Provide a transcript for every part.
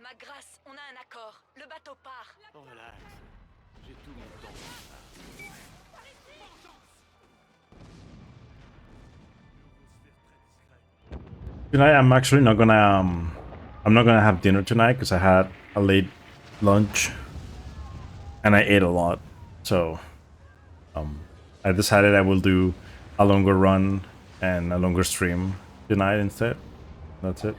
Ma grâce, on a un accord. Le bateau part. Relax. J'ai tout mon temps pour ça. Tonight I'm actually not gonna I'm not gonna have dinner tonight because I had a late lunch and I ate a lot. So I decided I will do a longer run and a longer stream tonight instead. That's it.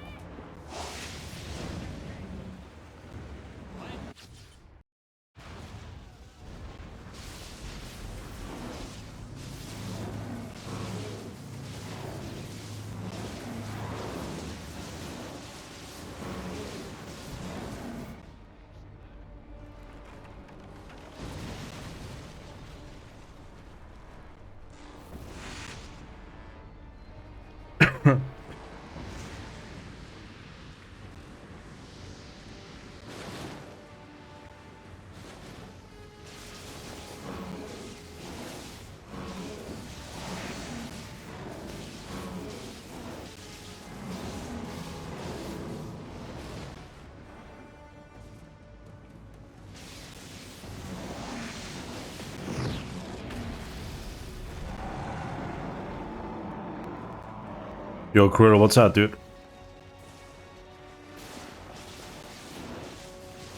Yo, Krill, what's up, dude?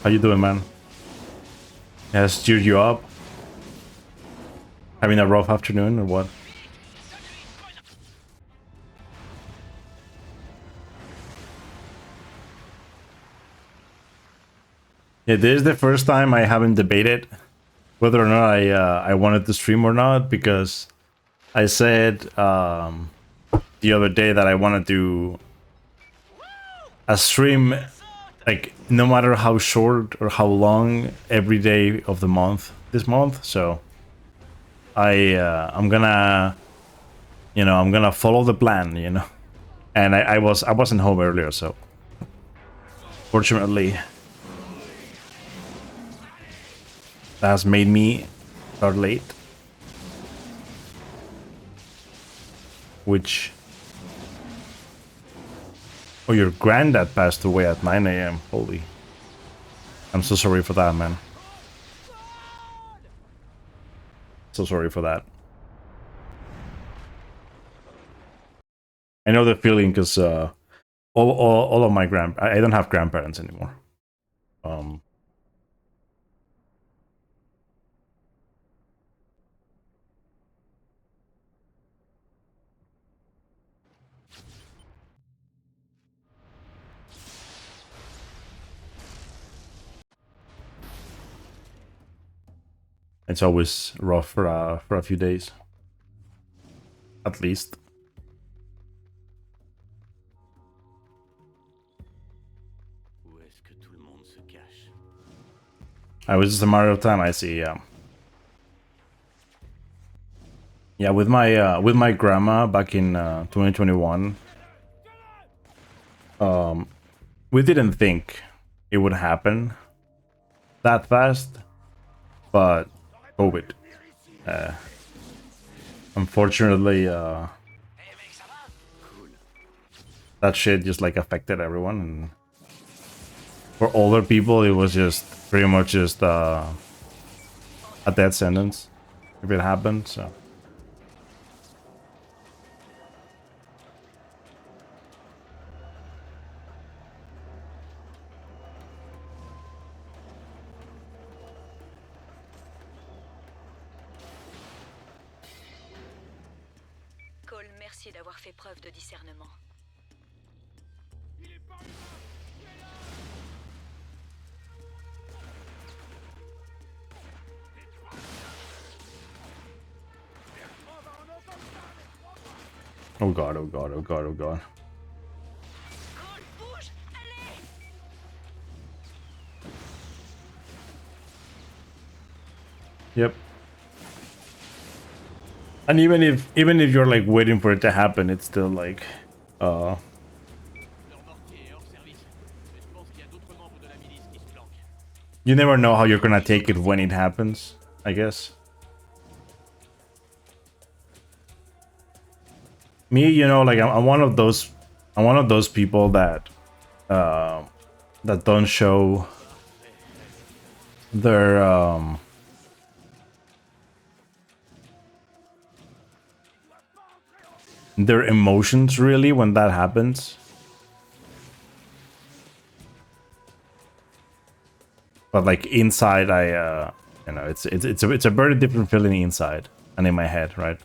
How you doing, man? Has steered you up? Having a rough afternoon or what? Yeah, this is the first time I haven't debated whether or not I wanted to stream or not, because I said the other day that I want to do a stream, like, no matter how short or how long, every day of the month this month. So I'm gonna, I'm gonna follow the plan, and I wasn't home earlier, so fortunately that has made me start late, which... Oh, your granddad passed away at 9 a.m. Holy. I'm so sorry for that, man. So sorry for that. I know the feeling, because all of my I don't have grandparents anymore. It's always rough for a few days, at least. Où est-ce que tout le monde se cache? I was just a matter of time, I see. Yeah, with my grandma back in 2021, we didn't think it would happen that fast, but COVID, unfortunately, that shit just like affected everyone, and for older people it was just pretty much just a death sentence if it happened. So Cole, merci d'avoir fait preuve de discernement. oh god, oh god, oh god, oh god. Cole, bouge! Allez! Yep. And even if you're like waiting for it to happen, it's still like you never know how you're gonna take it when it happens, I guess. Me, like I'm one of those people that that don't show their emotions really when that happens. But like inside, you know, it's a very different feeling inside and in my head, right?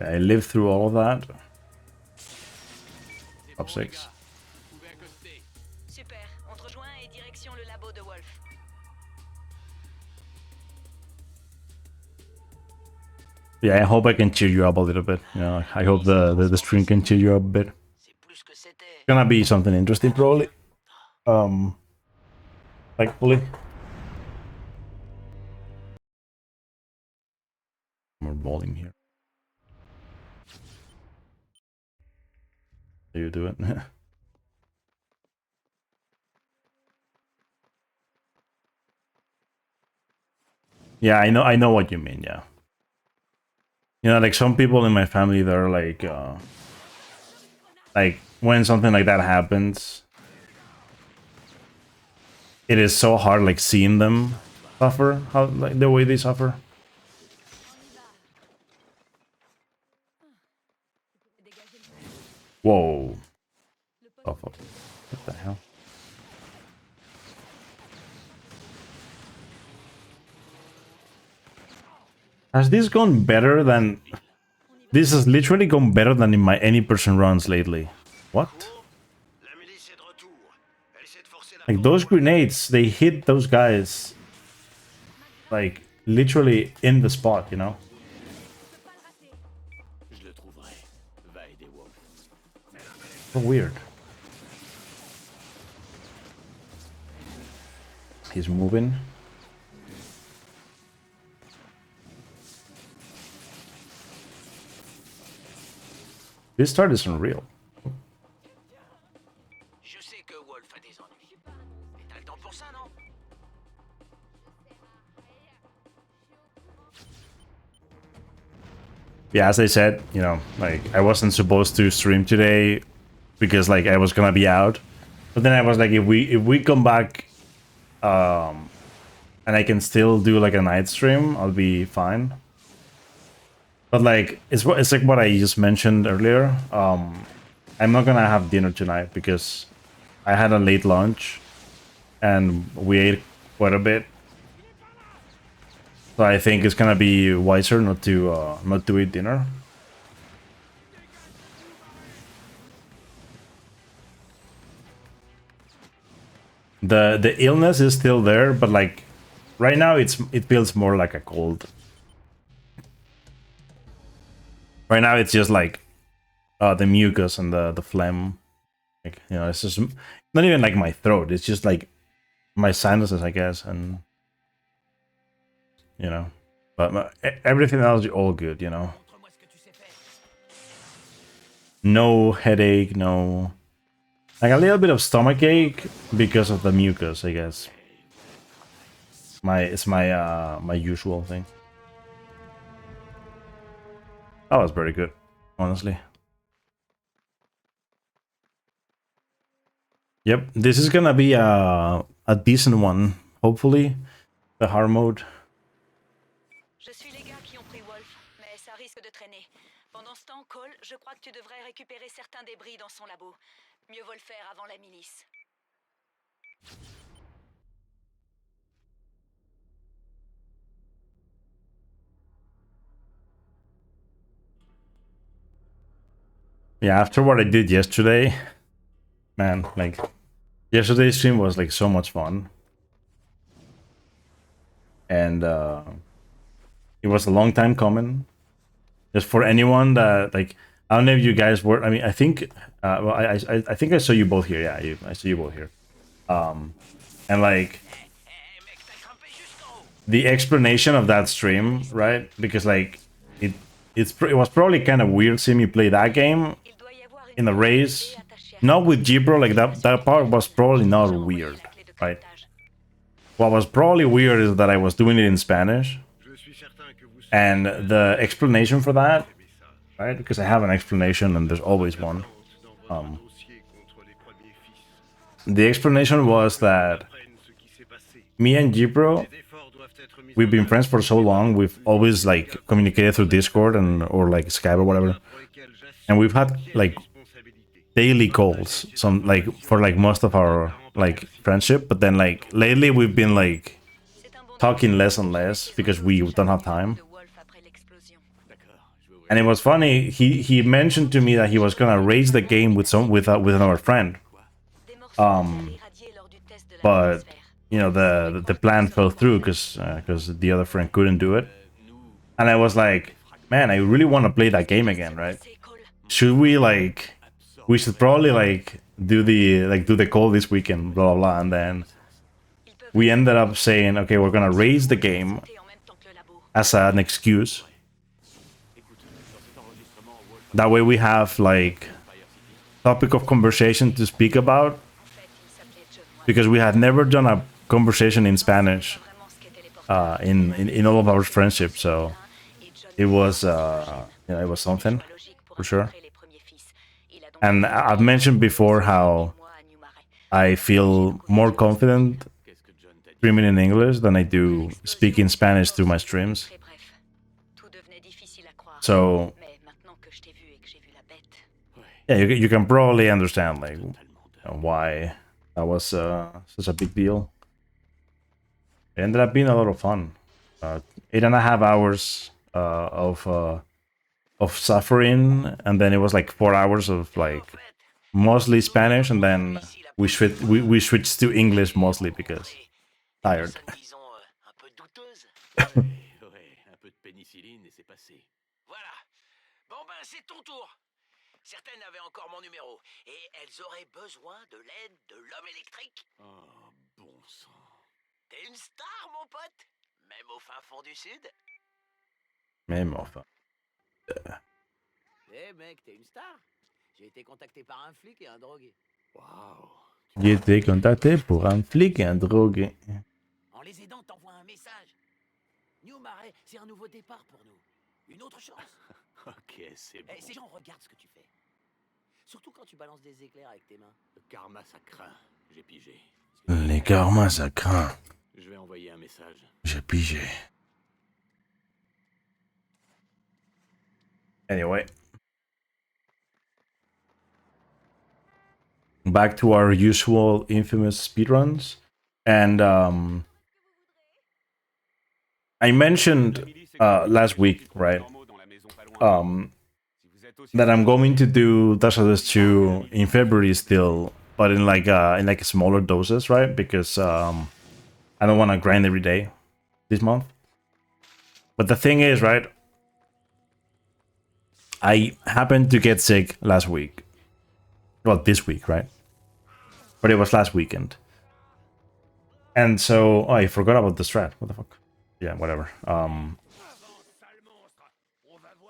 I lived through all of that. Top 6. Super, on te rejoint et direction le labo de Wolf. Yeah, I hope I can cheer you up a little bit. You know, I hope the stream can cheer you up a bit. It's gonna be something interesting, probably. Thankfully. More bowling here. You do it. Yeah, I know what you mean. Yeah. You know, like some people in my family, they're like when something like that happens, it is so hard, like seeing them suffer, how like the way they suffer. Whoa! Oh, fuck. What the hell? Has this gone better than? This has literally gone better than in my any person runs lately. What? Like those grenades, they hit those guys like literally in the spot, you know? So weird. He's moving. This start is unreal. Yeah, as I said, you know, like I wasn't supposed to stream today because like I was gonna be out, but then I was like, if we come back, and I can still do like a night stream, I'll be fine. But like it's like what I just mentioned earlier. I'm not gonna have dinner tonight because I had a late lunch, and we ate quite a bit. So I think it's gonna be wiser not to eat dinner. The illness is still there, but like right now it feels more like a cold. Right now it's just like the mucus and the phlegm. Like, you know, it's just not even like my throat. It's just like my sinuses, I guess, and you know, but everything else is all good, you know. No headache, no, like a little bit of stomach ache because of the mucus, I guess. It's my usual thing. That was very good, honestly. Yep, this is gonna be a decent one, hopefully. The hard mode. Je suis les gars qui ont pris Wolf, mais ça risque de traîner. Pendant ce temps, Cole, je crois que tu devrais récupérer certains débris dans son labo. Mieux vaut le faire avant la milice. Yeah, after what I did yesterday, man, like yesterday's stream was like so much fun. And it was a long time coming. Just for anyone that like, I don't know if you guys were. I mean, I think, well, I think I saw you both here. Yeah, I saw you both here. And like the explanation of that stream, right? Because like it was probably kind of weird seeing me play that game in the race not with Gibro, like that part was probably not weird, right? What was probably weird is that I was doing it in Spanish, and the explanation for that, right? Because I have an explanation, and there's always one. The explanation was that me and Gibro, we've been friends for so long. We've always like communicated through Discord and or like Skype or whatever, and we've had like daily calls, some like for like most of our like friendship. But then like lately we've been like talking less and less because we don't have time. And it was funny. He mentioned to me that he was gonna raise the game with another friend. But you know the plan fell through because the other friend couldn't do it. And I was like, man, I really want to play that game again, right? Should we like? We should probably like do the call this weekend, blah blah blah. And then we ended up saying, okay, we're gonna raise the game as an excuse. That way we have like topic of conversation to speak about, because we had never done a conversation in Spanish in all of our friendship. So it was it was something for sure. And I've mentioned before how I feel more confident streaming in English than I do speaking Spanish through my streams. So yeah, you can probably understand like why that was such a big deal. It ended up being a lot of fun. 8.5 hours of suffering, and then it was like 4 hours of like mostly Spanish, and then we switched to English mostly because tired. Certaines avaient encore mon numéro, et elles auraient besoin de l'aide de l'homme électrique. Oh, bon sang. T'es une star, mon pote, même au fin fond du sud. Même enfin. Eh mec, t'es une star. J'ai été contacté par un flic et un drogué. Waouh. J'ai été contacté pour un flic et un drogué. En les aidant, t'envoies un message. New Marais, c'est un nouveau départ pour nous. Une autre chance. Ok, c'est bon. Eh, ces gens regardent ce que tu fais. Surtout quand tu balances des éclairs avec tes mains. Le karma, ça craint. J'ai pigé. Les karmas, ça craint. Je vais envoyer un message. J'ai pigé. Anyway. Back to our usual infamous speedruns. And I mentioned last week, right? That I'm going to do Dash of Us 2 in February still, but in like smaller doses, right? Because I don't want to grind every day this month. But the thing is, right? I happened to get sick last week. Well, this week, right? But it was last weekend. And so, I forgot about the strat. What the fuck? Yeah, whatever.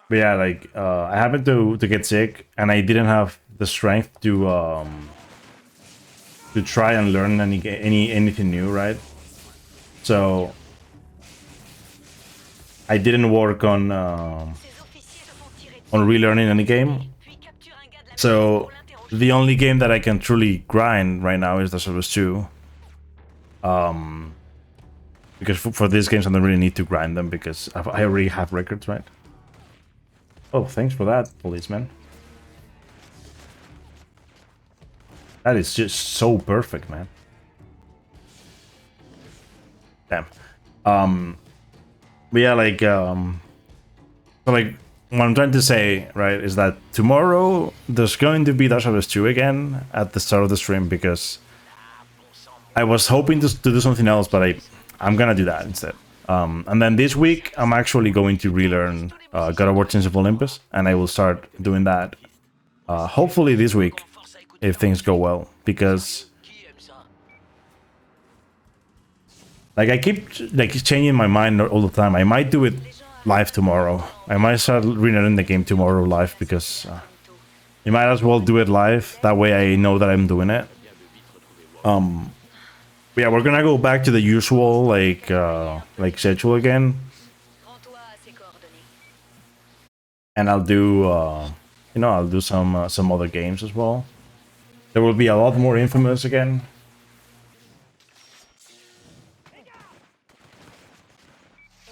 But yeah, like I happened to get sick, and I didn't have the strength to try and learn anything new, right? So I didn't work on relearning any game. So the only game that I can truly grind right now is The Service 2. Because for these games I don't really need to grind them because I already have records, right? Oh, thanks for that, policeman. That is just so perfect, man. Damn. But yeah, like so like what I'm trying to say, right, is that tomorrow there's going to be Dash of Us 2 again at the start of the stream, because I was hoping to do something else, but I'm gonna do that instead. And then this week I'm actually going to relearn God of War Chains of Olympus, and I will start doing that hopefully this week if things go well, because like I keep like changing my mind all the time. I might do it live tomorrow. I might start relearning the game tomorrow live, because You might as well do it live. That way I know that I'm doing it. Yeah, we're gonna go back to the usual like schedule again, Rends-toi à ces coordonnées. and I'll do I'll do some other games as well. There will be a lot more Infamous again.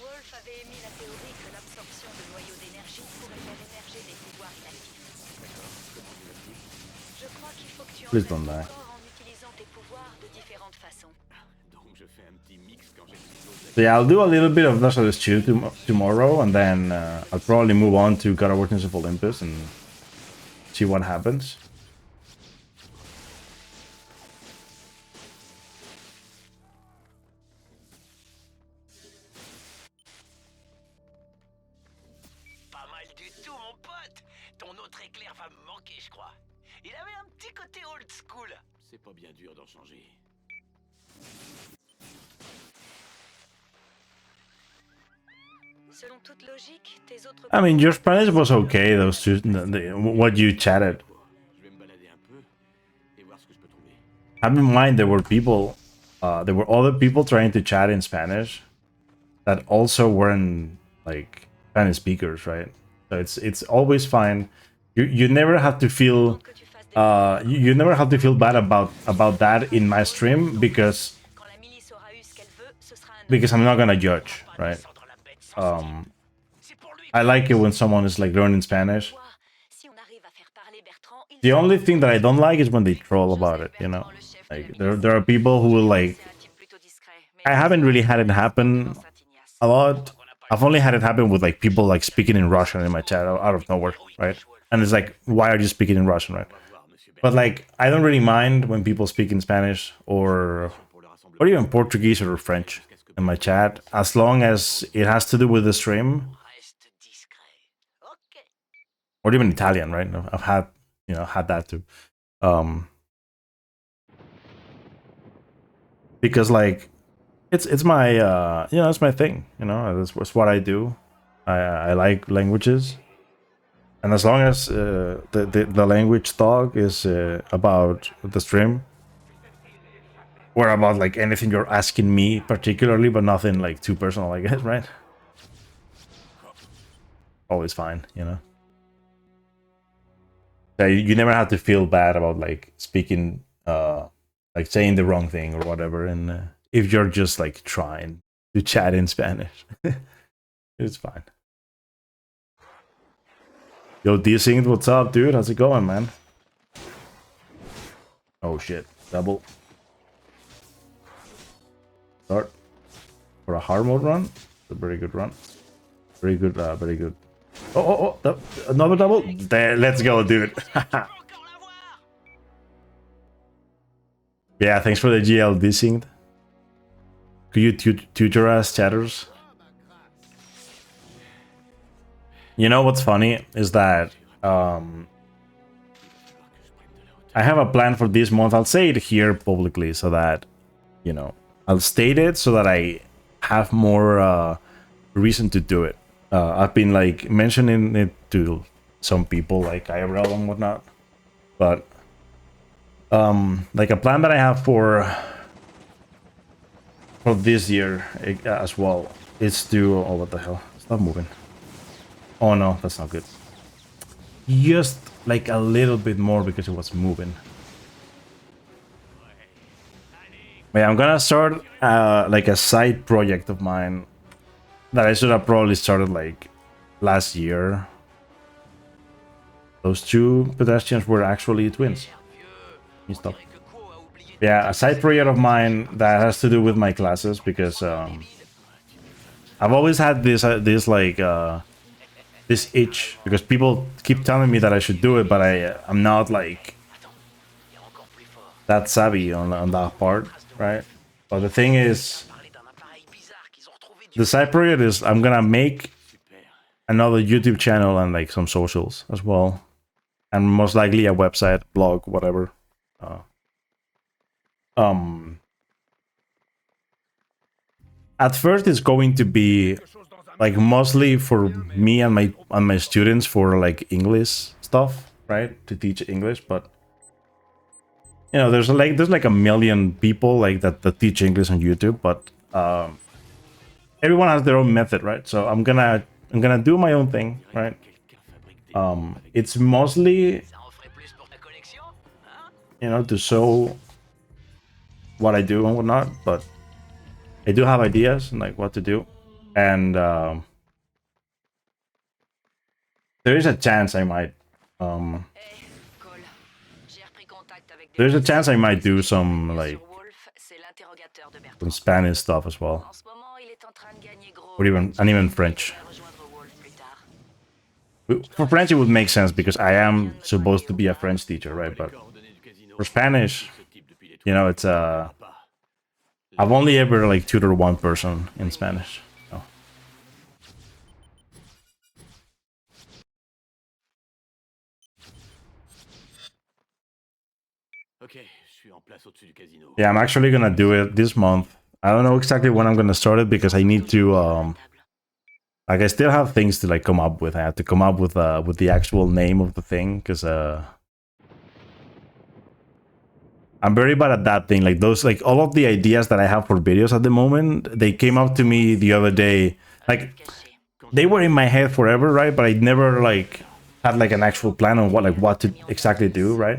Wolf avait émis la théorie que l'absorption de noyaux d'énergie pourrait faire émerger des pouvoirs inactifs. Je crois qu'il faut que tu Please entraînes don't ton die. corps en utilisant tes pouvoirs de différentes façons. Donc je fais un petit mix quand j'explose So yeah, I'll do a little bit of Dash of the Stew tomorrow, and then I'll probably move on to God of War Kings of Olympus and see what happens. Pas mal du tout, mon pote. Ton autre éclair va me manquer, je crois. Il avait un petit côté old school. C'est pas bien dur d'en changer. Selon toute logique, tes autres I mean, your Spanish was pouvoirs- okay. Those two, what you chatted. Je vais me balader un peu et voir ce que je peux trouver. Have in mind there were people, there were other people trying to chat in Spanish that also weren't like Spanish speakers, right? So it's always fine. You never have to feel que tu fasses des you never have to feel bad about that in my stream because Quand la milice aura eu ce qu'elle veut, ce sera un because I'm not gonna judge, right? Descendre la bête sans c'est pour lui. I like it when someone is like learning Spanish. pouvoir. Si on arrive à faire parler Bertrand, il The only thing that I don't like is when they troll about it, you know? Like there are people who will like c'est un type plutôt discret. Mais I haven't really had it happen a lot. I've only had it happen with like people like speaking in Russian in my chat out of nowhere, right? And it's like, why are you speaking in Russian, right? But like, I don't really mind when people speak in Spanish or even Portuguese or French in my chat, as long as it has to do with the stream, Reste discret. Ok. or even Italian, right? I've had had that too, because like it's my it's my thing, that's what I do. I like languages, and as long as the language talk is about the stream or about like anything you're asking me particularly, but nothing like too personal, I guess, right? Always fine, Yeah, you never have to feel bad about like speaking, like saying the wrong thing or whatever, and if you're just like trying to chat in Spanish, it's fine. Yo, Desync, what's up, dude? How's it going, man? Oh shit, double. Start for a hard mode run. It's a very good run. Very good, very good. Oh, another double. There, let's go, dude. Yeah, thanks for the GL Desync. Could you tutor us, chatters? You know what's funny is that I have a plan for this month. I'll say it here publicly so that I'll state it so that I have more reason to do it. I've been like mentioning it to some people like IRL and whatnot, but like a plan that I have for this year as well is to what the hell? Stop moving. Oh no, that's not good. Just like a little bit more because it was moving. But yeah, I'm gonna start like a side project of mine that I should have probably started like last year. Those two pedestrians were actually twins. You stop. Yeah, a side project of mine that has to do with my classes because I've always had this this itch because people keep telling me that I should do it, but I'm not like that savvy on that part, right? But the thing is, the side project is I'm gonna make another YouTube channel and like some socials as well, and most likely a website, blog, whatever. At first, it's going to be like mostly for me and my students for like English stuff, right, to teach English, but you know, there's like a million people like that teach English on YouTube, but everyone has their own method, right? So I'm gonna do my own thing, right? It's mostly, Ça en ferait plus pour ta collection, hein? you know, to show what I do and whatnot, but I do have ideas and like what to do, and there is a chance I might Hey, Cole. J'ai repris contact avec des there's a policiers. chance I might do Ce que some j'ai like sur Wolf, c'est l'interrogateur de Bertrand. some Spanish stuff as well, En ce moment, il est en train de gagner gros. or even French. Il devrait rejoindre Wolf plus tard. For French, it would make sense because I am supposed to be a French teacher, right? But for Spanish, you know, it's I've only ever like tutored one person in Spanish. So. Ok, je suis en place au-dessus du casino. Yeah, I'm actually gonna do it this month. I don't know exactly when I'm gonna start it because I need to like I still have things to like come up with. I have to come up with the actual name of the thing because I'm very bad at that thing. Like those, like all of the ideas that I have for videos at the moment, they came up to me the other day. Like they were in my head forever, right? But I never like had like an actual plan on what to exactly do, right?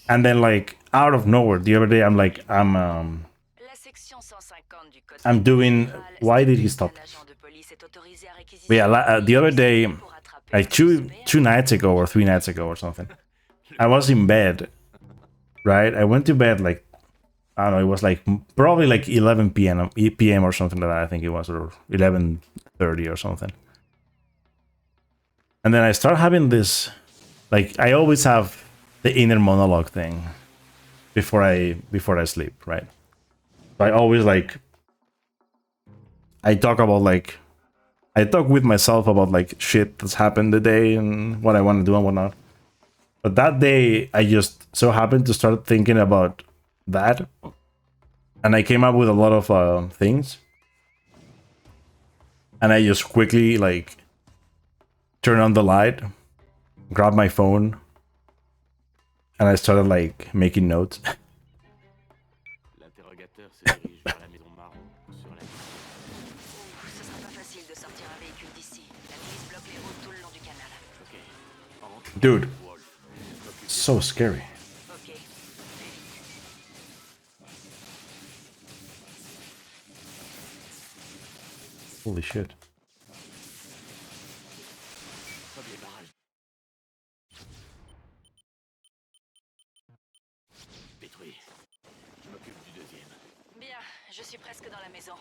And then like out of nowhere, the other day I'm like I'm doing. Why did he stop? But yeah, the other day, like two nights ago or 3 nights ago or something, I was in bed. Right, I went to bed like I don't know. It was like probably like 11 p.m. or something like that. I think it was, or 11:30 or something. And then I start having this, like I always have the inner monologue thing before I sleep, right? So I always like I talk with myself about like shit that's happened today and what I want to do and whatnot. But that day, I just so happened to start thinking about that, and I came up with a lot of things. And I just quickly like turned on the light, grabbed my phone, and I started like making notes. L'interrogateur se dirige vers la maison marron sur la Ce sera pas facile de sortir un véhicule d'ici. La milice bloque les routes tout le long du canal. Ok, entre Dude, Wolf. so scary. Ok. Holy shit. Premier barrage. Détruit. Je m'occupe du deuxième. Bien, je suis presque dans la maison.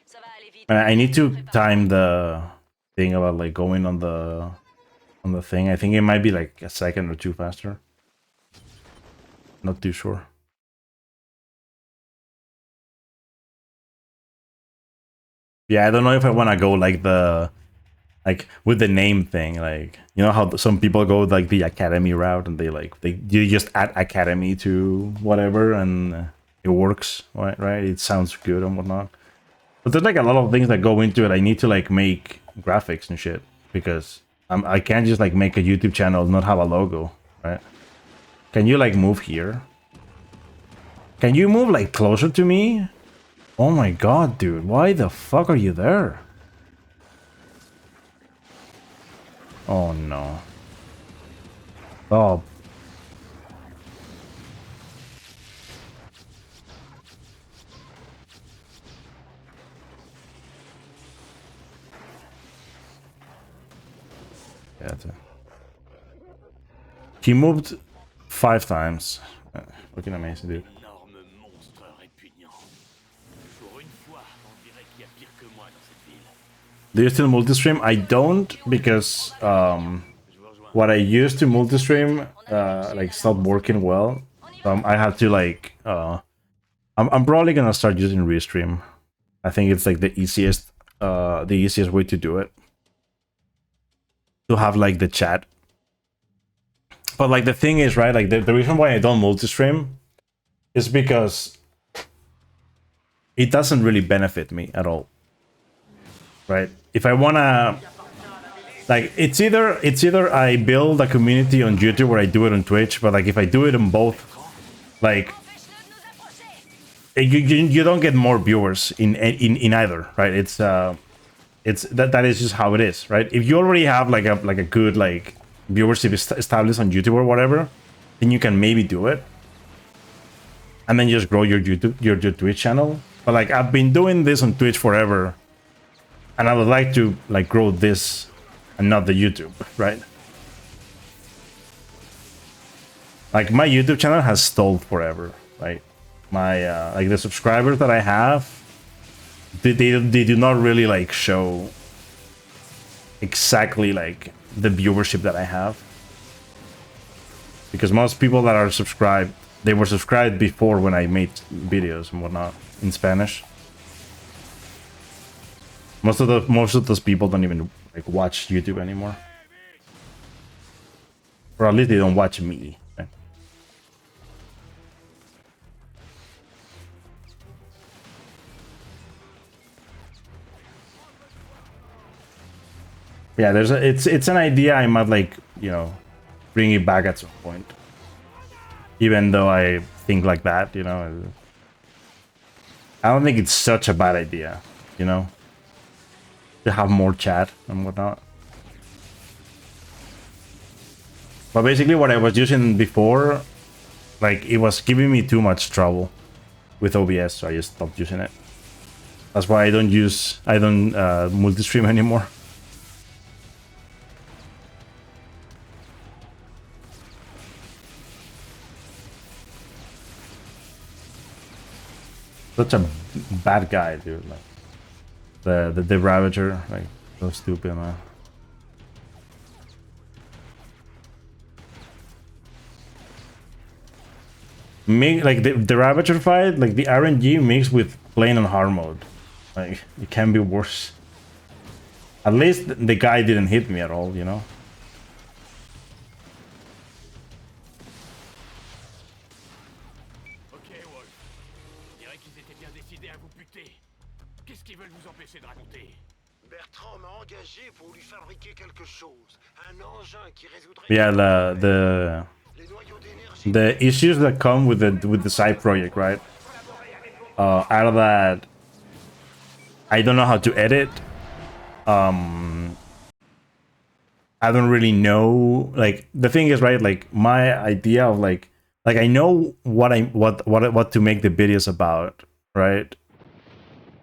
Ça va aller vite. I need to time the thing about like going on the thing. I think it might be like a second or two faster. Not too sure. Yeah, I don't know if I want to go like with the name thing, like you know how some people go like the academy route and you just add academy to whatever and it works, right? It sounds good and whatnot. But there's like a lot of things that go into it. I need to like make graphics and shit because I can't just like make a YouTube channel and not have a logo, right? Can you like move here? Can you move like closer to me? Oh my god, dude, why the fuck are you there? Oh no. Oh. Yeah, he moved 5 times. Looking amazing, dude. Énorme monstre répugnant. Pour une fois, on dirait qu'il y a pire que moi dans cette ville. Do you still multi-stream? I don't, because what I used to multi-stream like stopped working well. I had to like I'm probably gonna start using Restream. I think it's like the easiest way to do it. To have like the chat. But like the thing is, right, like the reason why I don't multi-stream is because it doesn't really benefit me at all. Right? If I wanna Like it's either I build a community on YouTube or I do it on Twitch, but like if I do it on both, like you don't get more viewers in either, right? It's that is just how it is, right? If you already have like a good like viewership established on YouTube or whatever, then you can maybe do it, and then just grow your your Twitch channel. But like I've been doing this on Twitch forever, and I would like to like grow this and not the YouTube, right? Like my YouTube channel has stalled forever, right? My like the subscribers that I have, they do not really like show exactly like the viewership that I have, because most people that are subscribed, they were subscribed before when I made videos and whatnot in Spanish. Most of those people don't even like watch YouTube anymore, or at least they don't watch me. Right? Yeah, it's an idea I might like, you know, bring it back at some point. Even though I think like that, you know, I don't think it's such a bad idea, you know, to have more chat and whatnot. But basically what I was using before, like it was giving me too much trouble with OBS, so I just stopped using it. That's why I don't multi-stream anymore. Such a bad guy, dude. Like the Ravager, like so stupid, man. Like the Ravager fight, like the RNG mixed with playing on hard mode, like it can be worse. At least the guy didn't hit me at all, you know. Yeah, the issues that come with the side project, right? Out of that, I don't know how to edit. I don't really know. Like the thing is, right? Like my idea of like I know what to make the videos about, right?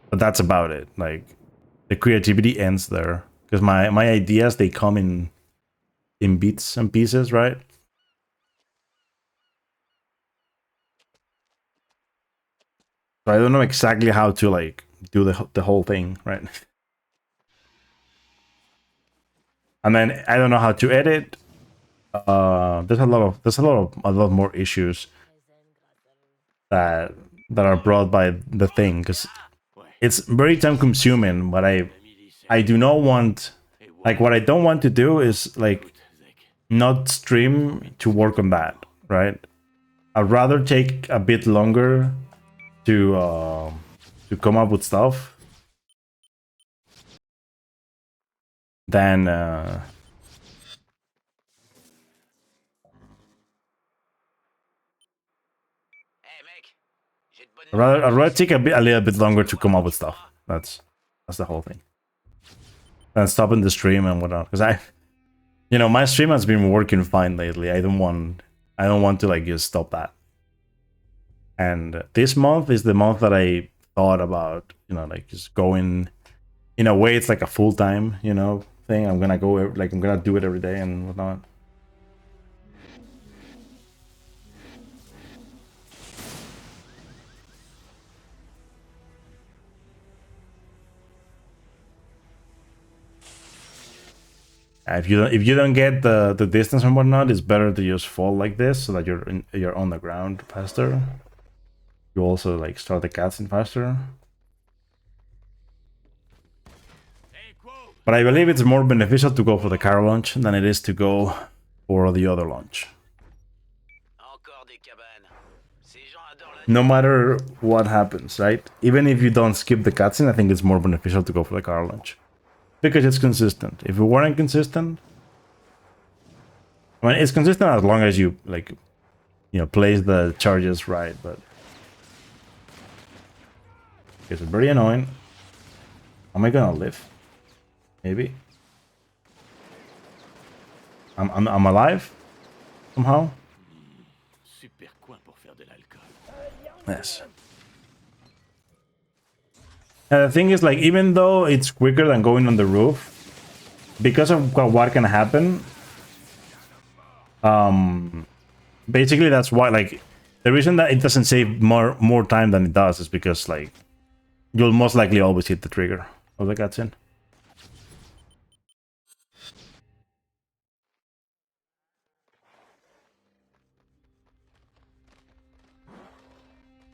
But that's about it. Like the creativity ends there, because my ideas, they come in bits and pieces, right? So I don't know exactly how to like do the whole thing, right? And then I don't know how to edit. There's a lot more issues that are brought by the thing, because it's very time consuming. But I do not want, like, what I don't want to do is like not stream to work on that, right? I'd rather take a bit longer to come up with stuff than I'd rather take a little bit longer to come up with stuff. That's the whole thing. And stopping the stream and whatnot, because you know, my stream has been working fine lately. I don't want to like just stop that. And this month is the month that I thought about, you know, like just going. In a way, it's like a full-time, you know, thing. I'm gonna go, like, I'm gonna do it every day and whatnot. If you don't get the distance and whatnot, it's better to just fall like this so that you're on the ground faster. You also like start the cutscene faster. But I believe it's more beneficial to go for the car launch than it is to go for the other launch. No matter what happens, right? Even if you don't skip the cutscene, I think it's more beneficial to go for the car launch. because it's consistent. If it weren't consistent, I mean, it's consistent as long as you like, you know, place the charges right. But it's very annoying. Am I gonna live? Maybe. I'm alive somehow. Super coin pour faire de l'alcool. Yes. And the thing is, like, even though it's quicker than going on the roof, because of what can happen, basically that's why, like, the reason that it doesn't save more time than it does is because, like, you'll most likely always hit the trigger of the cutscene.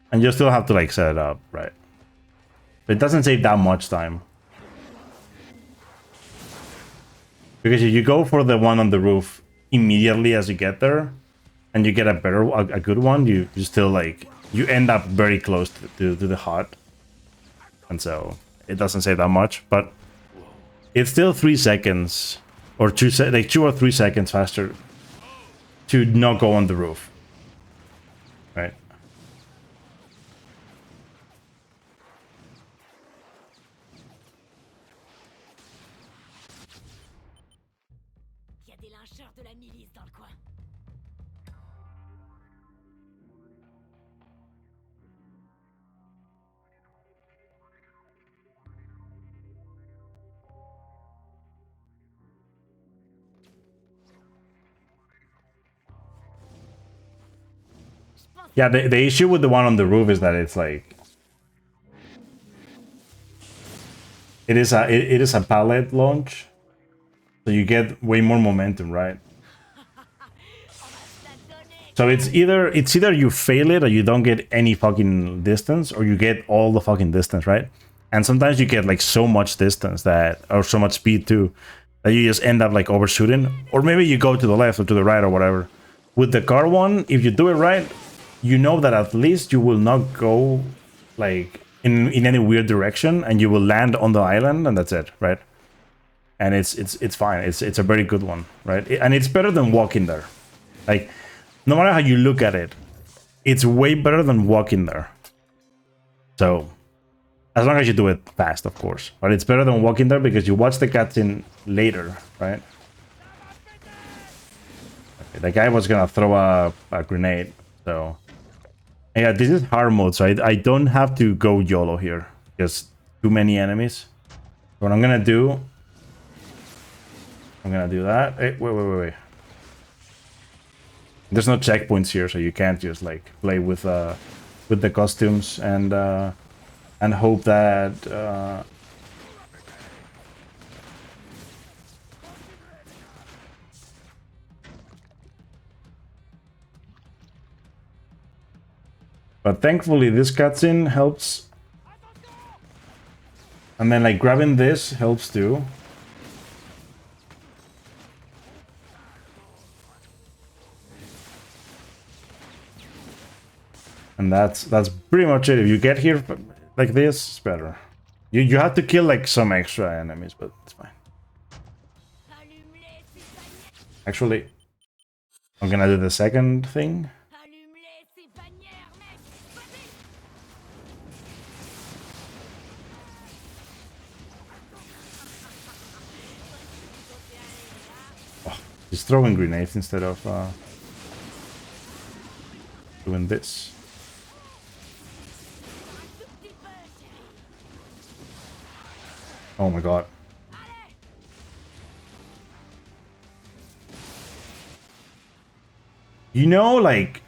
And you still have to, like, set it up, right? But it doesn't save that much time. Because if you go for the one on the roof immediately as you get there, and you get a good one, you still, like, you end up very close to the hut. And so it doesn't save that much, but it's still 3 seconds or 2 or 3 seconds faster to not go on the roof. Right? Il y a des lyncheurs de la milice dans le coin. Yeah, the issue with the one on the roof is that it's like it is a pallet launch, so you get way more momentum, right? So it's either you fail it or you don't get any fucking distance, or you get all the fucking distance, right? And sometimes you get like so much distance that, or so much speed too, that you just end up like overshooting, or maybe you go to the left or to the right or whatever. With the car one, if you do it right, you know that at least you will not go like in any weird direction, and you will land on the island, and that's it, right? And it's fine. It's a very good one, right? And it's better than walking there. Like, no matter how you look at it, it's way better than walking there. So, as long as you do it fast, of course. But it's better than walking there because you watch the cutscene later, right? Okay, the guy was gonna throw a grenade, so... Yeah, this is hard mode, so I don't have to go YOLO here. Just too many enemies. What I'm gonna do... I'm gonna do that. Hey, wait. There's no checkpoints here, so you can't just like play with the costumes and hope that but thankfully this cutscene helps, and then like grabbing this helps too. And that's pretty much it. If you get here like this, it's better. You have to kill like some extra enemies, but it's fine. Actually, I'm gonna do the second thing. Oh, he's throwing grenades instead of doing this. Oh my god. You know, like,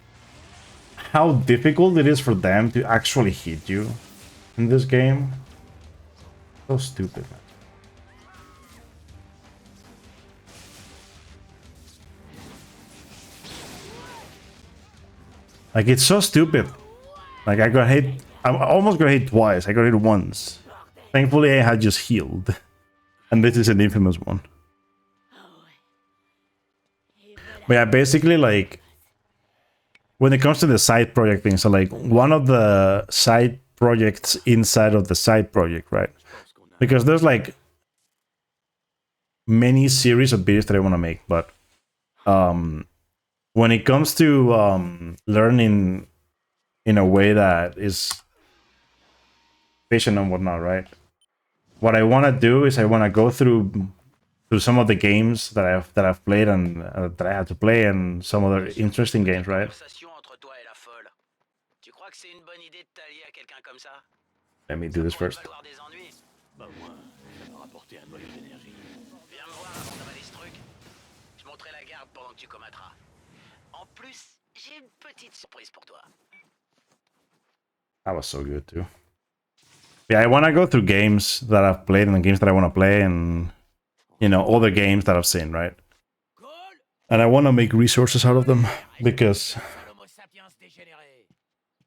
how difficult it is for them to actually hit you in this game? So stupid, man. Like, it's so stupid. Like, I got hit. I almost got hit twice. I got hit once. Thankfully, I had just healed. And this is an infamous one. But yeah, basically, like, when it comes to the side project thing, so, like, one of the side projects inside of the side project, right? Because there's, like, many series of videos that I want to make, but when it comes to learning in a way that is efficient and whatnot, right? What I want to do is I want to go through some of the games that I've played and that I had to play, and some other interesting games, right? Conversation entre toi et la folle. Tu crois que c'est une bonne idée de t'allier à quelqu'un comme ça? Let me do this Pourrait first. valoir des ennuis. Bah moi, ça m'a rapporté un noyau d'énergie. Viens me voir avant d'avaler ce truc. Je monterai la garde pendant que tu combattras. En plus, j'ai une petite surprise pour toi. That was so good too. Yeah, I want to go through games that I've played and the games that I want to play, and all the games that I've seen, right? And I want to make resources out of them because L'homo sapiens dégénéré.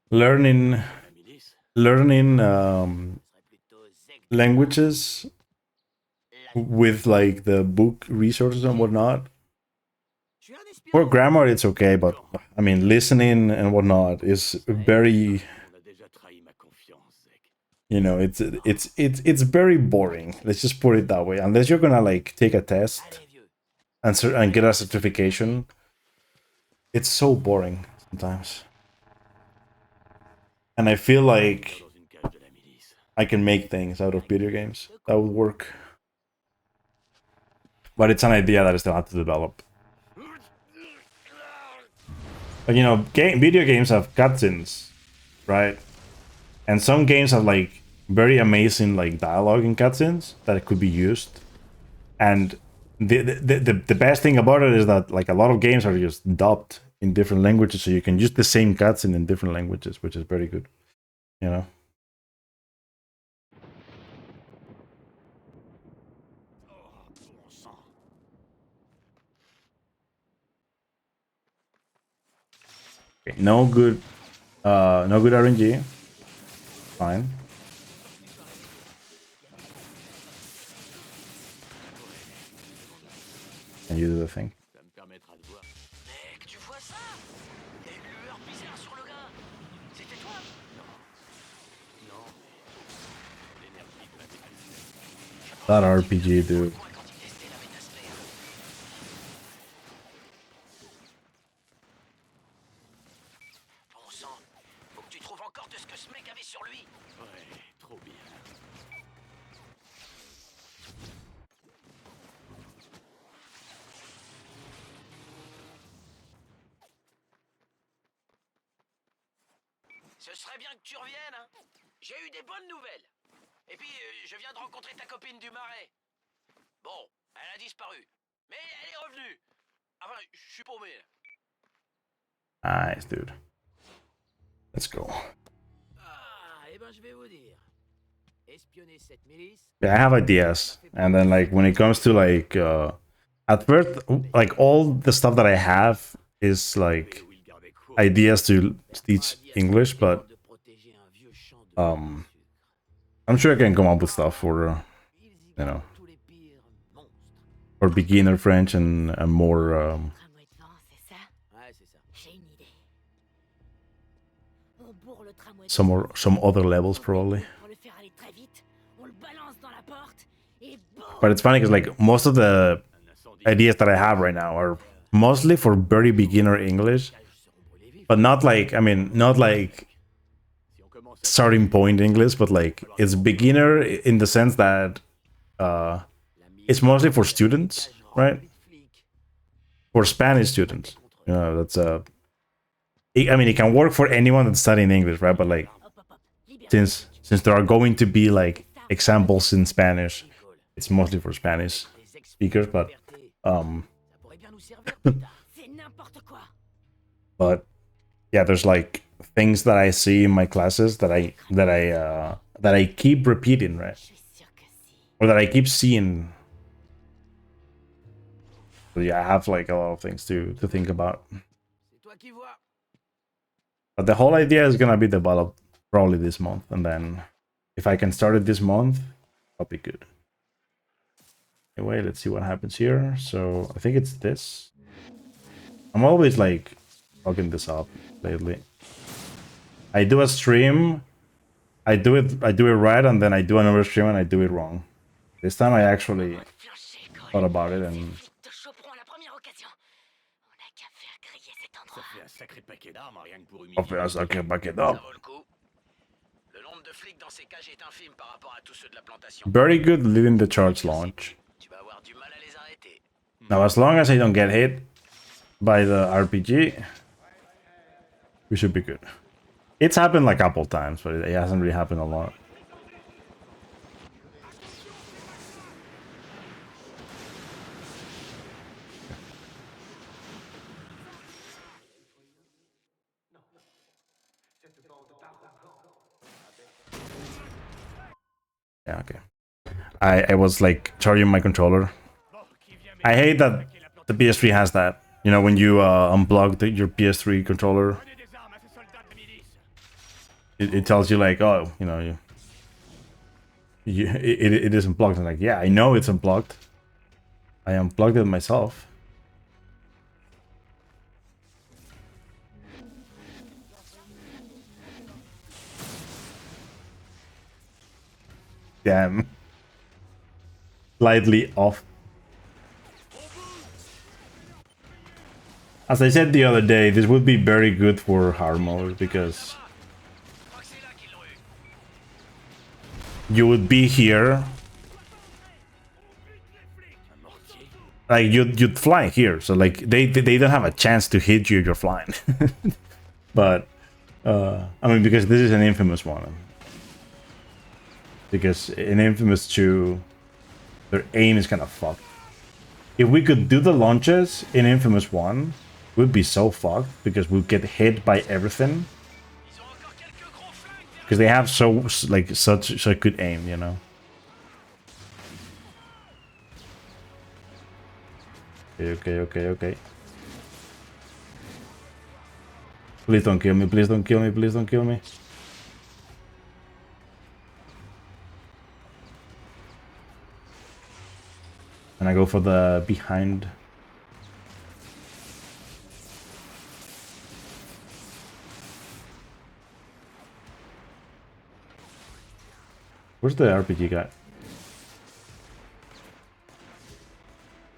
learning La milice? Serait plutôt zeg. languages with like the book resources and whatnot. Je suis un espion. For grammar, it's okay, but I mean, listening and whatnot is very, On a déjà trahi ma confiance, Zek. it's very boring. Let's just put it that way. Unless you're gonna like take a test Allez, vieux. and get a certification, it's so boring sometimes. And I feel like Dans une cage de la milice. I can make things out of video games that would work. But it's an idea that I still have to develop. But video games have cutscenes, right? And some games have like very amazing like dialogue in cutscenes that could be used. And the best thing about it is that like a lot of games are just dubbed in different languages, so you can use the same cutscene in different languages, which is very good. Bon sang. Okay, no good RNG. Fine. And you do the thing. Ça me permettra de voir. Mec, tu vois ça? Il y a une lueur bizarre sur le gars. C'était toi? Non, mais l'énergie de ma défaite. That RPG, dude. Moi, quand il testait la métasphère. Bon sang, faut que tu trouves encore de ce que ce mec avait sur lui. Ouais, trop bien. Ce serait bien que tu reviennes, hein. J'ai eu des bonnes nouvelles. Et puis, je viens de rencontrer ta copine du marais. Bon, elle a disparu. Mais elle est revenue. Enfin, je suis paumé. Nice, dude. Let's go. Ah, eh ben je vais vous dire. Espionner cette milice. Yeah, I have ideas, and then like when it comes to like at first, like all the stuff that I have is like Où il gardait court. ideas to teach English, but De protéger un vieux champ de I'm sure I can come up with stuff for Ils y you know, gardent tous les pires monstres. for beginner French and more Tramway devant, c'est ça? Ouais, c'est ça. J'ai une idée. On bourre le tramway some other levels probably. pour le faire aller très vite. On le balance dans la porte et boum! But it's funny because like most of the Un incendie. ideas that I have right now are mostly for very beginner English, but not like not like Si on commence à starting point English, but like it's beginner in the sense that it's mostly for students, right? For Spanish students, that's it can work for anyone that's studying English, right? But like Hop, hop, hop. Libère. since there are going to be like examples in Spanish, it's mostly for Spanish speakers, but Ça pourrait bien nous servir plus tard. C'est n'importe quoi. but yeah, there's like things that I see in my classes that I keep repeating, right? Je suis sûr que si. Or that I keep seeing. So yeah, I have like a lot of things to think about. C'est toi qui vois. But the whole idea is gonna be developed probably this month, and then if I can start it this month, I'll be good. Anyway, let's see what happens here. So I think it's this. I'm always like fucking this up lately. I do a stream, I do it right, and then I do another stream and I do it wrong. This time I actually Flancher, Cole. thought about it, Ces and flics te choperont à la première occasion. On n'a qu'à faire griller cet Ça endroit. fait un sacré paquet d'armes, rien que pour humilier. obviously I can back it Ça up. vaut le coup. Le nombre de flics dans ces cages est infime par rapport à tous ceux de la plantation. Very good leading the charge launch. Tu vas avoir du mal à les arrêter. Now, as long as I don't get hit by the RPG, we should be good. It's happened like a couple times, but it hasn't really happened a lot. Yeah, okay. I was like charging my controller. I hate that the PS3 has that. You know, when you unplug your PS3 controller, it tells you like, oh, you know, it is unplugged. I'm like, yeah, I know it's unplugged. I unplugged it myself. Damn. Slightly off. As I said the other day, this would be very good for hard mode because you would be here, like you'd fly here, so like they don't have a chance to hit you if you're flying. But I mean, because this is an Infamous one, because in Infamous 2 their aim is kind of fucked. If we could do the launches in Infamous 1, we'd be so fucked because we'd get hit by everything. Because they have such good aim, you know. Okay. Please don't kill me, please don't kill me, please don't kill me. And I go for the behind. Where's the RPG guy?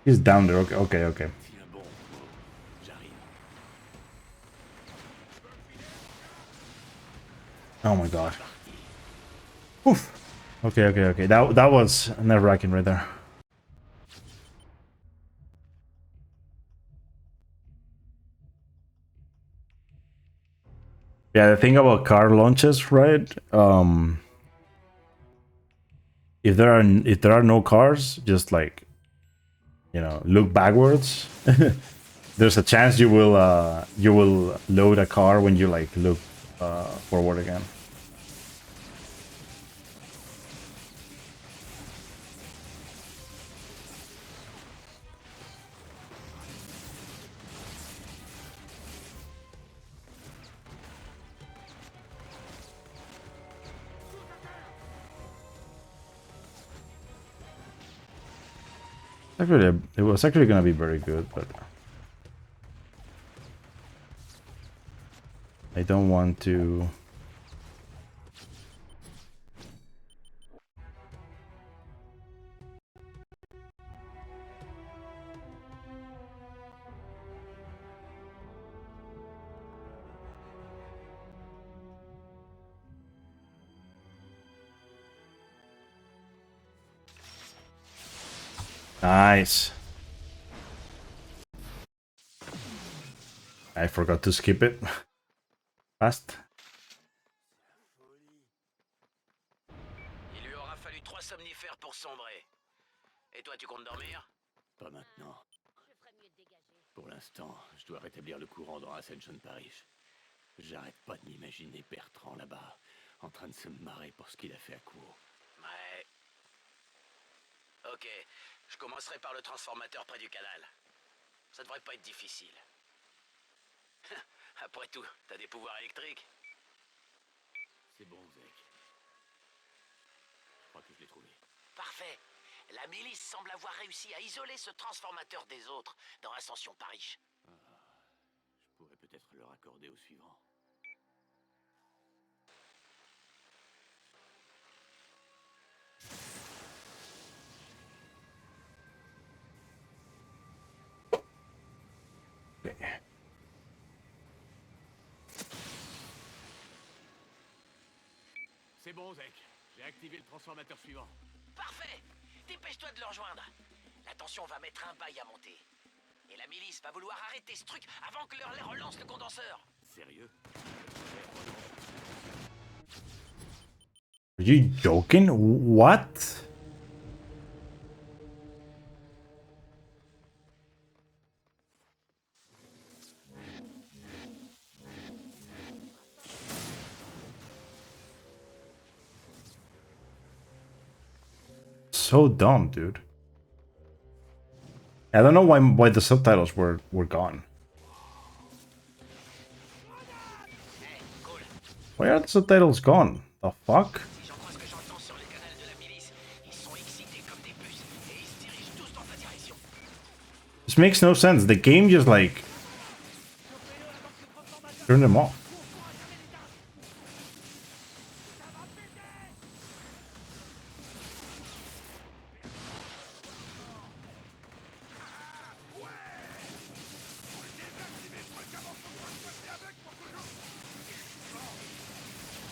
He's down there. Okay. Oh my god. Oof. Okay. That was nerve-wracking right there. Yeah, the thing about car launches, right? If there are no cars, just like, you know, look backwards. There's a chance you will load a car when you like look forward again. Actually, it was actually gonna be very good, but I don't want to. Nice. I forgot to skip it. Fast. Il lui aura fallu 3 somnifères pour sombrer. Et toi, tu comptes dormir? Pas maintenant. Je ferais mieux de dégager. Pour l'instant, je dois rétablir le courant dans Ascension Parish. J'arrête pas de m'imaginer Bertrand là-bas, en train de se marrer pour ce qu'il a fait à Kuo. Ouais. Ok, je commencerai par le transformateur près du canal. Ça devrait pas être difficile. Après tout, t'as des pouvoirs électriques? C'est bon, Zek. Je crois que je l'ai trouvé. Parfait. La milice semble avoir réussi à isoler ce transformateur des autres dans Ascension Parish. Je pourrais peut-être le raccorder au suivant. C'est bon, Zek. J'ai activé le transformateur suivant. Parfait. Dépêche-toi de le rejoindre. La tension va mettre un bail à monter. Et la milice va vouloir arrêter ce truc avant que leur relance le condenseur. Sérieux? Are you joking? What? So dumb, dude. I don't know why the subtitles were gone. Hey, cool. Why are the subtitles gone? The fuck? Si j'en crois ce que j'entends sur les canaux de la milice, ils sont excités comme des puces et ils se dirigent tous dans ta direction. This makes no sense. The game just like turned them off.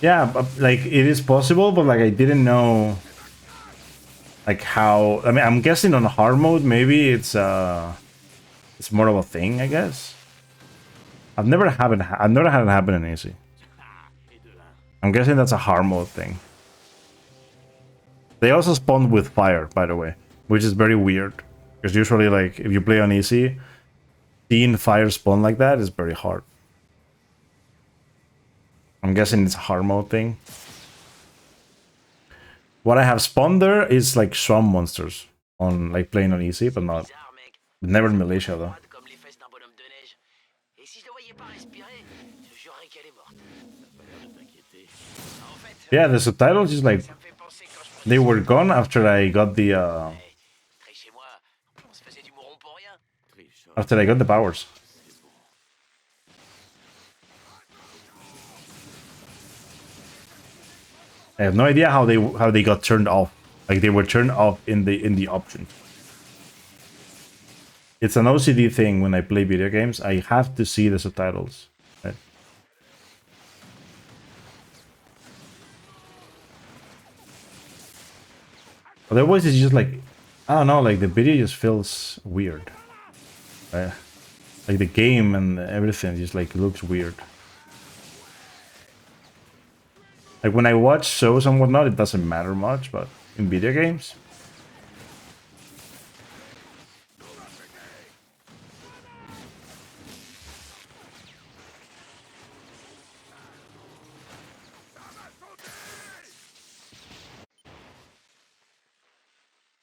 Yeah, but, like it is possible, but like I didn't know like how. I mean, I'm guessing on hard mode maybe it's more of a thing, I guess. I've never had it happen in easy. I'm guessing that's a hard mode thing. They also spawn with fire, by the way, which is very weird. Because usually, like, if you play on easy, seeing fire spawn like that is very hard. I'm guessing it's a hard mode thing. What I have spawned there is like swamp monsters on like playing on easy, but not Bizarre, mec. never in Malaysia though. Froide comme les fesses d'un bonhomme de neige. Et si je la voyais pas respirer, je jurerais qu'elle est morte. En fait, Yeah, the subtitles just like ça me fait penser quand je they were gone after I got the Hey, Trey, chez moi, on se faisait du mouron pour rien. after I got the powers. I have no idea how they got turned off. Like they were turned off in the options. It's an OCD thing when I play video games. I have to see the subtitles. Right? Otherwise, it's just like I don't know. Like the video just feels weird. Right? Like the game and everything just like looks weird. Like when I watch shows and whatnot, it doesn't matter much, but in video games.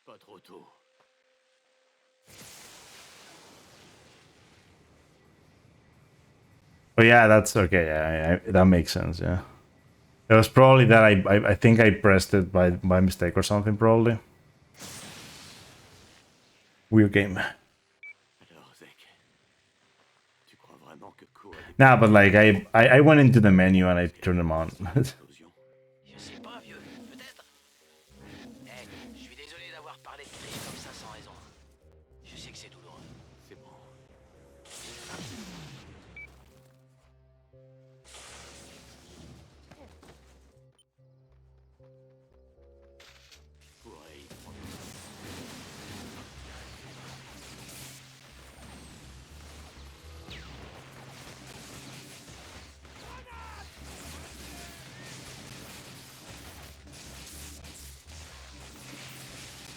Pas trop tôt. Oh yeah, that's okay. Yeah, that makes sense. Yeah, it was probably that I think I pressed it by mistake or something. Probably weird game. Alors, Zek, tu crois vraiment que Ko a des Nah, but like I went into the menu and I turned them on. explosions? Je sais pas, vieux. Peut-être. Hey, je suis désolé d'avoir parlé de Trey comme ça sans raison. Je sais que c'est douloureux. C'est bon. Je pourrais y prendre.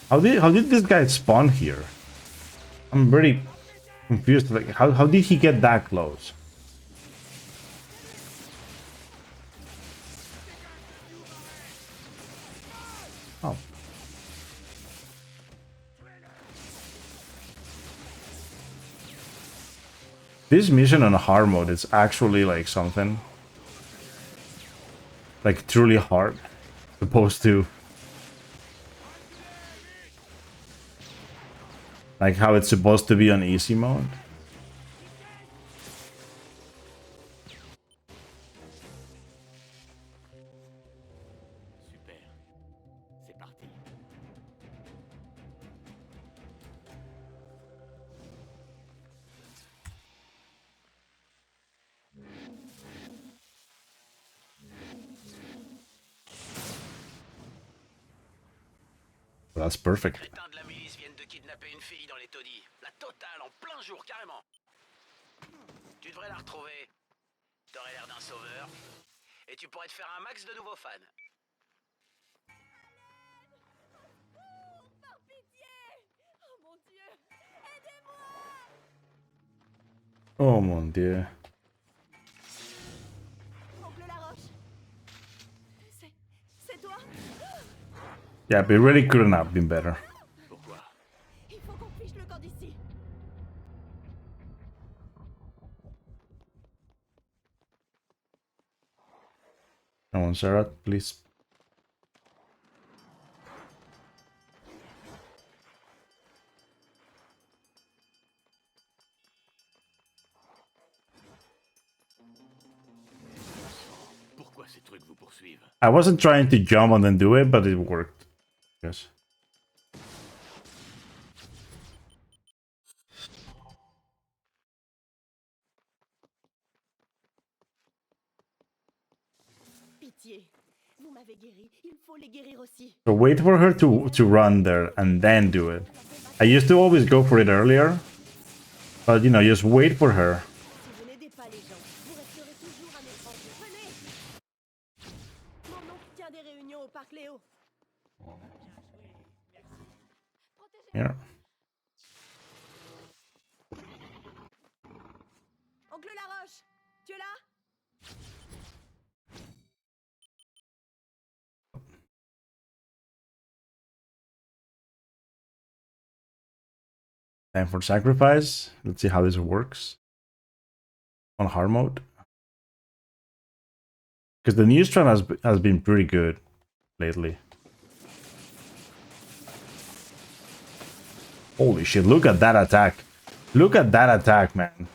How did this guy spawn here? I'm very confused. Like how did he get that close? Oh. This mission on hard mode is actually like something. Like truly hard. Supposed to. Like how it's supposed to be on easy mode. Super. C'est parti. That's perfect. Crétins de la milice viennent de kidnapper une fille dans les taudis. La totale, en plein jour, carrément. Tu devrais la retrouver. T'aurais l'air d'un sauveur. Et tu pourrais te faire un max de nouveaux fans. Par pitié! Oh mon Dieu! Aidez-moi! Oh mon dieu. Oncle Laroche! C'est toi? Yeah, but it really couldn't have been better. Pourquoi? Il faut qu'on fiche le camp d'ici. Come on, Sarah, please. Pourquoi ces trucs vous poursuivent? I wasn't trying to jump and then do it, but it worked. Yes. Pitié. Vous m'avez guéri. Il faut les guérir aussi. So wait for her to run there and then do it. I used to always go for it earlier, but you know, just wait for her. Si vous n'aidez pas les gens, vous resterez toujours un étranger. Venez! Mon oncle tient des réunions au parc Léo. Yeah. Oncle Laroche, tu es là? Time for sacrifice. Let's see how this works on hard mode. Because the new strand has been pretty good lately. Holy shit, look at that attack. Look at that attack, man.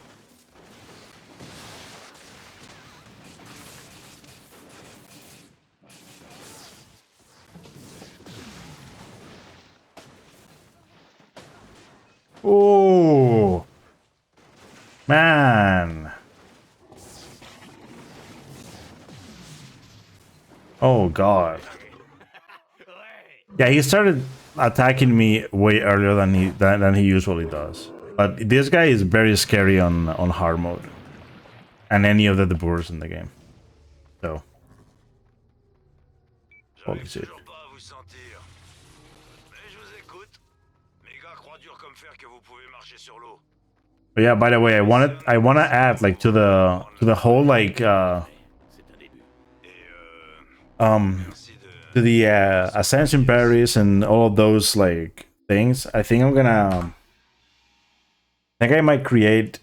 Oh, man. Oh, God. Yeah, he started attacking me way earlier than he usually does. But this guy is very scary on hard mode. And any of the debuffers in the game. So. Holy shit. Toujours pas à vous sentir. Mais je vous écoute. Mes gars croient dur comme fer que vous pouvez marcher sur l'eau. But yeah, by the way, I wanna add like to the whole like C'est un début. Merci de... to the Ascension Paris and all of those like things. I think I might create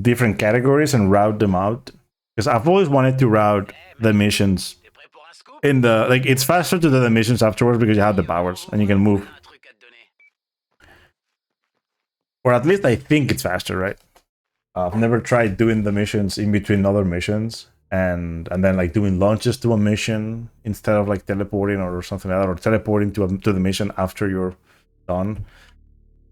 different categories and route them out, because I've always wanted to route the missions T'es prêt pour un scoop? in the like it's faster to do the missions afterwards because you have the powers and you can move, On a un truc à te donner. or at least I think it's faster, right? I've never tried doing the missions in between other missions and then like doing launches to a mission instead of like teleporting or something like that, or teleporting to the mission after you're done.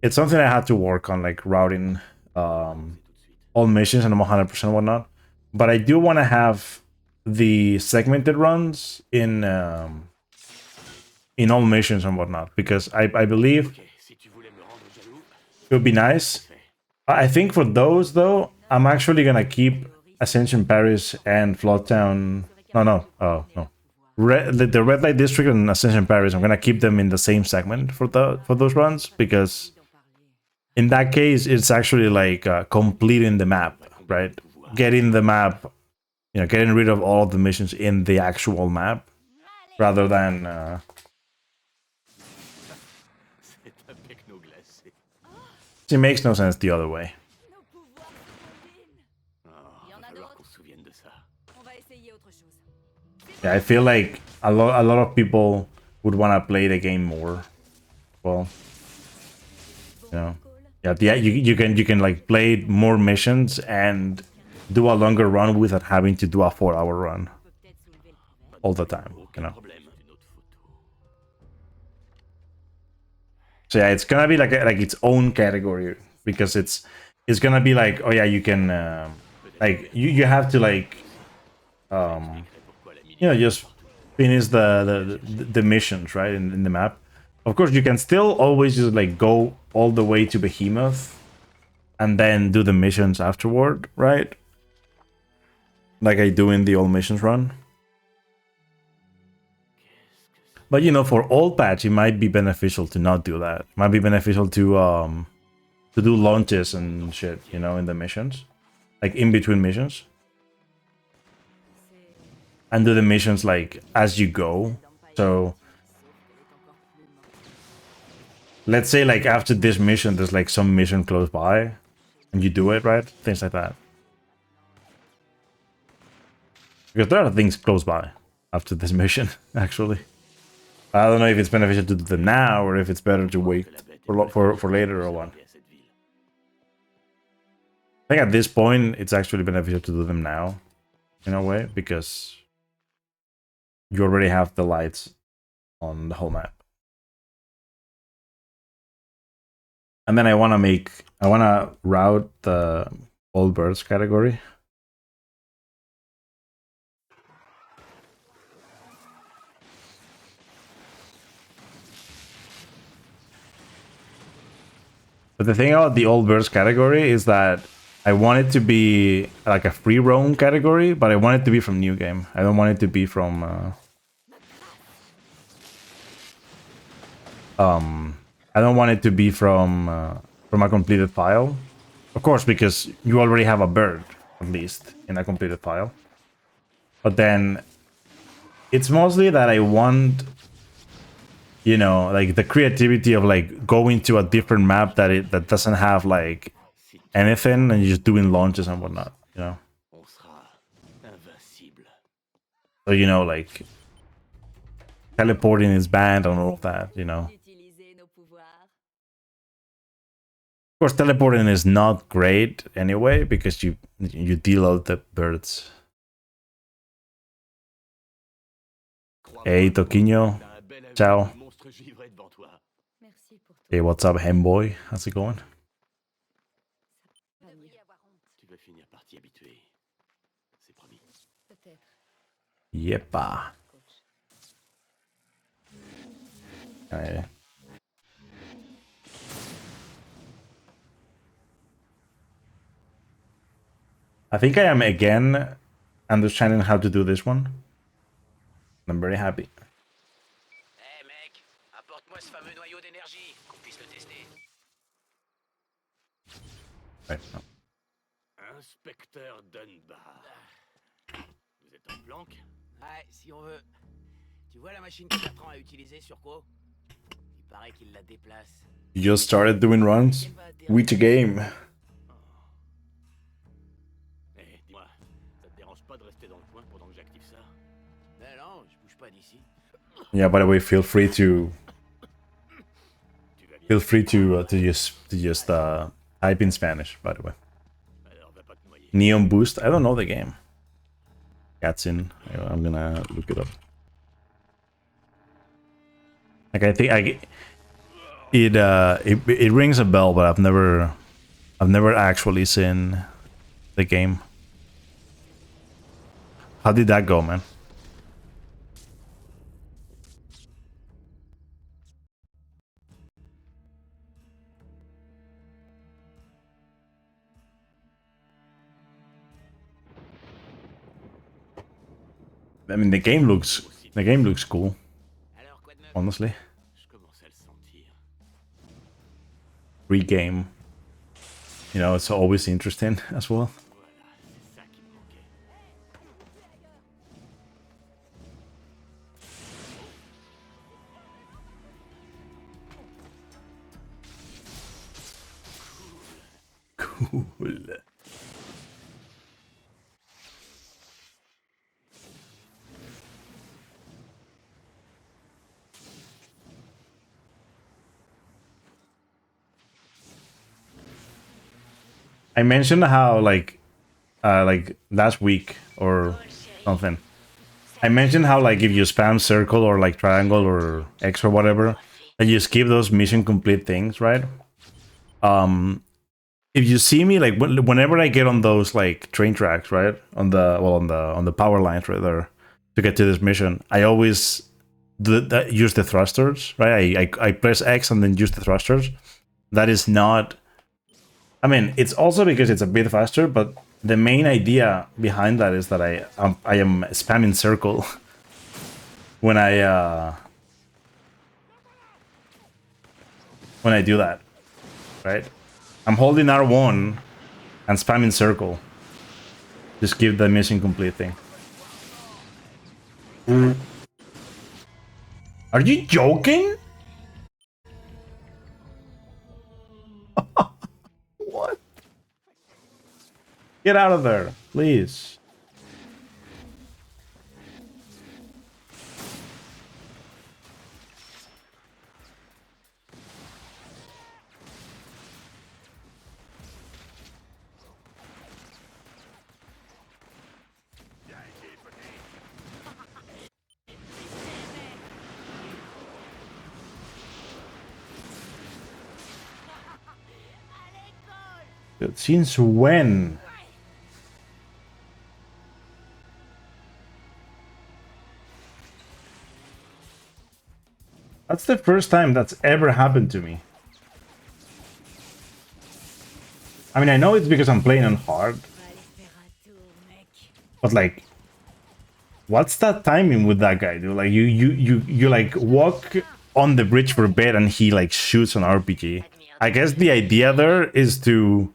It's something I had to work on, like routing all missions and 100% whatnot. But I do want to have the segmented runs in all missions and whatnot, because I believe Ok, si tu voulais me rendre jaloux, it would be nice. I think for those though, I'm actually gonna keep Ascension Paris and Floattown. No. The Red Light District and Ascension Paris, I'm gonna keep them in the same segment for those runs, because in that case it's actually like completing the map, right? Getting the map, you know, getting rid of all of the missions in the actual map rather than c'est un techno glacé. it makes no sense the other way. Nos pouvoirs se combinent. Oh, Y en va a falloir d'autres? qu'on se souvienne de ça. On va essayer autre chose. Yeah, I feel like a lot of people would want to play the game more. Well, you know, yeah, you can like play more missions and do a longer run without having to do a 4-hour run On peut peut-être soulever le problème. all the time, you Aucun know. problème. Une autre photo. So yeah, it's gonna be like its own category, because it's gonna be like, oh yeah, you can like you have to like Pourquoi la milice you know, just finish the missions, right, in the map. Of course, you can still always just like go all the way to Behemoth and then do the missions afterward, right? Like I do in the old missions run. But you know, for old patch, it might be beneficial to not do that. It might be beneficial to do launches and shit, you know, in the missions, like in between missions, and do the missions like as you go. So let's say like after this mission, there's like some mission close by, and you do it, right? Things like that. Because there are things close by after this mission, actually. I don't know if it's beneficial to do them now or if it's better to wait for later or what. I think at this point, it's actually beneficial to do them now, in a way, because you already have the lights on the whole map. And then I want to route the old birds category. But the thing about the old birds category is that I want it to be like a free roam category, but I want it to be from New Game. I don't want it to be from I don't want it to be from a completed file. Of course, because you already have a bird, at least, in a completed file. But then it's mostly that I want, you know, like the creativity of like going to a different map that doesn't have like anything and you're just doing launches and whatnot, you know. So, you know, like teleporting is banned and all of that, you know. Of course, teleporting is not great anyway because you deload the birds. Hey, Toquinho. Ciao. Hey, what's up, Hemboy? How's it going? Yepa. Hey. I think I am again understanding how to do this one. I'm very happy. Eh mec, apporte-moi ce fameux noyau d'énergie, qu'on puisse le tester. Right. No. Inspecteur Dunbar. Vous êtes en planque? Ouais, si on veut. Tu vois la machine que Bertrand a utilisée sur Quo? Il paraît qu'il la déplace. You just started doing runs? Which game? Eh, dis-moi, ça te dérange pas de rester dans le coin pendant que j'active ça? Ben non, je bouge pas d'ici. Yeah, by the way, feel free to just type in Spanish, by the way. Neon Boost? I don't know the game. Gatsin. I'm gonna look it up. Like I think it rings a bell, but I've never actually seen the game. How did that go, man? I mean, the game looks cool, Alors, quoi de neuf? honestly. Je commence à le sentir. Free game, you know, it's always interesting as well. Voilà, c'est ça qui me manquait. Cool. I mentioned how like last week or something. I mentioned how like if you spam circle or like triangle or X or whatever, and you skip those mission complete things, right? If you see me like whenever I get on those like train tracks, right, on the power lines right there, to get to this mission, I always use the thrusters, right? I press X and then use the thrusters. That is not... I mean, it's also because it's a bit faster, but the main idea behind that is that I am spamming circle when I do that, right? I'm holding R1 and spamming circle. Just give the mission complete thing. Are you joking? What? Get out of there, please. Dude, since when? That's the first time that's ever happened to me. I mean, I know it's because I'm playing on hard, but like, what's that timing with that guy, dude? Like, you like walk on the bridge for a bit and he like shoots an RPG. I guess the idea there is to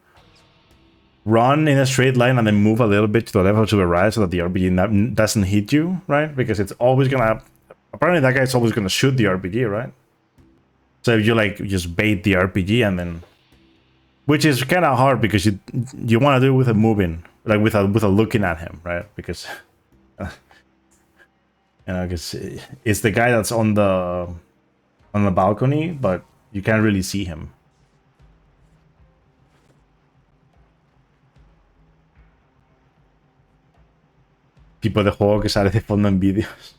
run in a straight line and then move a little bit to the left or to the right so that the RPG doesn't hit you, right? Because it's always gonna... Apparently that guy's always gonna shoot the RPG, right? So if you like just bait the RPG and then... Which is kind of hard because you want to do it with a moving, like with a looking at him, right? Because... you know, because it's the guy that's on the balcony, but you can't really see him. Tipo de juego que sale de fondo en vídeos.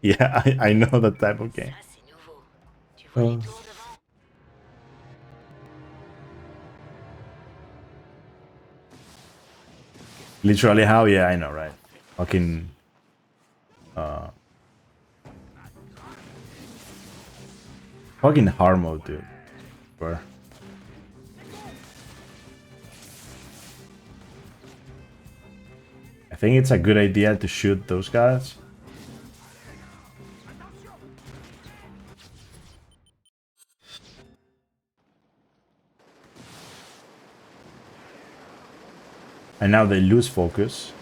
Yeah, I know that type of game. Literally how? Yeah, I know, right? Fucking... Fucking hard mode, dude. Where? I think it's a good idea to shoot those guys. And now they lose focus.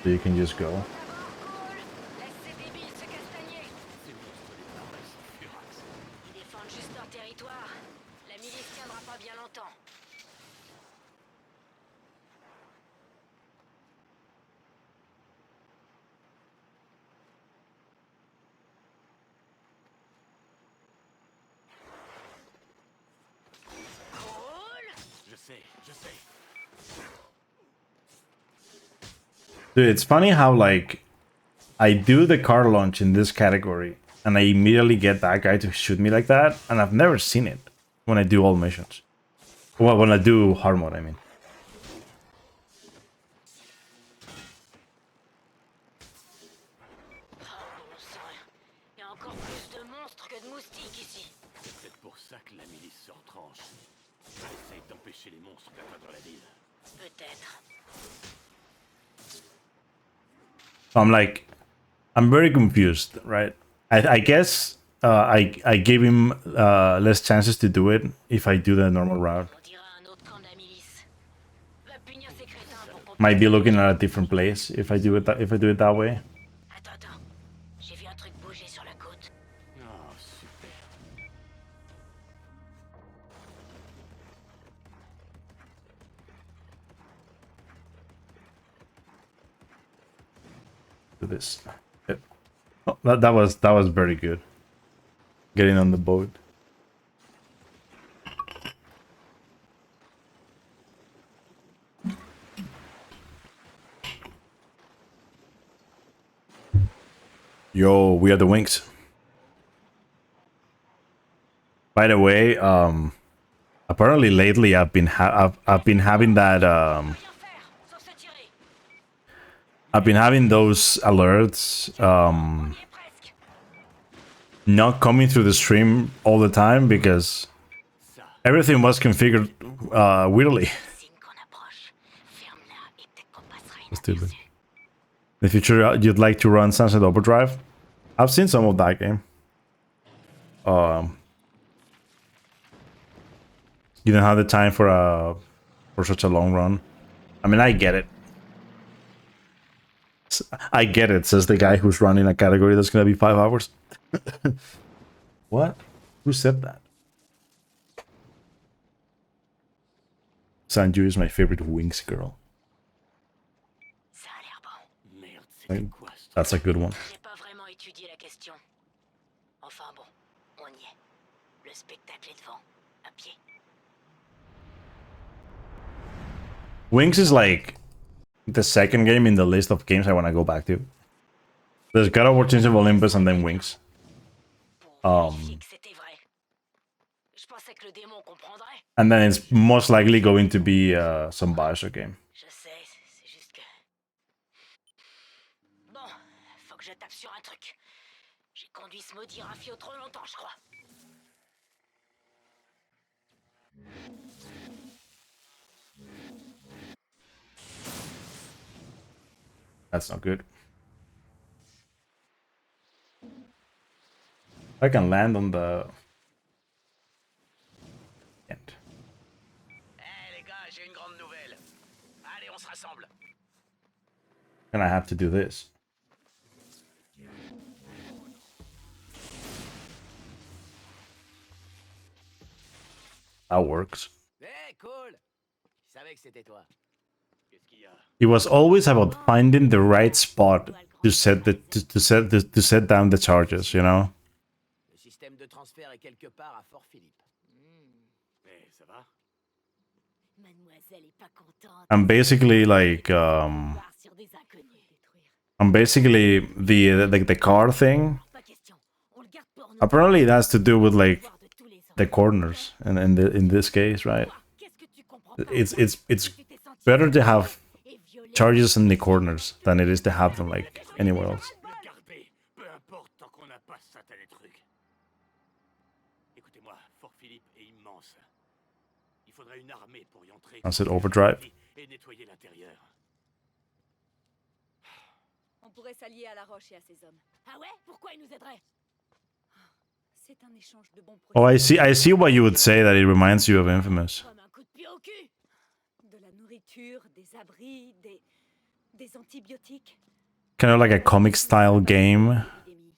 So you can just go. Dude, it's funny how, like, I do the car launch in this category, and I immediately get that guy to shoot me like that, and I've never seen it when I do all missions. Well, when I do hard mode, I mean. I'm like, I'm very confused, right? I guess I gave him less chances to do it if I do the normal route. Might be looking at a different place if I do it that way. Do this. Yep. Oh, that was very good. Getting on the boat. Yo, we are the Winks. By the way, apparently lately I've been having that I've been having those alerts not coming through the stream all the time because Ça, everything was configured weirdly. Signe qu'on approche. Ferme-la et peut-être qu'on passera Stupid. In the future, you'd like to run Sunset Overdrive? I've seen some of that game. You don't have the time for such a long run. I mean, I get it. I get it, says the guy who's running a category that's gonna be 5 hours. What? Who said that? Sanju is my favorite Wings girl. Ça a l'air bon. merde, c'était quoi ce truc? That's a good one. J'ai pas vraiment étudié la question. Enfin bon, on y est. Le spectacle est devant. À pied. Wings is like the second game in the list of games I want to go back to. There's God of War Chains of Olympus and then Wings. Pour vérifier que c'était vrai. Je pensais que le démon comprendrait. And then it's most likely going to be some Bioshock game. Je sais, c'est juste que... Bon, faut que je tape sur un truc. J'ai conduit ce maudit rafio trop longtemps, je crois. That's not good. I can land on the end. Eh les gars, j'ai une grande nouvelle. Allez, on se rassemble. And I have to do this. That works. Eh, cool. Je savais que c'était toi. Qu'est-ce qu'il y a? It was always about finding the right spot to set down the charges, you know? Le système de transfert est quelque part à Fort Philippe. Eh, ça va? Mademoiselle est pas contente. I'm basically like Voir sur des inconnus. Détruire. I'm basically the car thing. Pas question. On le garde pour nous. Apparently it has to do with like Voir de tous les the corners and in this case, right? Qu'est-ce que tu comprends pas? It's Tu t'es senti better to have et violé. charges in the corners than it is to have them like anywhere else. Le garder, peu importe tant qu'on n'a pas satané truc. Écoutez-moi, Fort Philippe est immense. Il faudrait une armée pour y entrer. Sunset Overdrive. Et nettoyer l'intérieur. On pourrait s'allier à la roche et à ses hommes. Ah ouais? Pourquoi il nous aiderait? C'est un échange de bons Oh, produits. I see why you would say that it reminds you of Infamous. Comme un coup de pied au cul. De la nourriture, des abris, des antibiotiques. Kind of like a comic style game, Épidémie.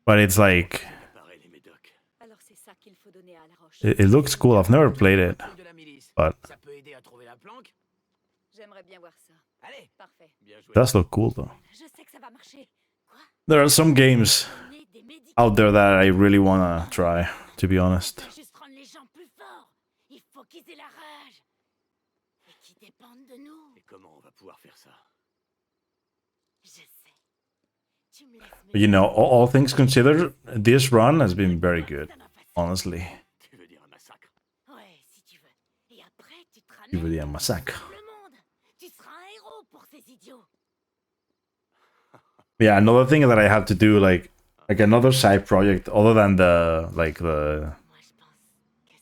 but it's like Préparez les médocs. Alors c'est ça qu'il faut donner à la roche. it looks cool. I've never played it, De la milice. but Ça peut aider à trouver la planque. J'aimerais bien voir ça. Allez. Parfait. Bien joué. it does look cool though. Je sais que ça va marcher. Quoi? There are some games Donner des médicaments. out there that I really wanna try, to be honest. Juste rendre les gens plus forts. Il faut qu'ils aient la rage. Et qu'ils dépendent de nous. Et comment on va pouvoir faire ça? Je sais. Tu me laisses me You know, all things considered, this run has been very good, Ça m'a fasciné. honestly. Tu veux dire un massacre? Ouais, si tu veux. Et après, tu te Tu ramènes veux dire un massacre? le monde. Tu seras un héros pour ces idiots. Yeah, another thing that I have to do, like another side project other than the Moi, je pense que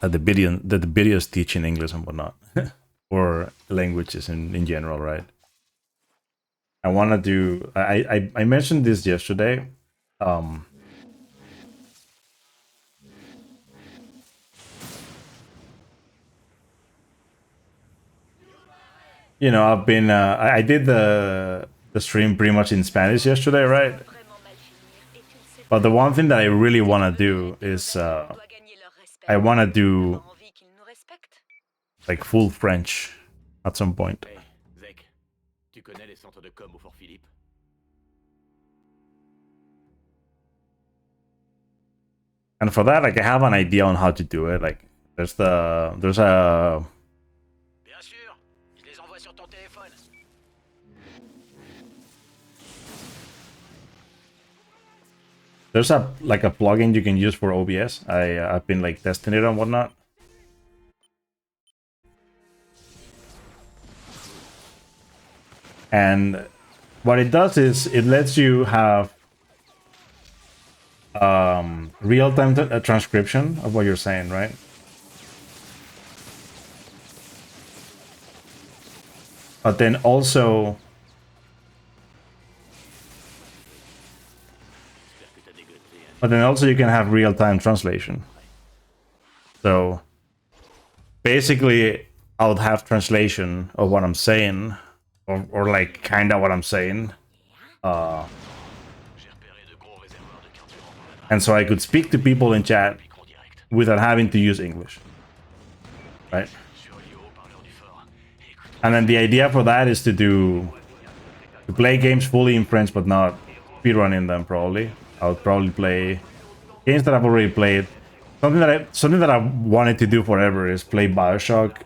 ça te plaît. the videos teach in English and whatnot, or languages in general, right? I want to do. I mentioned this yesterday. You know, I've been. I did the stream pretty much in Spanish yesterday, right? Vraiment mal finir. Et tu le sais. But the one thing that I really want to do is On doit gagner leur respect. I want to do Avoir envie qu'ils nous respectent. like full French at some point. Hey, Zek, tu connais les centres de com au Fort Philippe? And for that, like I have an idea on how to do it. Like there's a Bien sûr. Je les envoie sur ton téléphone. there's a like a plugin you can use for OBS. I've been like testing it and whatnot. And what it does is it lets you have real-time transcription of what you're saying, right? But then also you can have real-time translation. So basically I would have translation of what I'm saying, or like kind of what I'm saying. And so I could speak to people in chat without having to use English, right? And then the idea for that is to play games fully in French, but not speedrunning them. Probably I would probably play games that I've already played. Something that I wanted to do forever is play Bioshock,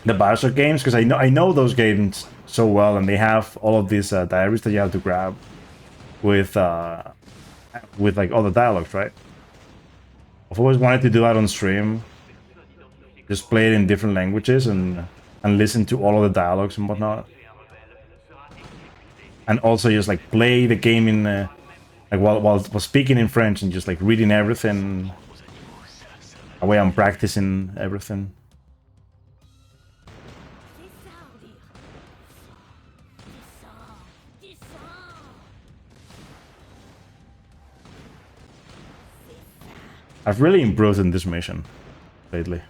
the Bioshock games, because I know those games so well, and they have all of these diaries that you have to grab with like all the dialogues, right? I've always wanted to do that on stream, just play it in different languages and listen to all of the dialogues and whatnot, and also just like play the game in like while speaking in French and just like reading everything. The way I'm practicing everything. I've really improved in this mission lately.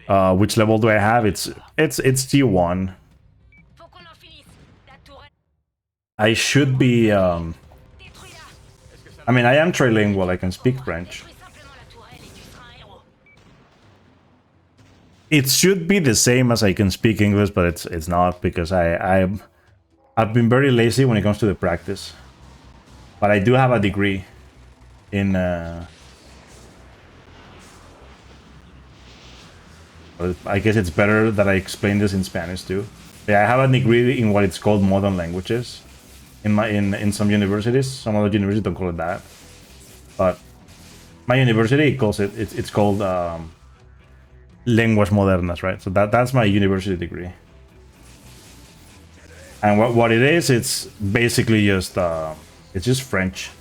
Which level do I have? It's T1. I should be I mean, I am trilingual, I can speak French. It should be the same as I can speak English, but it's not, because I've been very lazy when it comes to the practice. But I do have a degree in I guess it's better that I explain this in Spanish too. Yeah, I have a degree in what it's called modern languages in some universities. Some other universities don't call it that, but my university calls it's called lenguas modernas, right? So that's my university degree. And what it is, it's basically just it's just French.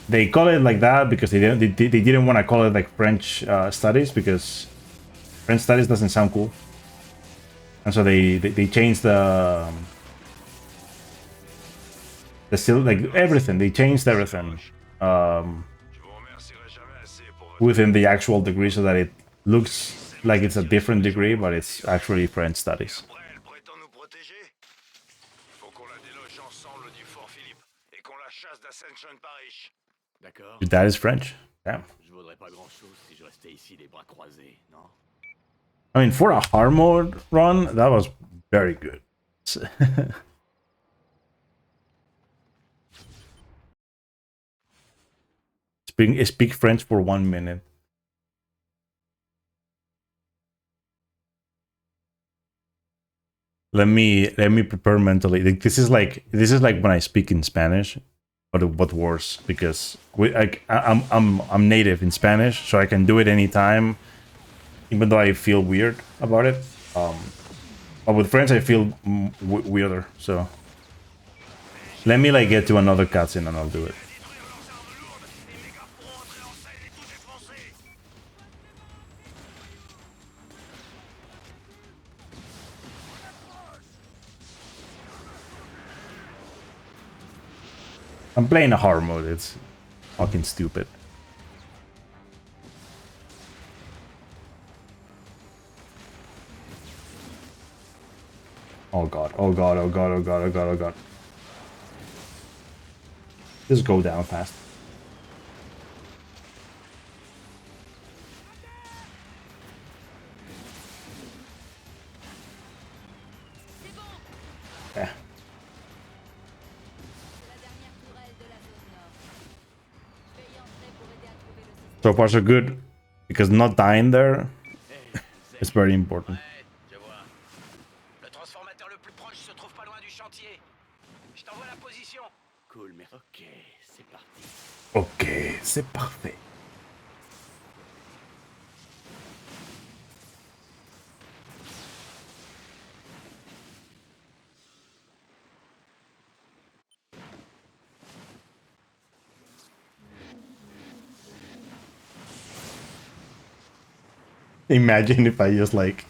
They call it like that because they didn't want to call it like French studies, because French studies doesn't sound cool, and so they changed the still, like, everything. They changed everything within the actual degree so that it looks like it's a different degree, but it's actually French studies. Your dad is French. Yeah. I mean, for a hard mode run, that was very good. Speak French for 1 minute. Let me prepare mentally. This is like when I speak in Spanish, but worse, because I'm native in Spanish, so I can do it anytime, even though I feel weird about it. But with French, I feel weirder. So let me like get to another cutscene and I'll do it. I'm playing a hard mode. It's fucking stupid. Oh god, oh god, oh god, oh god, oh god, oh god. Just go down fast. Yeah. So far so good, because not dying there is very important. Ok, c'est parfait. Imagine if I just like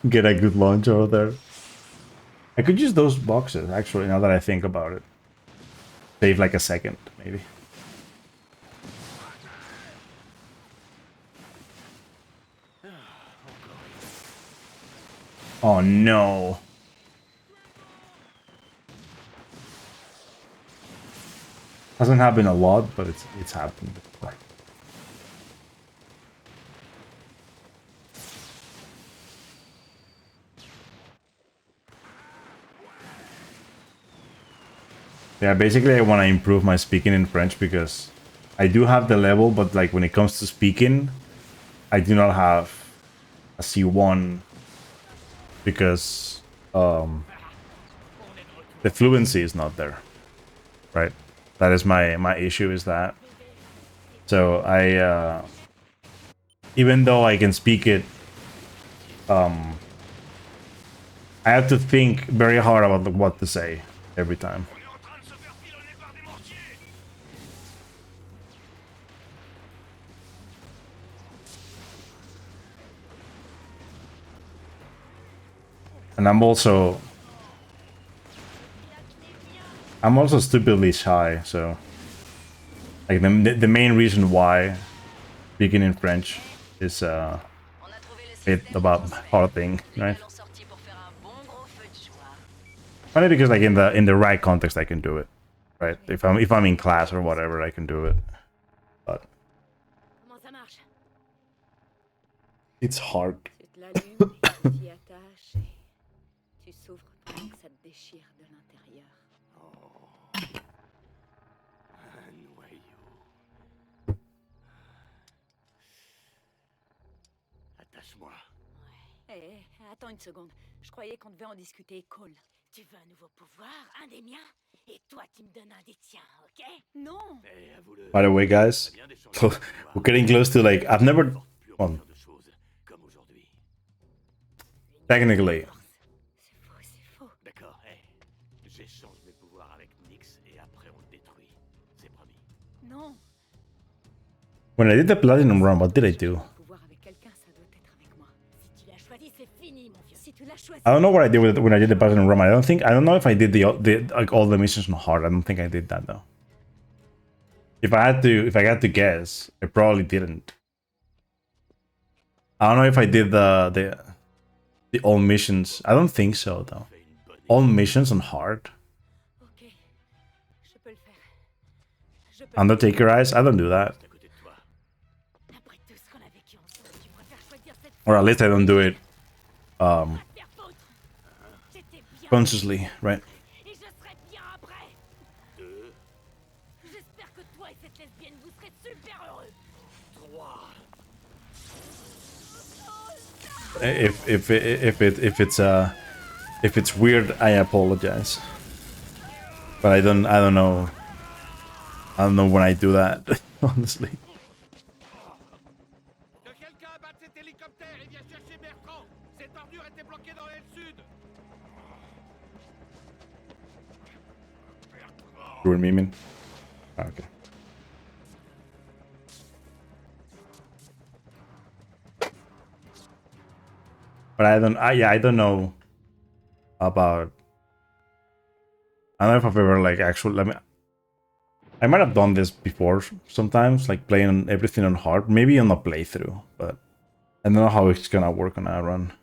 get a good launch over there. I could use those boxes actually now that I think about it. Save like a second, maybe. Oh no. Hasn't happened a lot, but it's happened before. Yeah, basically I want to improve my speaking in French because I do have the level, but like when it comes to speaking, I do not have a C1 because the fluency is not there, right? That is my issue is that. So I even though I can speak it, I have to think very hard about what to say every time. On est en train de se faire pilonner par des mortiers. And I'm also stupidly shy, so like the main reason why speaking in French is On a trouvé le bit système about de hard thing, Les right? gars l'ont sorti pour faire un bon gros feu de joie. Only because like in the right context I can do it, right? If I'm in class or whatever, I can do it. But Comment ça marche? it's hard. Tu te l'allumes, tu t'y attaches et tu souffres pendant que ça te déchire de l'intérieur. Un noyau. Attache-moi. Hé, attends une seconde. Je croyais qu'on devait en discuter, Cole. Tu veux un nouveau pouvoir, un des miens? Et toi, tu me donnes un des tiens, ok? Non! Eh, avoue-le. By the way, guys, Bien des changements de pouvoir. we're getting close to like I've never Plus well, rien de choses comme aujourd'hui. technically C'est faux, c'est faux. D'accord, j'échange mes pouvoirs avec Nyx et après on le détruit. C'est promis. Non! when I did the platinum run, what did I do? Pouvoir avec quelqu'un, ça doit être avec moi. Si tu l'as choisi, c'est fini, mon vieux. Si tu l'as choisi. I don't know what I did with when I did the platinum run. I don't know if I did the like all the missions on hard. I don't think I did that though. If I had to guess, I probably didn't. I don't know if I did the all missions. I don't think so though. Fais une bonne All missions on hard. Ok, je peux le faire. Je peux. Undertaker Eyes. I don't do that. à côté de toi. Après tout ce qu'on a vécu ensemble, tu préfères choisir cette Or at least I don't do it faire foutre. J'étais bien consciously, right? et je serai bien après. Deux, J'espère que toi et cette lesbienne, vous serez super heureux. trois. If it's weird, I apologize. But I don't know. I don't know when I do that, honestly. Que quelqu'un abatte cet hélicoptère et vienne chercher Bertrand. Cette ordure était bloquée dans l'aile sud. You were memeing? Ah, okay. But I don't know about. I don't know if I've ever like actually. I might have done this before sometimes, like playing everything on hard, maybe on a playthrough, but I don't know how it's gonna work on a run.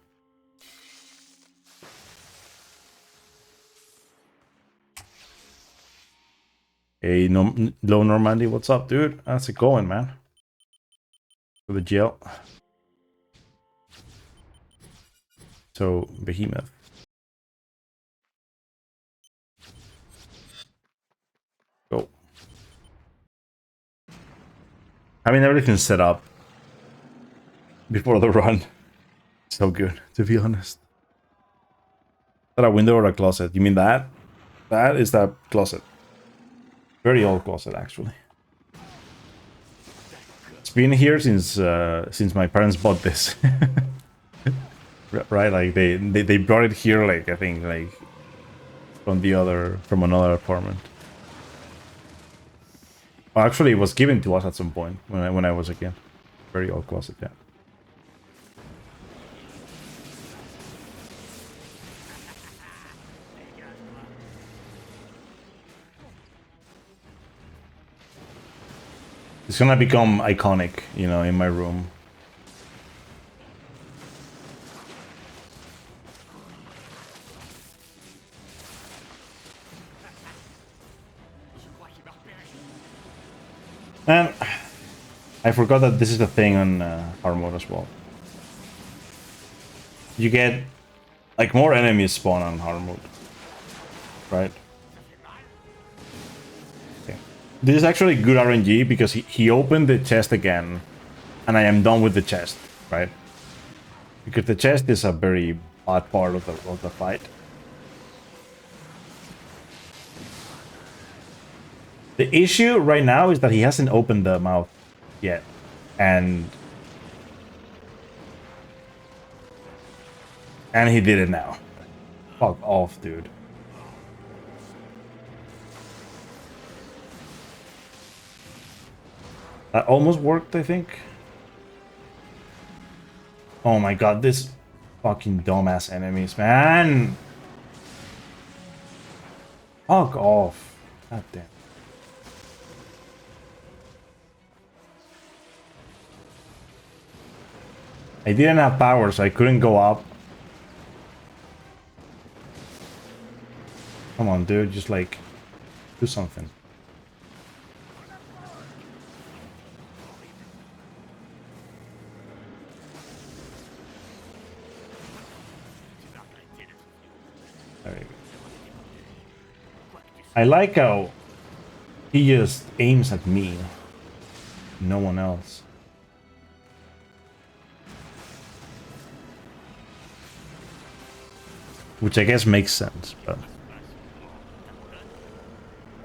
Hey, no, Low Normandy, what's up, dude? How's it going, man? To the jail. So, Behemoth. Go. Having everything set up before the run. So good, to be honest. Is that a window or a closet? You mean that? That is that closet. Very old closet, actually. It's been here since my parents bought this. Right, like they brought it here, like I think, like from another apartment. Well, actually, it was given to us at some point when I was a kid. Very old closet, yeah. It's gonna become iconic, you know, in my room. And I forgot that this is a thing on hard mode as well. You get like more enemies spawn on hard mode, right? Okay. This is actually good RNG because he opened the chest again, and I am done with the chest, right? Because the chest is a very bad part of the fight. The issue right now is that he hasn't opened the mouth yet, and he did it now. Fuck off, dude. That almost worked, I think. Oh my god, this fucking dumbass enemies, man. Fuck off. God damn. I didn't have power, so I couldn't go up. Come on, dude, just like do something. There you go. I like how he just aims at me, no one else. Which I guess makes sense, but...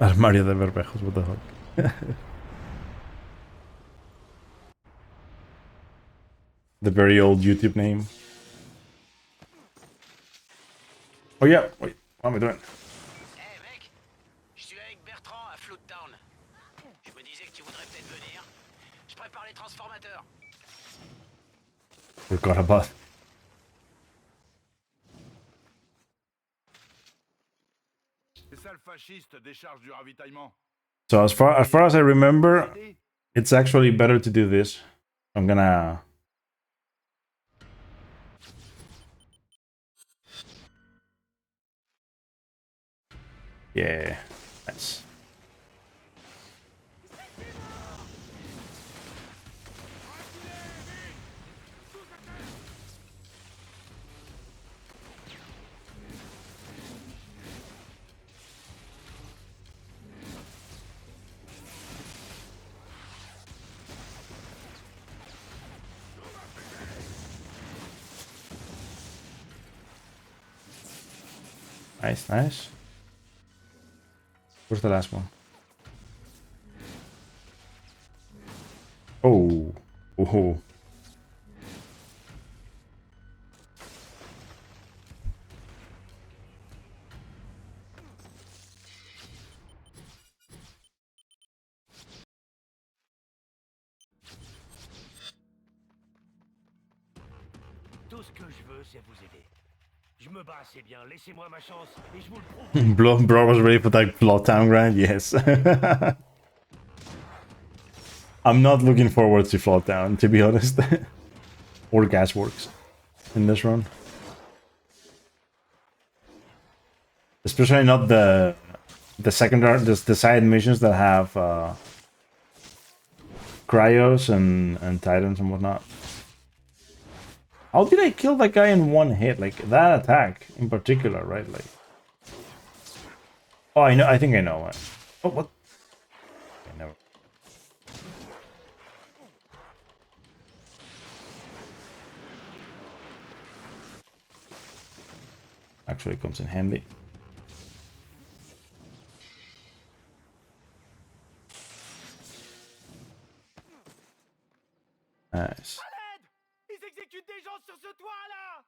Armario de Berbejos, what the fuck? The very old YouTube name. Oh yeah, wait, what am I doing? Eh mec, je suis avec Bertrand à Float Town. Je me disais que tu voudrais peut-être venir. Je prépare les transformateurs. Forgot about... Les salles fascistes déchargent du ravitaillement. So as far as I remember, it's actually better to do this. I'm gonna... Yeah, nice. Nice, nice. Where's the last one? Oh. Oh. Tout ce que je veux, c'est vous aider. Je me bats assez bien, laissez-moi ma chance et je vous le prouve. Bro was ready for that Plot Town grind? Yes. I'm not looking forward to Float Down, to be honest. Or Gasworks in this run. Especially not the secondary, the side missions that have cryos and titans and whatnot. How did I kill that guy in one hit? Like that attack in particular, right? Like, oh, I know. I think I know. Oh, what? I never. Actually, comes in handy. Nice. Ils exécutent des gens sur ce toit là.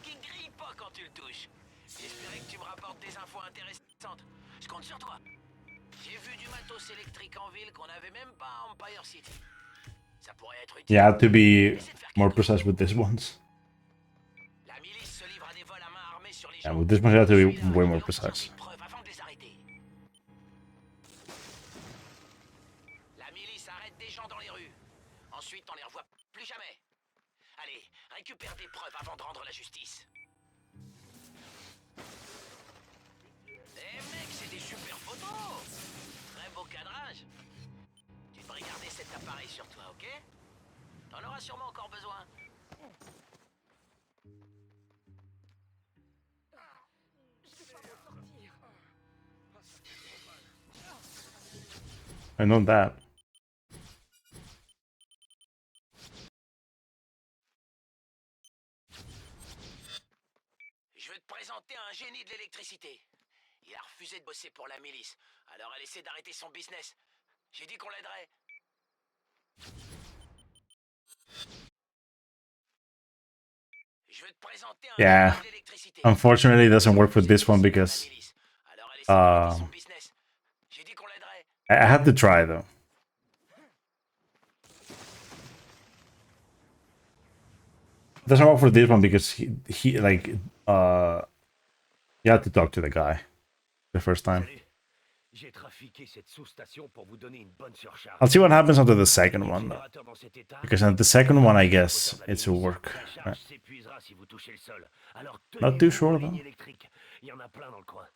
qui grille pas quand tu le touches. J'espérais que tu me rapportes des infos intéressantes. Je compte sur toi. J'ai vu du matos électrique en ville qu'on n'avait même pas à Empire City. Ça pourrait être utile. You have to be Essaie de faire more quelque precise chose. with this ones. La milice se livre à des vols à main armée sur les Yeah, gens. with this one you have to Je be suis là, way je more vais obtenir precise. des preuves avant de les arrêter. La milice arrête des gens dans les rues. Ensuite, on les revoit plus jamais. Allez, récupère des preuves avant de rendre la justice. Eh mec, c'est des super photos. Très beau cadrage. Tu devrais garder cet appareil sur toi, ok? T'en auras sûrement encore besoin. I know that. Je veux te présenter un génie de l'électricité. Il a refusé de bosser pour la milice, alors elle essaie d'arrêter son business. J'ai dit qu'on l'aiderait. Je veux te présenter un Yeah. génie de l'électricité. Unfortunately, it doesn't work with Il a this one refusé de bosser pour la because milice, alors elle essaie d'arrêter uh, son business. J'ai dit qu'on l'aiderait. I had to try though. It doesn't work for this one because he like you had to talk to the guy the first time. Salut. J'ai trafiqué cette sous-station pour vous donner une bonne surcharge. I'll see what happens after the second Les one though, générateurs dans cet état, because at the second one I les guess moteurs de la it will milice. work. La charge Right. s'épuisera si vous touchez le sol. Alors Not too tenez-vous sure aux though. lignes électriques. Il y en a plein dans le coin.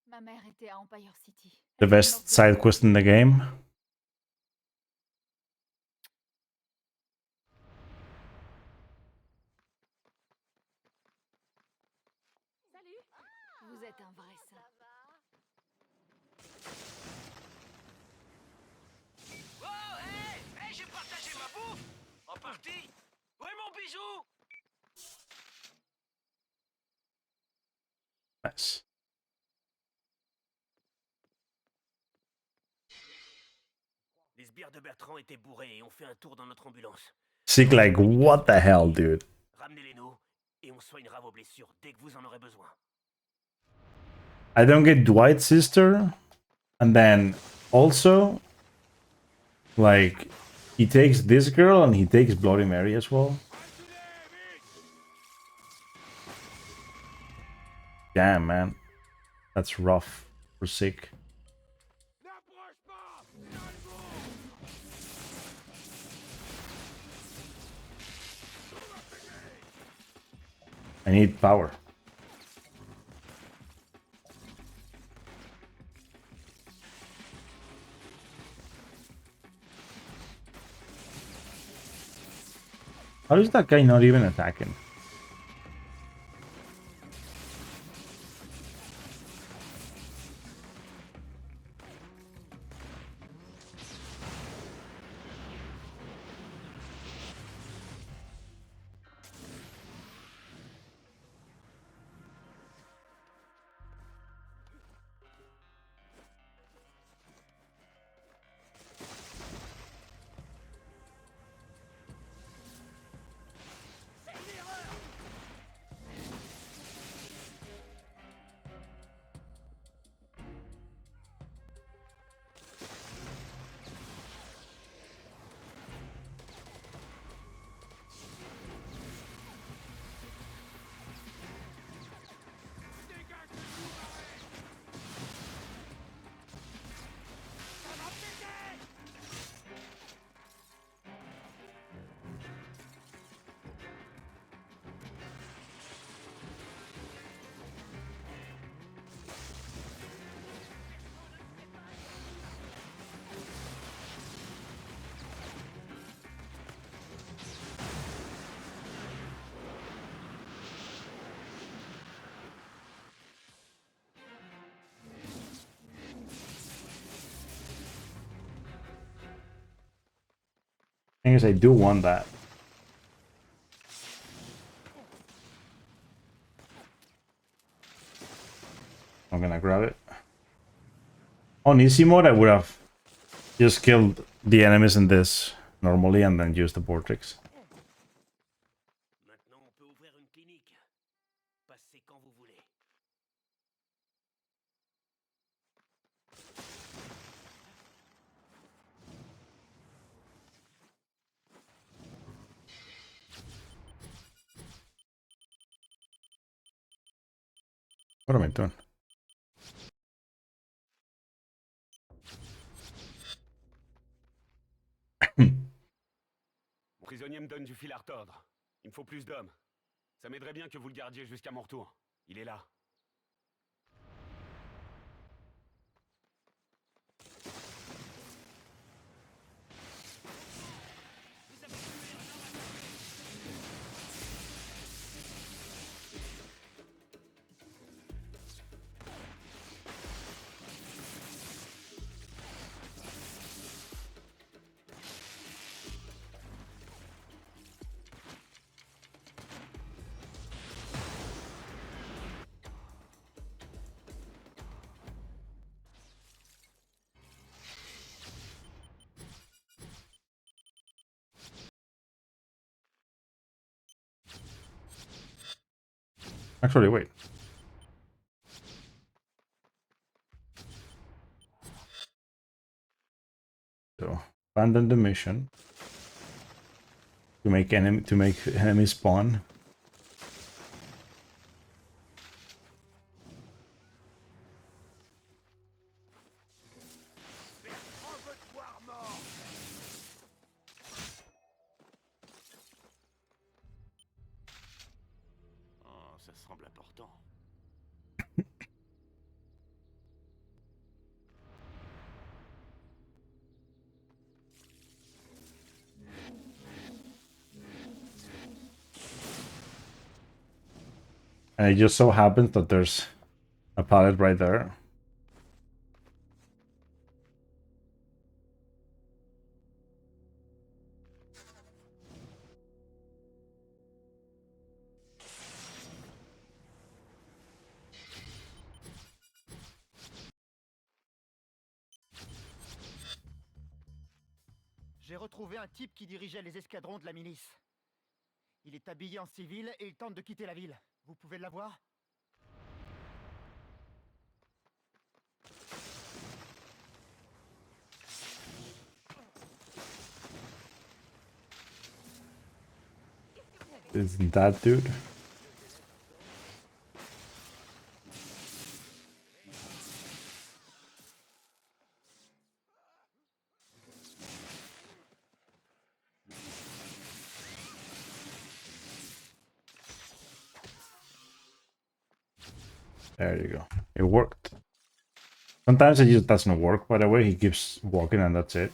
Ma mère était à Empire City. The best side quest in the game. Salut. Vous êtes un vrai saint. Oh, hé, hé, j'ai partagé ma bouffe. En partie. Où est mon bijou? Nice. Les sbires de Bertrand étaient bourrés et ont fait un tour dans notre ambulance. Seek like what the hell, dude? Ramenez-les-nous et on soignera vos blessures dès que vous en aurez besoin. I don't get Dwight's sister, and then also like he takes this girl and he takes Bloody Mary as well. Damn, man, that's rough for sick. I need power. How is that guy not even attacking? Thing is, I do want that. I'm gonna grab it. On easy mode, I would have just killed the enemies in this normally and then use the vortex. Maintenant, on peut ouvrir une clinique. Passez quand vous voulez. What am I doing? Mon prisonnier me donne du fil à retordre. Il me faut plus d'hommes. Ça m'aiderait bien que vous le gardiez jusqu'à mon retour. Il est là. Actually, wait. So abandon the mission to make enemy spawn. Oh, ça semble important. And it just so happens that there's a pallet right there. J'ai retrouvé un type qui dirigeait les escadrons de la milice. Il est habillé en civil et il tente de quitter la ville. Vous pouvez l'avoir? Isn't that dude? There you go. It worked. Sometimes it just doesn't work, by the way. He keeps walking and that's it.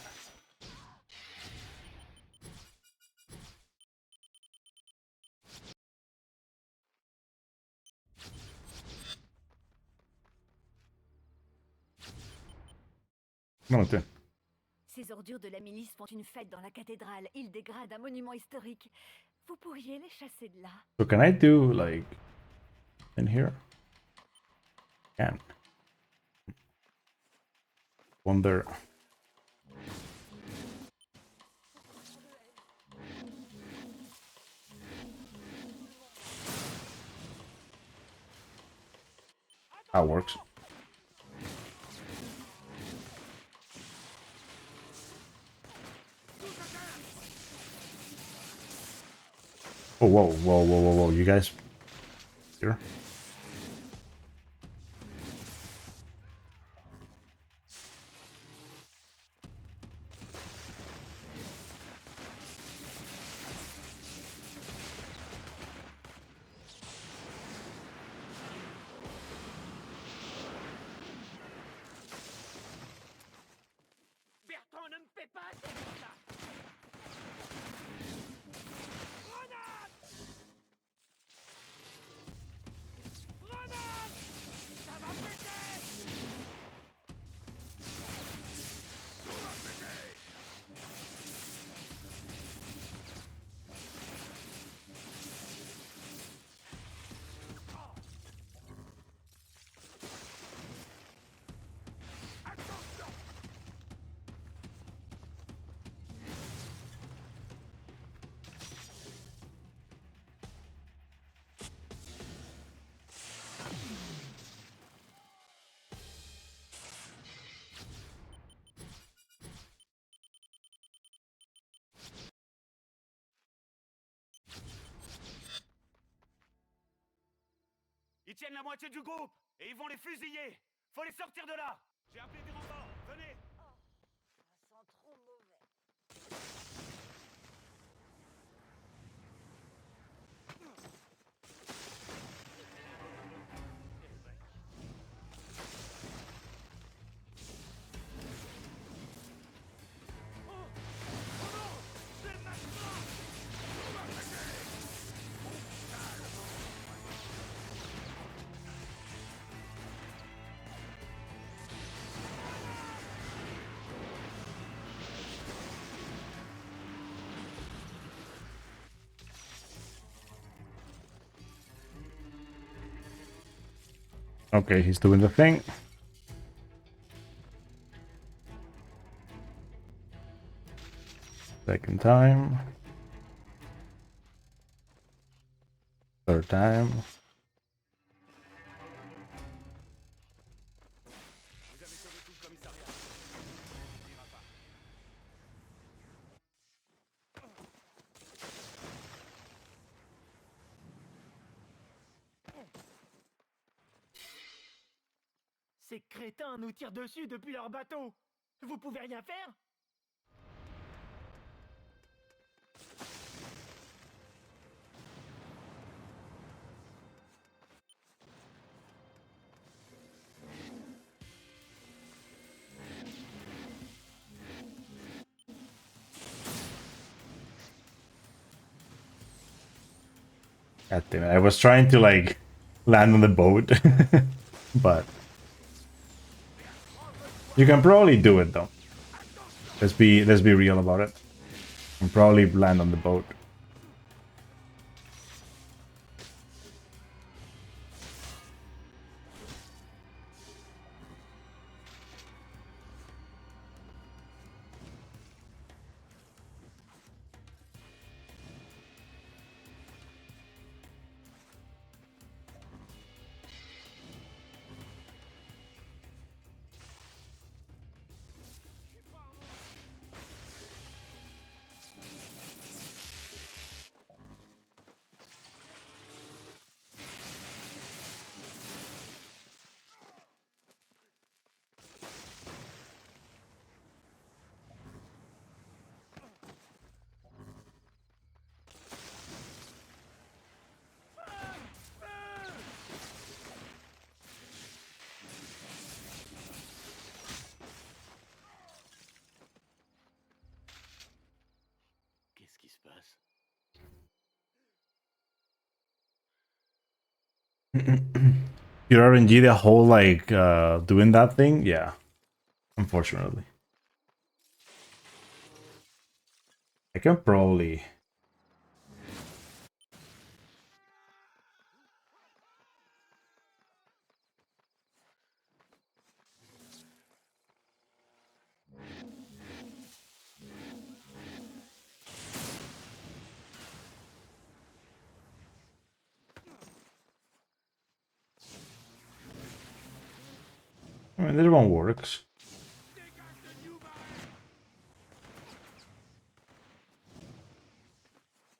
No, dude. Ces ordures de la milice font une fête dans la cathédrale. Ils dégradent un monument historique. Vous pourriez les chasser de là. So can I do like in here? Can. Wonder. That works. Oh, whoa, whoa, whoa, whoa, whoa, you guys here? Bertrand, ne me fais pas ces choses-là. Grenade! Ils tiennent la moitié du groupe et ils vont les fusiller. Faut les sortir de là. J'ai appelé des renforts. Venez. Ça sent trop mauvais. Okay, he's doing the thing. Second time. Third time. Vous avez sauvé tout le commissariat. Ça ira pas. Ces crétins nous tirent dessus depuis leur bateau. Vous pouvez rien faire? God damn it. I was trying to like land on the boat. But you can probably do it though. Let's be real about it. You can probably land on the boat. Qu'est-ce qui se passe? Your RNG the whole like doing that thing? Yeah. Unfortunately. I can probably I mean, this one works.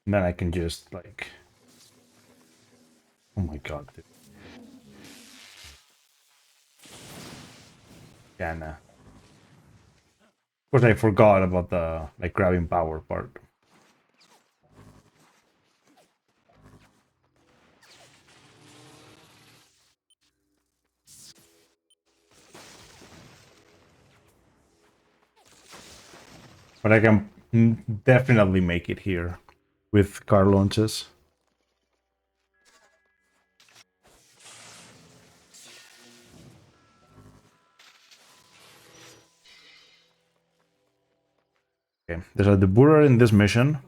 And then I can just like, oh my god, dude. Yeah, nah. Of course, I forgot about the like grabbing power part. But I can definitely make it here with car launches. Okay, there's a deburrer in this mission.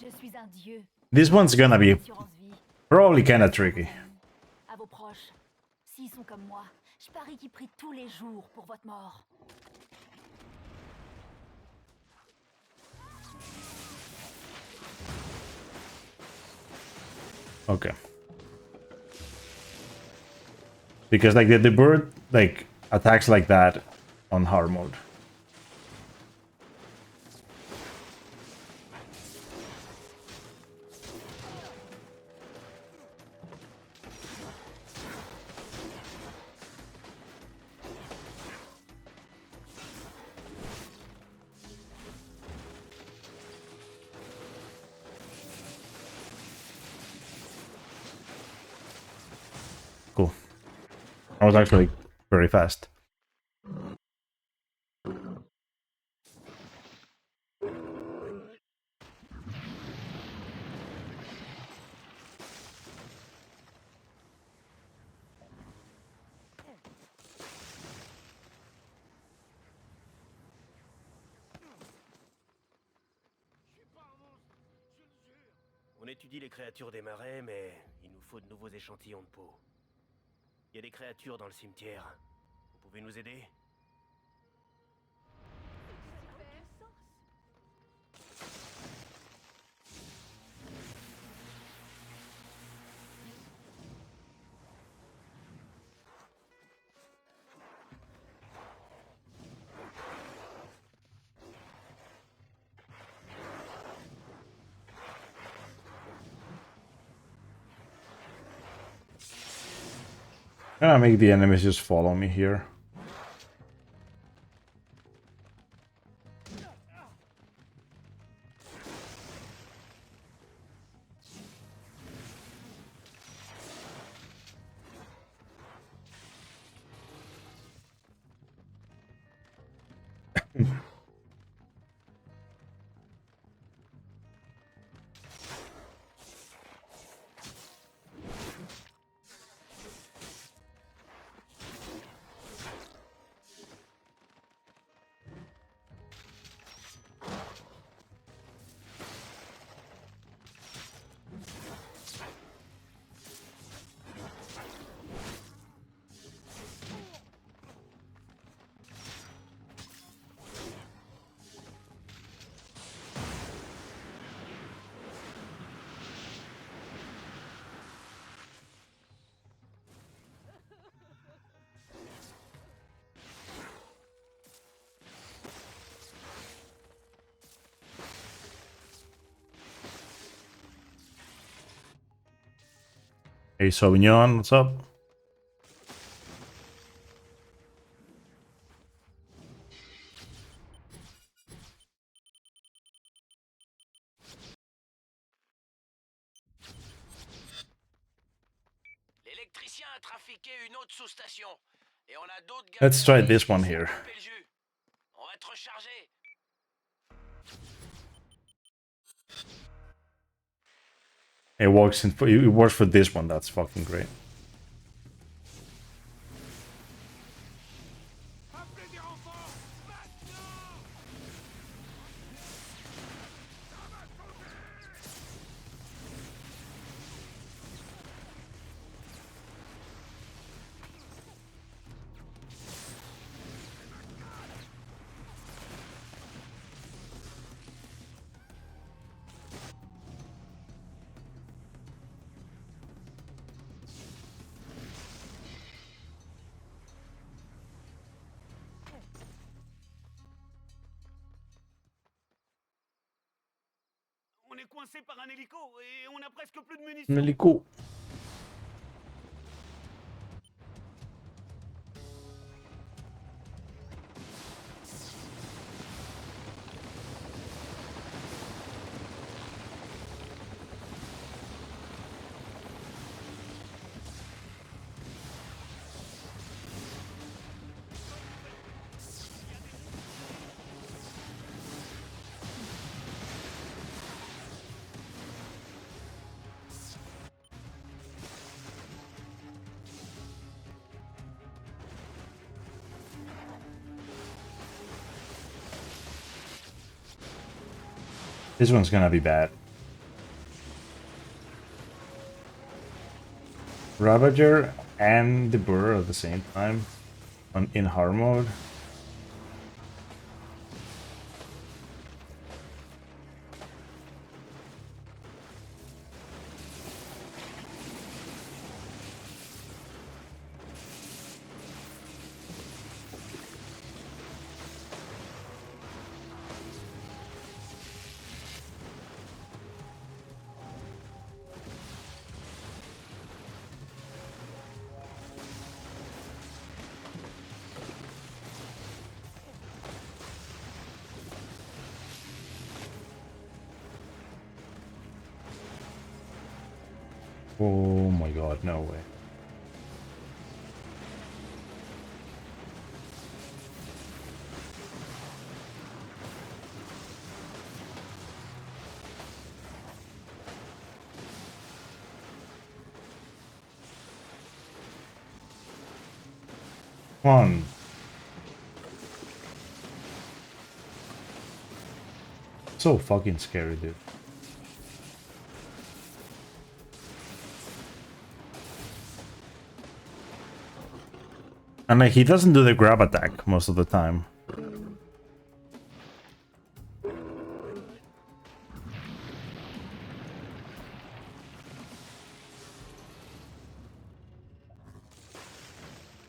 Je suis un dieu. This one's gonna be Assurance vie. probably kinda tricky. À vos proches. S'ils sont comme moi, je parie qu'ils prient tous les jours pour votre mort. Okay. Because like the bird like attacks like that on hard mode. I was actually very fast. On étudie les créatures des marais, mais il nous faut de nouveaux échantillons de peau. Il y a des créatures dans le cimetière. Vous pouvez nous aider? I'm gonna make the enemies just follow me here. Hey Sauvignon, what's up? L'électricien a trafiqué une autre sous-station. Et on a d'autres gars. Let's try this one here. On va te recharger. It works for this one. That's fucking great. On est coincé par un hélico et on a presque plus de Un munitions. hélico. This one's gonna be bad. Ravager and the Burr at the same time in hard mode. Oh my god, no way. Come on. So fucking scary, dude. And like, he doesn't do the grab attack most of the time.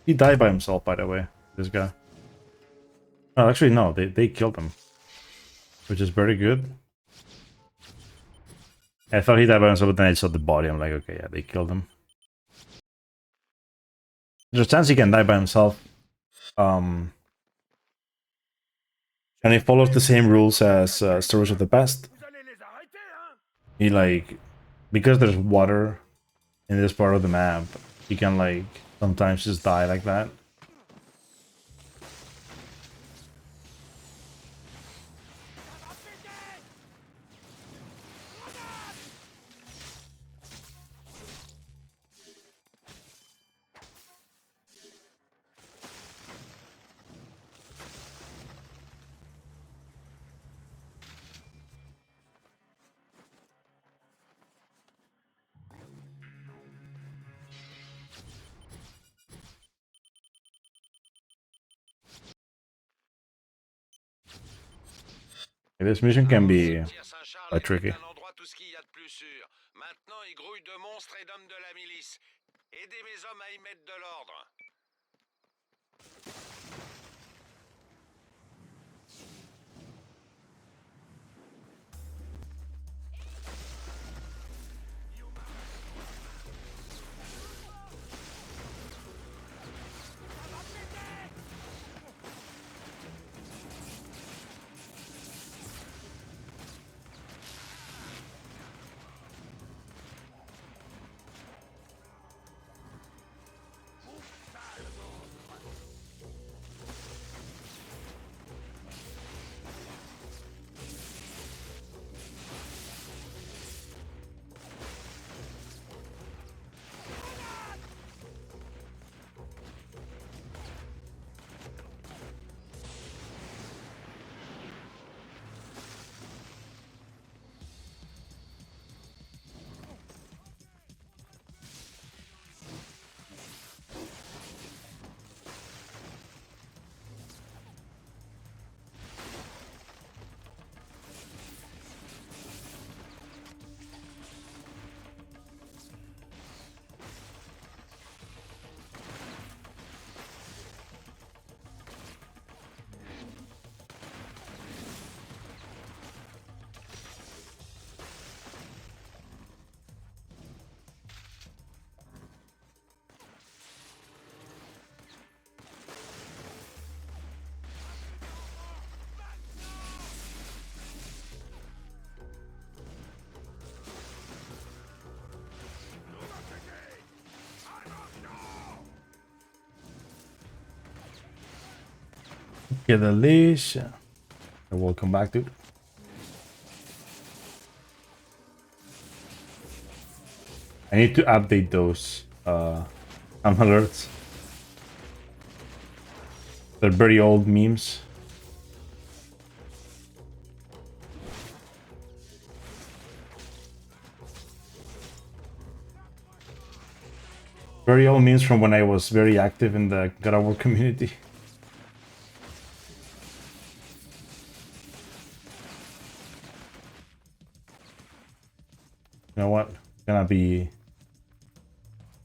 He died by himself, by the way, this guy. Oh, actually, no, they killed him. Which is very good. I thought he died by himself, but then I saw the body. I'm like, okay, yeah, they killed him. There's a chance he can die by himself. And he follows the same rules as Stories of the Past. He, like, because there's water in this part of the map, he can, like, sometimes just die like that. This mission can be quite tricky. Maintenant, ils grouillent de monstres et d'hommes de la milice. Aidez mes hommes à y mettre de l'ordre. Get the leash. Welcome back, dude. I need to update those alerts. They're very old memes. Very old memes from when I was very active in the God of War community. You know what? I'm gonna be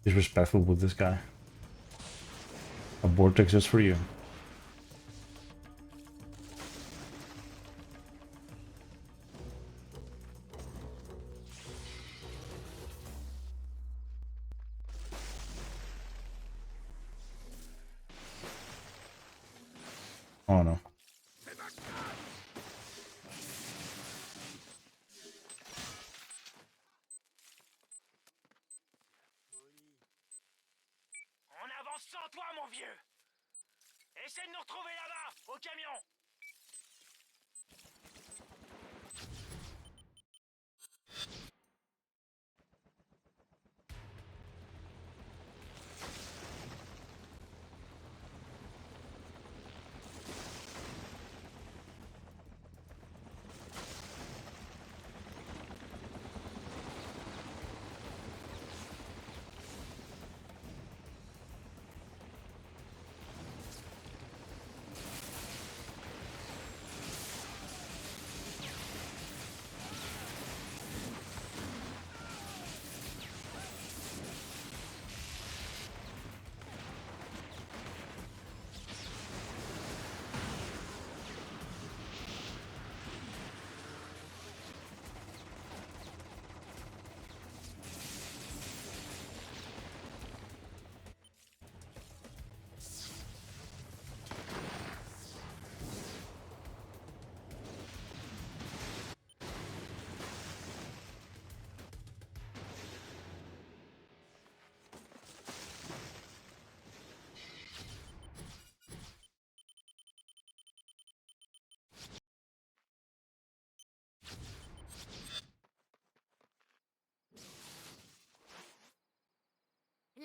disrespectful with this guy. A vortex just for you. Oh no. On avance sans toi, mon vieux. Essaie de nous retrouver là-bas, au camion.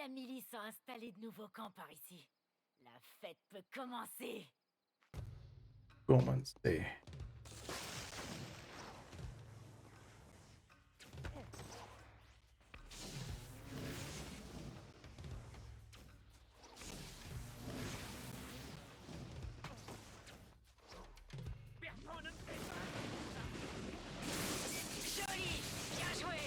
La milice a installé de nouveaux camps par ici. La fête peut commencer. Commencez. Joli! Bien joué!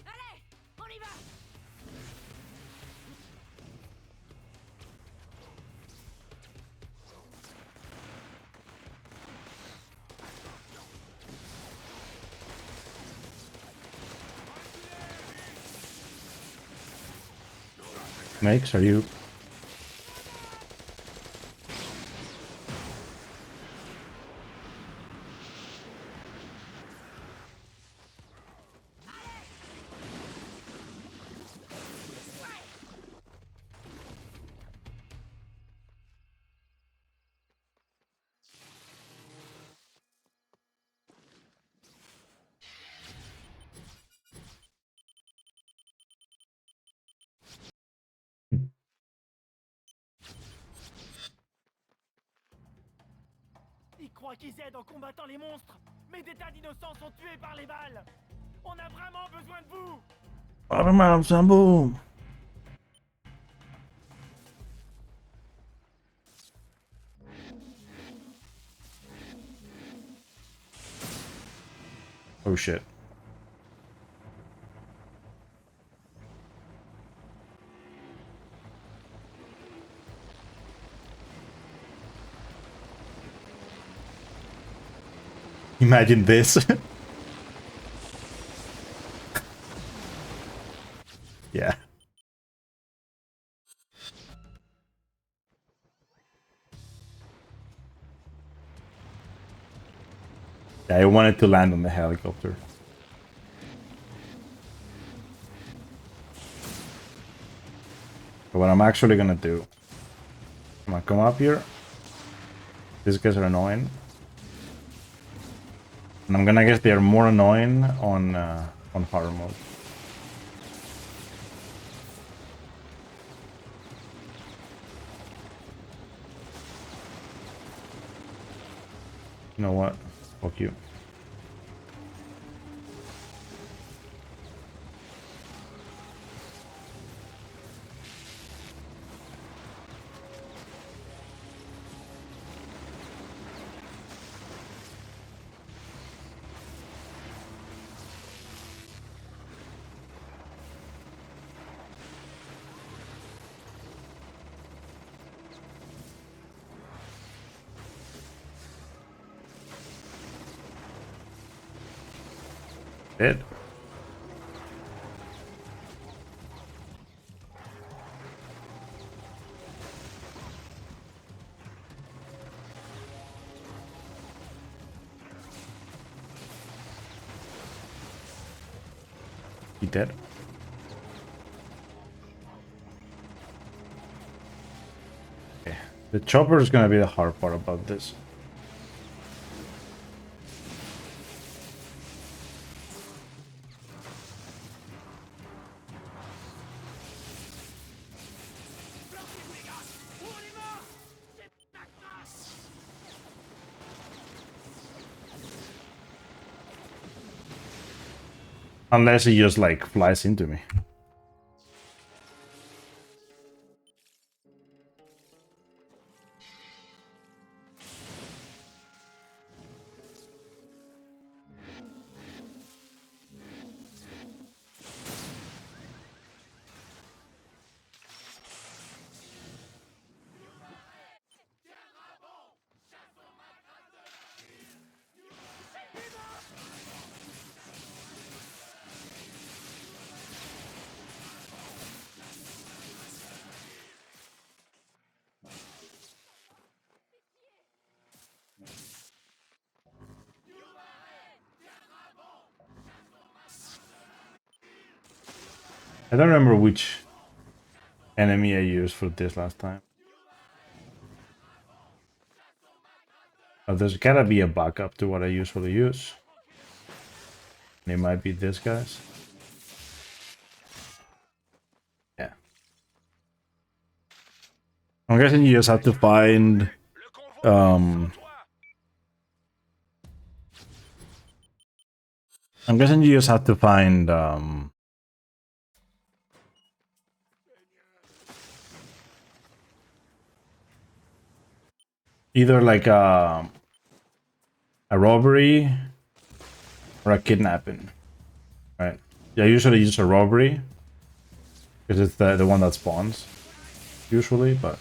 Allez! On y va! Makes, are you? Ils croient qu'ils aident en combattant les monstres, mais des tas d'innocents sont tués par les balles. On a vraiment besoin de vous. Armam Sambo. Oh shit. Imagine this. Yeah. I wanted to land on the helicopter. But what I'm actually gonna do, I'm gonna come up here. These guys are annoying. And I'm gonna guess they are more annoying on hard mode. You know what? Fuck you. Dead. He dead. Okay. The chopper is gonna be the hard part about this. Unless he just like flies into me. I don't remember which enemy I used for this last time. Oh, there's gotta be a backup to what I usually use. And it might be this guys. Yeah. I'm guessing you just have to find I'm guessing you just have to find either like a robbery or a kidnapping. Right. Yeah, I usually use a robbery because it's the one that spawns usually, but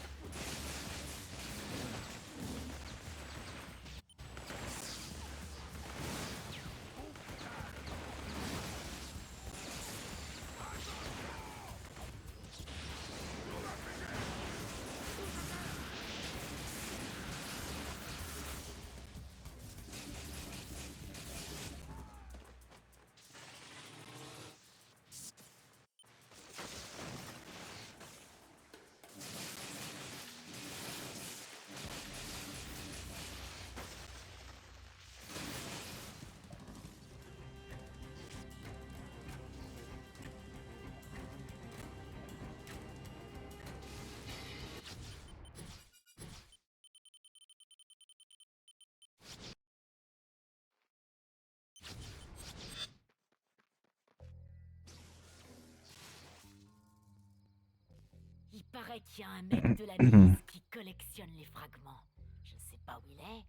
Il paraît qu'il y a un mec de la milice qui collectionne les fragments. Je sais pas où il est,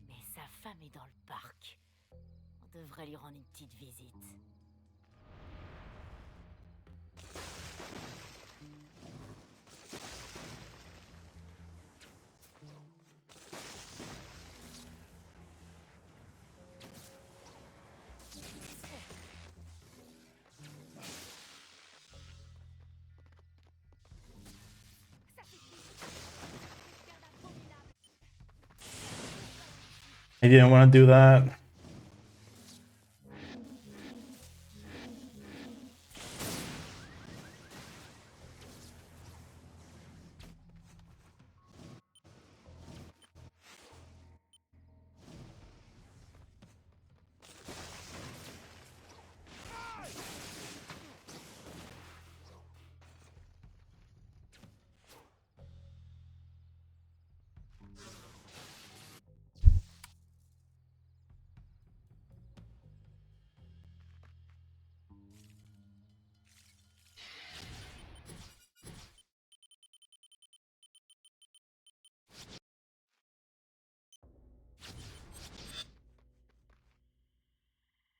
mais sa femme est dans le parc. On devrait lui rendre une petite visite. I didn't want to do that.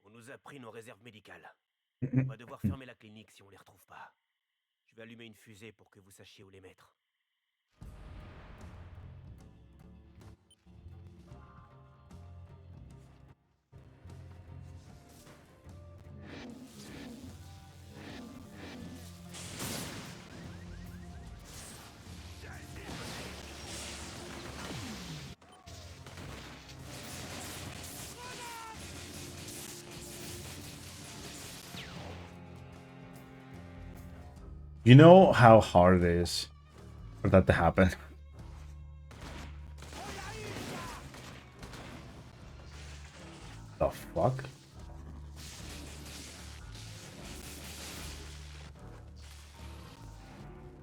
On nous a pris nos réserves médicales. On va devoir fermer la clinique si on les retrouve pas. Je vais allumer une fusée pour que vous sachiez où les mettre. You know how hard it is for that to happen? The fuck?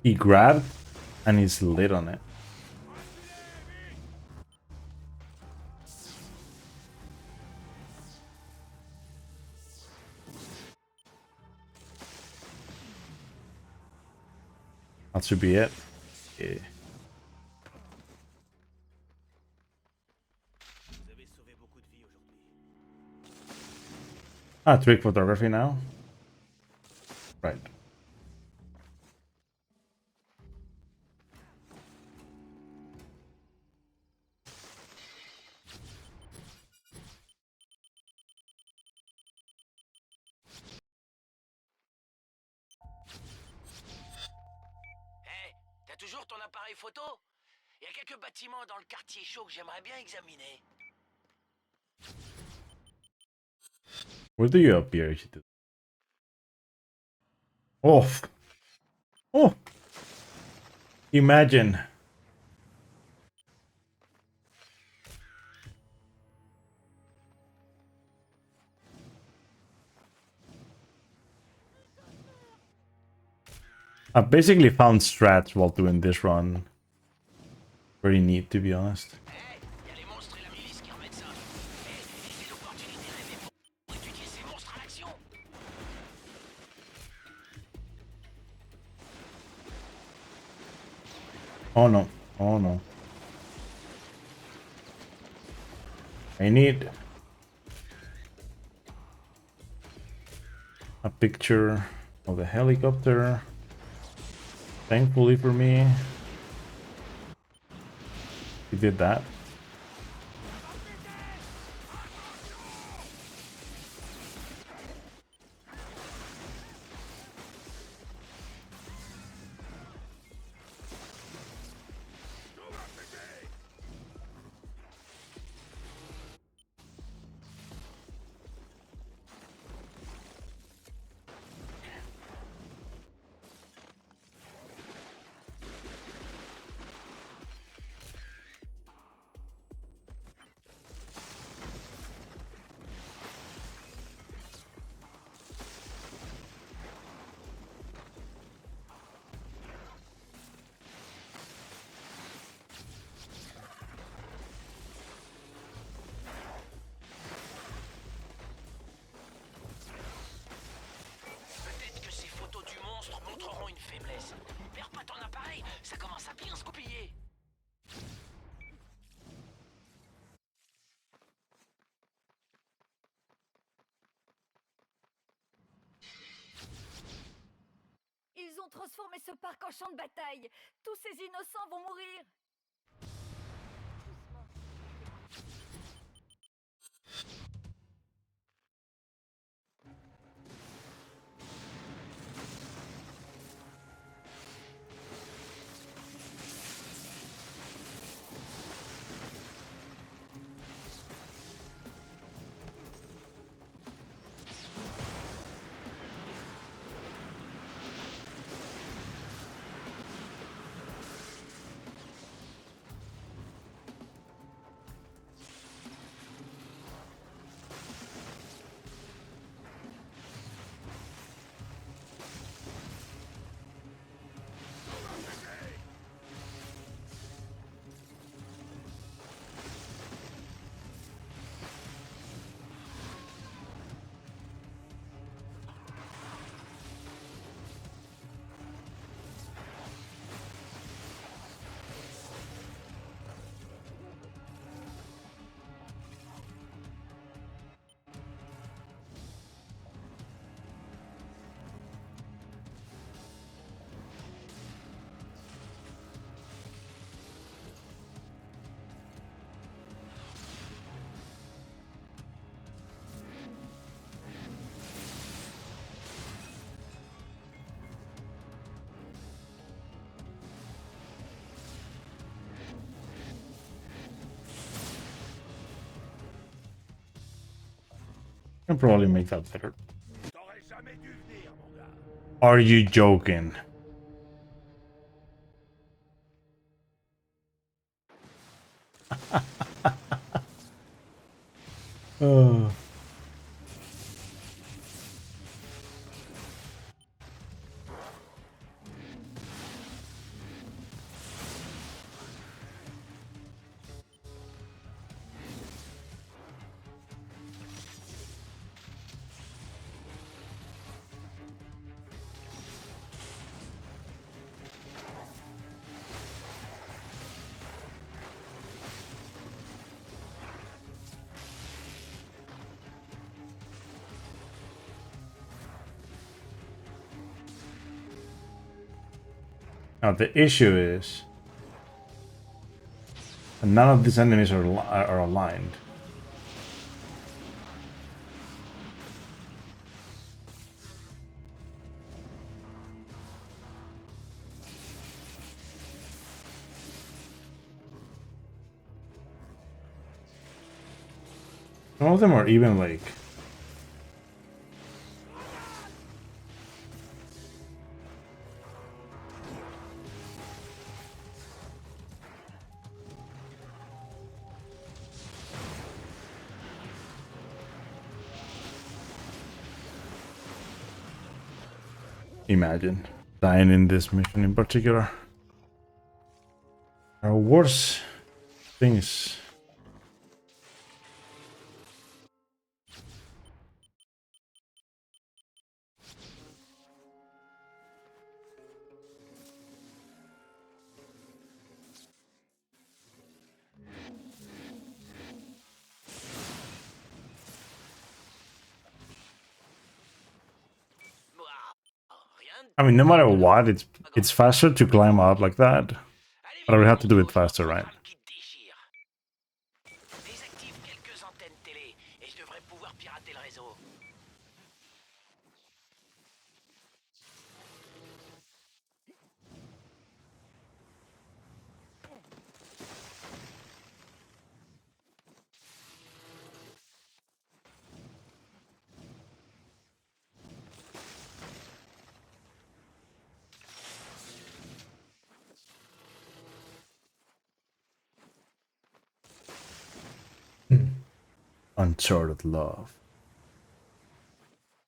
He grabbed and he's lit on it. That should be it. Yeah. Vous avez sauvé beaucoup de vies aujourd'hui. Ah, trick photography now? Right. Hé, t'as toujours ton appareil photo? Il y a quelques bâtiments dans le quartier chaud que j'aimerais bien examiner. Where do you appear? Oh. Oh. Imagine. I basically found strats while doing this run. Very neat, to be honest. Hé, y a les monstres et la milice qui remettent ça. Hé, c'est l'opportunité rêvée pour étudier ces monstres à l'action. Oh no. Oh no. I need a picture of the helicopter. Thankfully for me, he did that. Peut-être que ces photos du monstre montreront une faiblesse. Perds pas ton appareil, ça commence à bien se goupiller. Ils ont transformé ce parc en champ de bataille. Tous ces innocents vont mourir. Can probably make that better. T'aurais jamais dû venir, mon gars. Are you joking? Oh. Now the issue is none of these enemies are aligned. Some of them are even like imagine dying in this mission in particular. There are worse things. I mean, no matter what, it's faster to climb up like that. But I would have to do it faster, right? Désactive quelques antennes télé et je devrais pouvoir pirater le réseau. Uncharted Love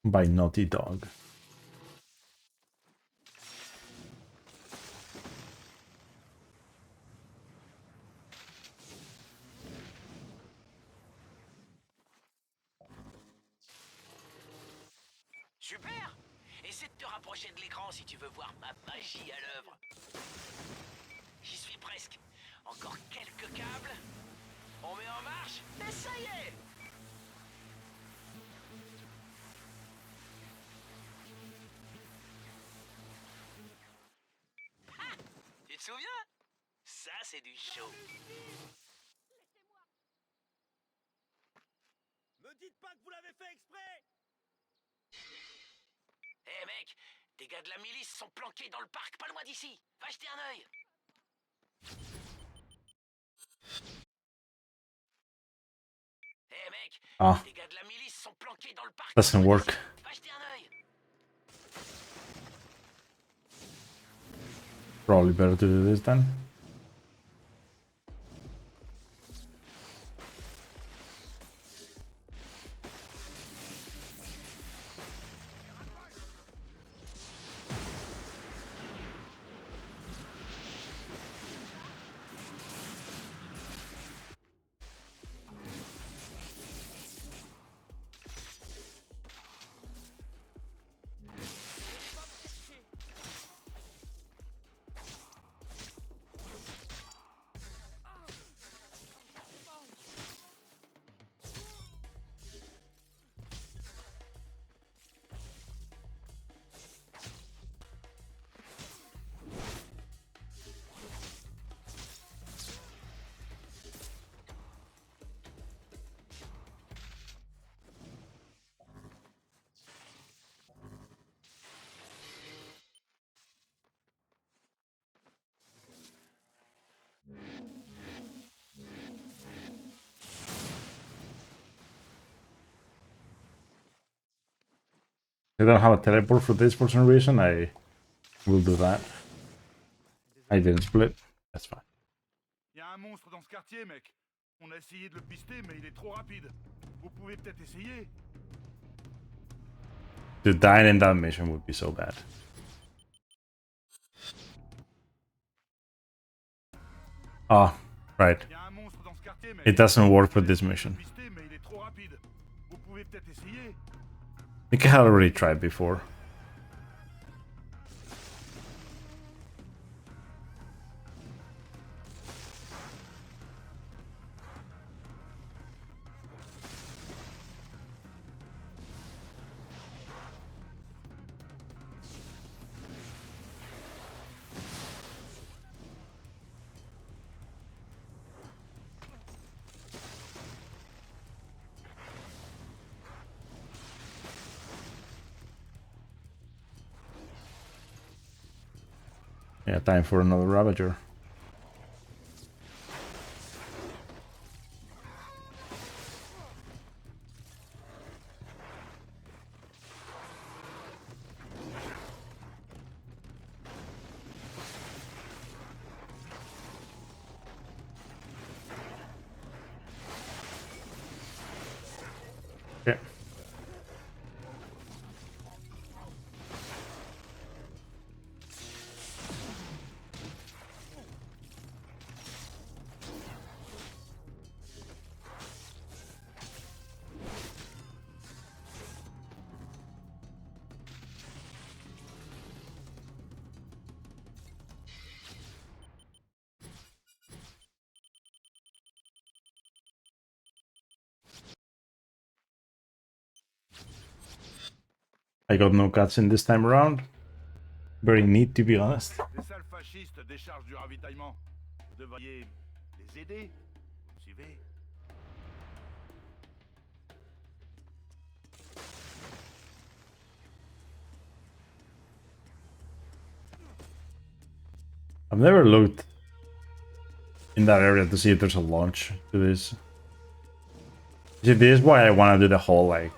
by Naughty Dog. Super! Essaie de te rapprocher de l'écran si tu veux voir ma magie à l'œuvre. J'y suis presque. Encore quelques câbles. On met en marche, et ça y est! Ha! Tu te souviens? Ça, c'est du show. Me dites pas que vous l'avez fait exprès! Eh mec, des gars de la milice sont planqués dans le parc pas loin d'ici. Va jeter un œil. Eh mec, Ah, des gars de la milice sont planqués dans le parc. doesn't work. Va jeter un œil. Probably better to do this then. I don't have a teleport for this for some reason. I will do that. I didn't split. That's fine. Il y a un monstre dans ce quartier, mec. On a essayé de le pister, mais il est trop rapide. Vous pouvez peut-être essayer. To die in that mission would be so bad. Ah, right. Il y a un monstre dans ce quartier, mec. It doesn't work for this mission. Pister, mais il est trop rapide. Vous pouvez peut-être essayer. I think I had already tried before. Yeah, time for another Ravager. Okay. I got no cutscene this time around. Very neat, to be honest. Les salles fascistes déchargent du ravitaillement. Vous devriez les aider. Vous me suivez? I've never looked in that area to see if there's a launch to this. See, this is why I want to do the whole, like,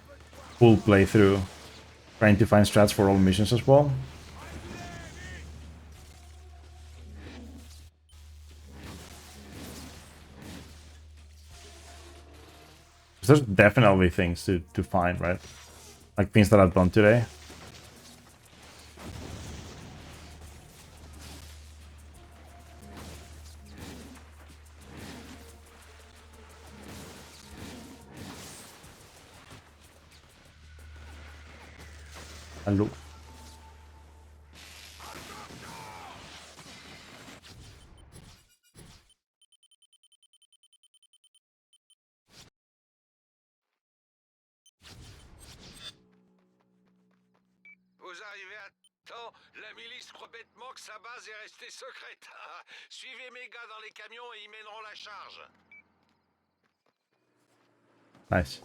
full playthrough. Trying to find strats for all missions as well. There's definitely things to find, right? Like things that I've done today. Hello. Vous arrivez à temps. La milice croit bêtement que sa base est restée secrète. Suivez mes gars dans les camions et ils mèneront la charge. Nice.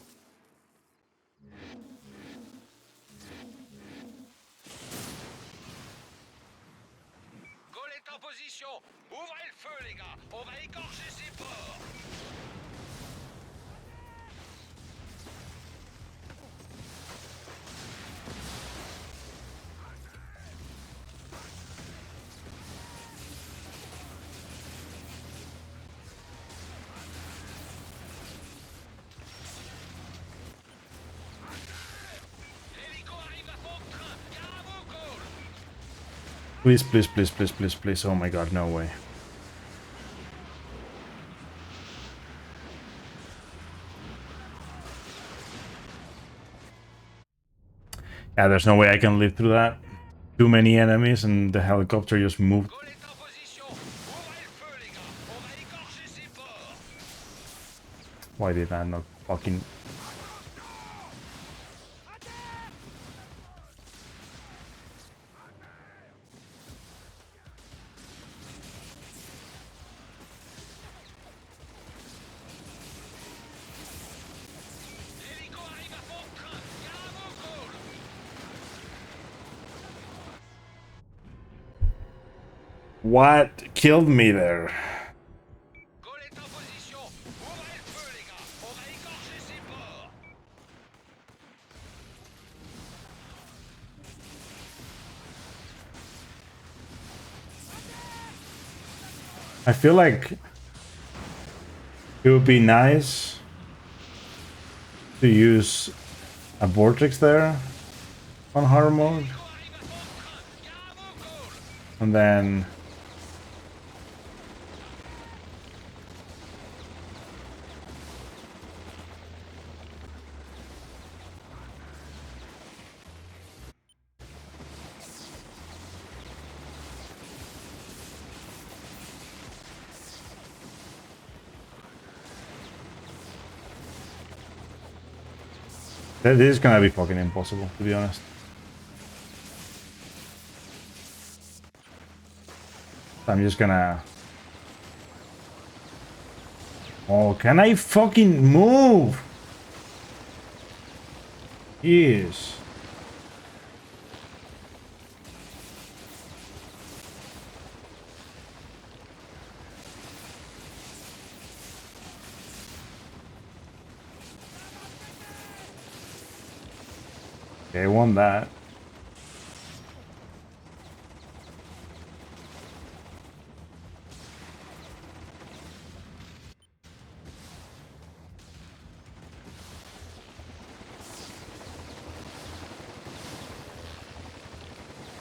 Gaulle est en position. Ouvrez le feu, les gars. On va égorger ces porcs. L'hélico arrive à fond de train. Gare à vous, Gaulle. Please, please, please, please, please, please. Oh my god, no way. Yeah, there's no way I can live through that. Too many enemies and the helicopter just moved. Gaulle est en position. Ouvrez le feu, les gars. On va égorger ces porcs. Why did I not fucking... L'hélico arrive à fond de train. Gare à vous, Gaulle. What killed me there? Gaulle est en position. Ouvrez le feu, les gars. On va égorger ces porcs. I feel like it would be nice to use a vortex there on hard mode, and then this is gonna be fucking impossible, to be honest. I'm just gonna... Oh, can I fucking move? Yes. Okay, I won that.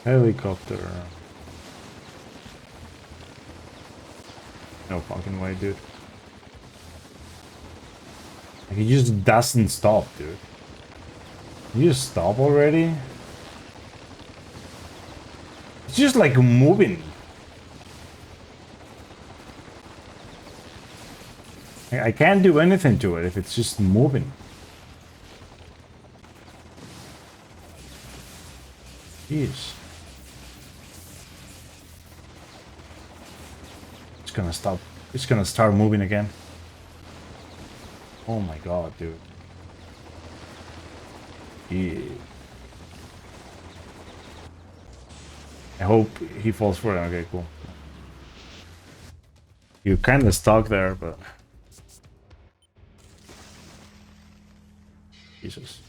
Helicopter. No fucking way, dude. Like, he just doesn't stop, dude. You just stop already? It's just like moving. I can't do anything to it if it's just moving. Jeez. It's gonna stop. It's gonna start moving again. Oh my god, dude. Yeah. I hope he falls for it. Okay, cool. You're kind of stuck there, but... Jesus.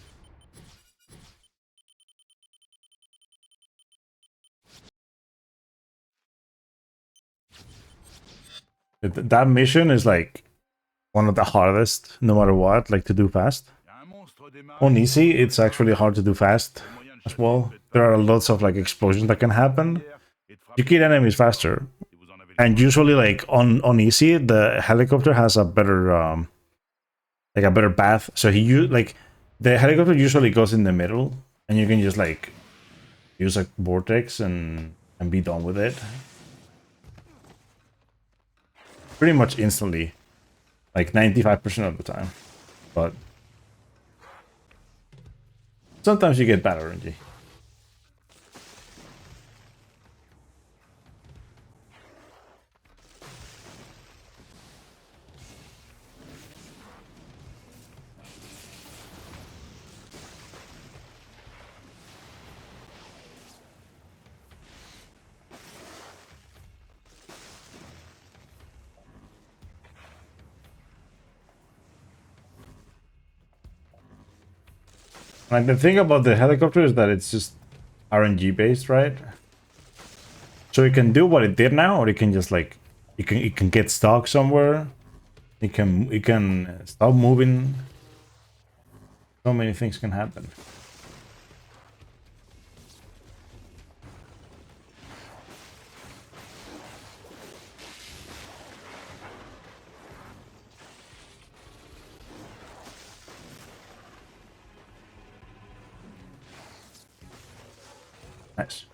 That mission is like one of the hardest, no matter what, like to do fast. On easy, it's actually hard to do fast as well. There are lots of like explosions that can happen. You kill enemies faster. And usually like on easy, the helicopter has a better like a better path. So like the helicopter usually goes in the middle and you can just like use a vortex and be done with it. Pretty much instantly. Like 95% of the time. But sometimes you get bad RNG. Like the thing about the helicopter is that it's just RNG based, right? So it can do what it did now, or it can just like it can get stuck somewhere. It can stop moving. So many things can happen. Nice.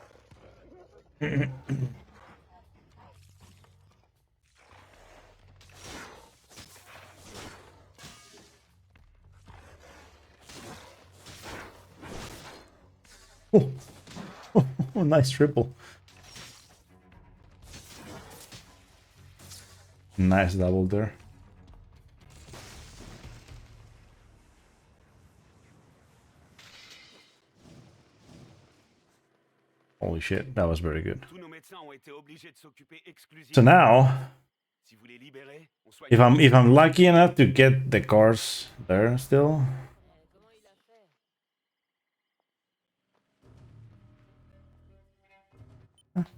Oh. Oh, nice triple. Nice double there. Holy shit, that was very good. So now, if I'm lucky enough to get the cars there still,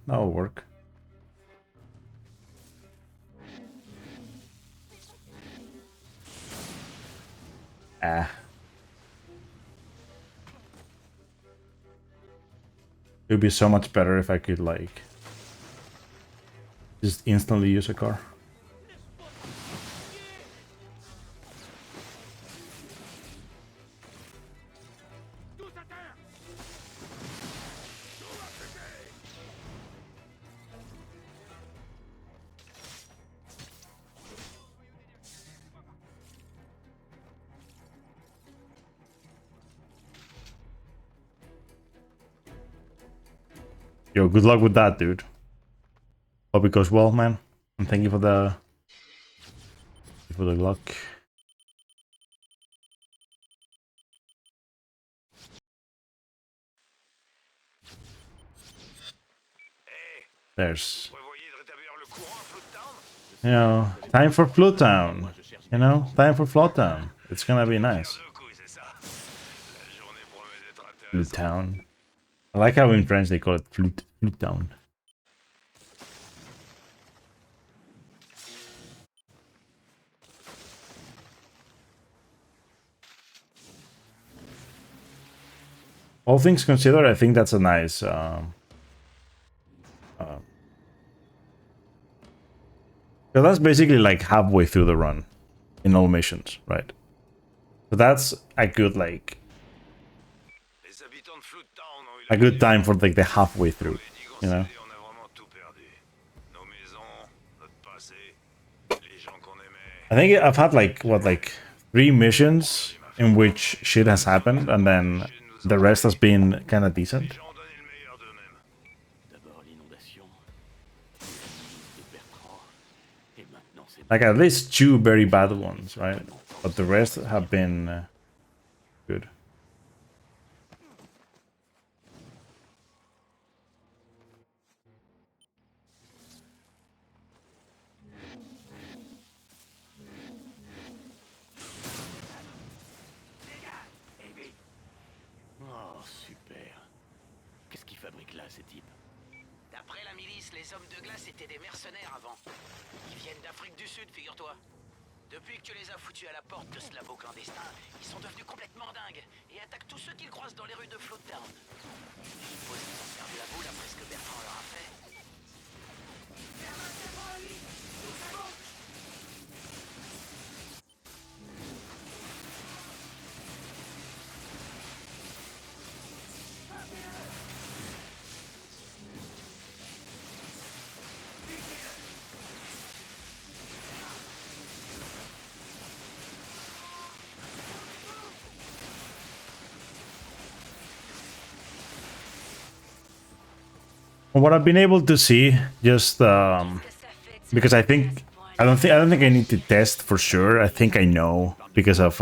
that'll work. Ah. It would be so much better if I could, like, just instantly use a car. Yo, good luck with that, dude. Hope it goes well, man. And thank you for the luck. There's, you know, time for Float Town. You know, time for Float Town. It's gonna be nice. Float Town. I like how in French they call it Float Town. All things considered, I think that's a nice so that's basically like halfway through the run in all missions, right? So that's a good, like, a good time for like the halfway through, you know? I think I've had like, what, like 3 missions in which shit has happened and then the rest has been kind of decent. Like at least 2 very bad ones, right? But the rest have been good. Oh, super. Qu'est-ce qu'ils fabriquent là, ces types? D'après la milice, les hommes de glace étaient des mercenaires avant. Ils viennent d'Afrique du Sud, figure-toi. Depuis que tu les as foutus à la porte de ce labo clandestin, ils sont devenus complètement dingues et attaquent tous ceux qu'ils croisent dans les rues de Floatdown. Je suppose qu'ils ont perdu la boule après ce que Bertrand leur a fait. From what I've been able to see, just because I don't think I need to test for sure. I think I know because of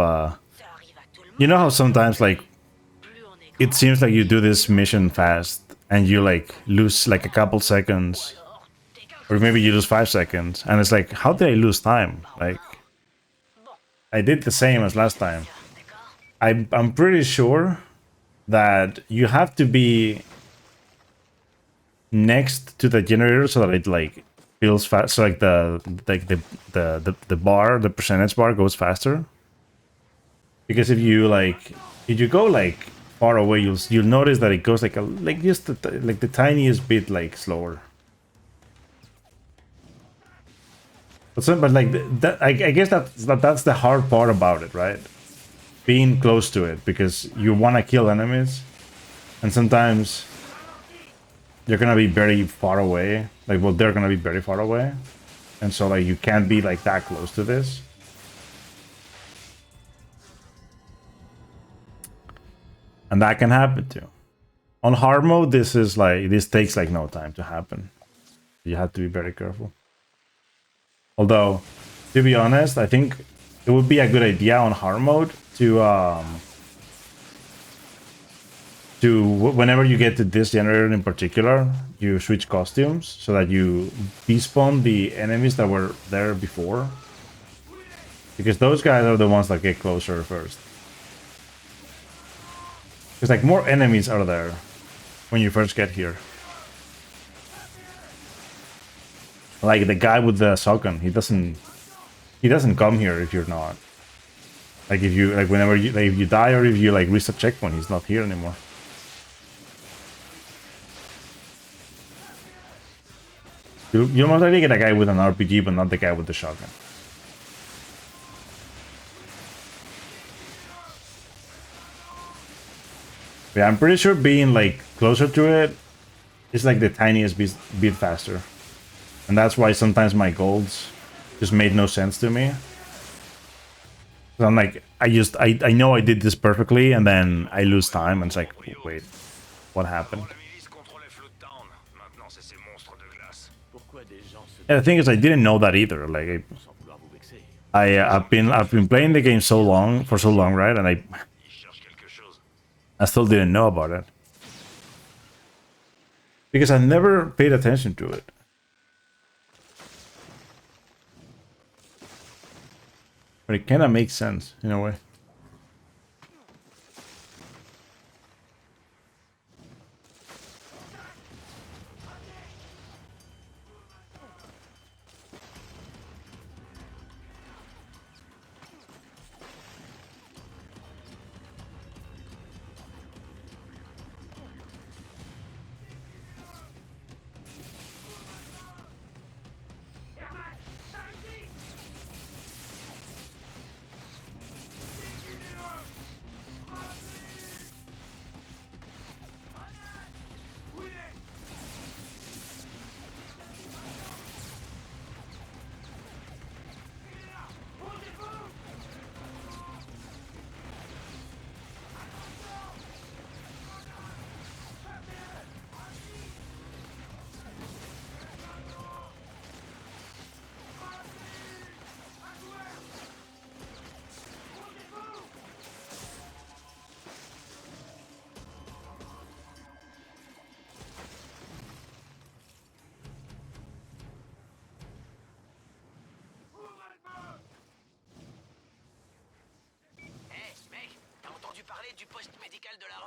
you know how sometimes like it seems like you do this mission fast and you like lose like a couple seconds, or maybe you lose 5 seconds, and it's like, how did I lose time? Like I did the same as last time. I'm pretty sure that you have to be next to the generator so that it like feels fast, so like the bar, the percentage bar goes faster. Because if you go like far away, you'll notice that it goes like just like the tiniest bit like slower. But like that, I guess that's the hard part about it, right? Being close to it, because you want to kill enemies, and sometimes you're gonna be very far away. Like, well, they're gonna be very far away, and so like you can't be like that close to this. And that can happen too. On hard mode, this takes like no time to happen. You have to be very careful. Although, to be honest, I think it would be a good idea on hard mode to whenever you get to this generator in particular, you switch costumes so that you despawn the enemies that were there before. Because those guys are the ones that get closer first. Because like more enemies are there when you first get here. Like the guy with the shotgun, he doesn't come here if you're not. Like if you whenever you if you die or if you like reach a checkpoint, he's not here anymore. You most likely get a guy with an RPG, but not the guy with the shotgun. Yeah, I'm pretty sure being like closer to it is like the tiniest bit faster. And that's why sometimes my golds just made no sense to me. So I'm like, I know I did this perfectly, and then I lose time, and it's like, wait, what happened? Yeah, the thing is, I didn't know that either. Like, I've been playing the game for so long, right? And I still didn't know about it because I never paid attention to it. But it kind of makes sense in a way.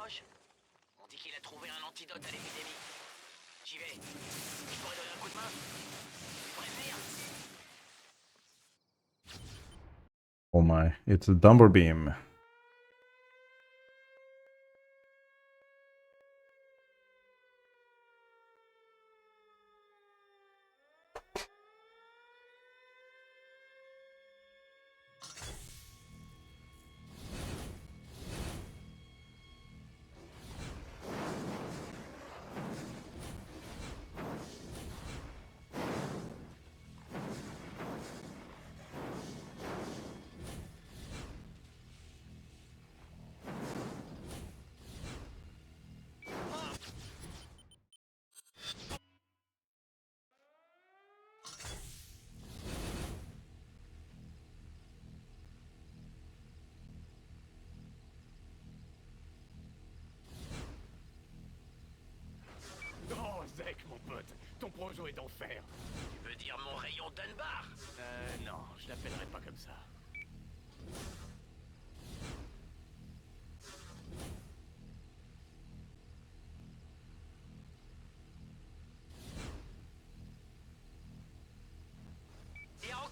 s'approche. On dit qu'il a trouvé un antidote à l'épidémie. J'y vais. Je pourrais donner un coup de main. Tu pourrais venir? Oh my, it's a Dumber Beam. Oh, Zek, mon pote, ton projo est d'enfer. Tu veux dire mon rayon Dunbar? Non, je l'appellerai pas comme ça. Et en...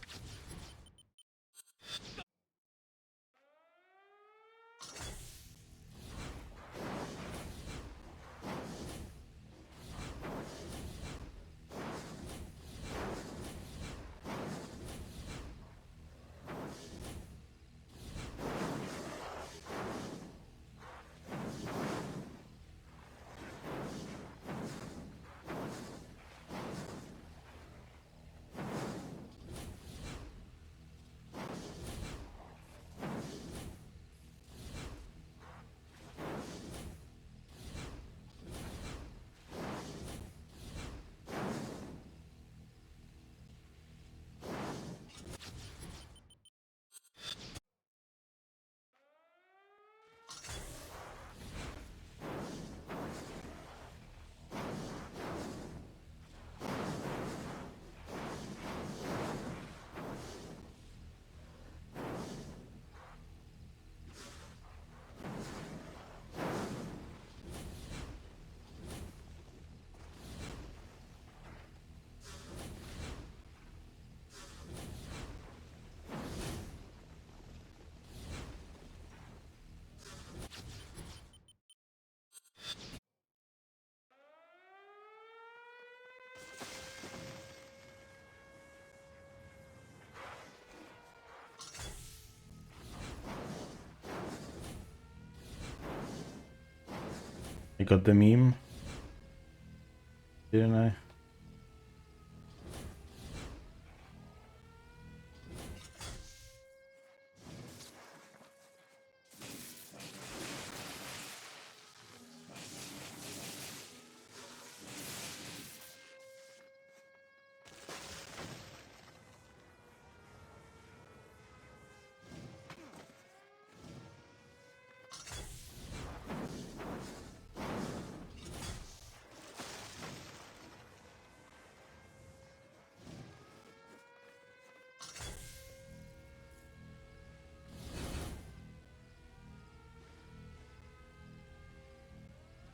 I got the meme, didn't I?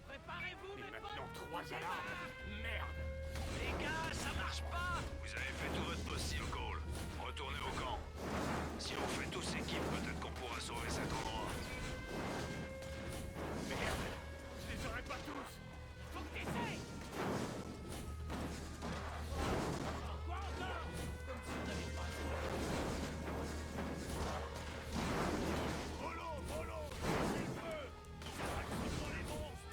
Préparez-vous, Et mes maintenant, potes. 3 alarmes. Merde. Les gars, ça marche pas. Vous avez fait tout votre possible, Cole. Retournez au camp. Si on fait tous équipe, peut-être qu'on pourra sauver cet endroit. Merde. Je les aurais pas tous. Faut que t'essayes. Quoi encore? Comme si on n'avait pas assez. Volo, volo. C'est le feu. Ils attaquent sur les monstres.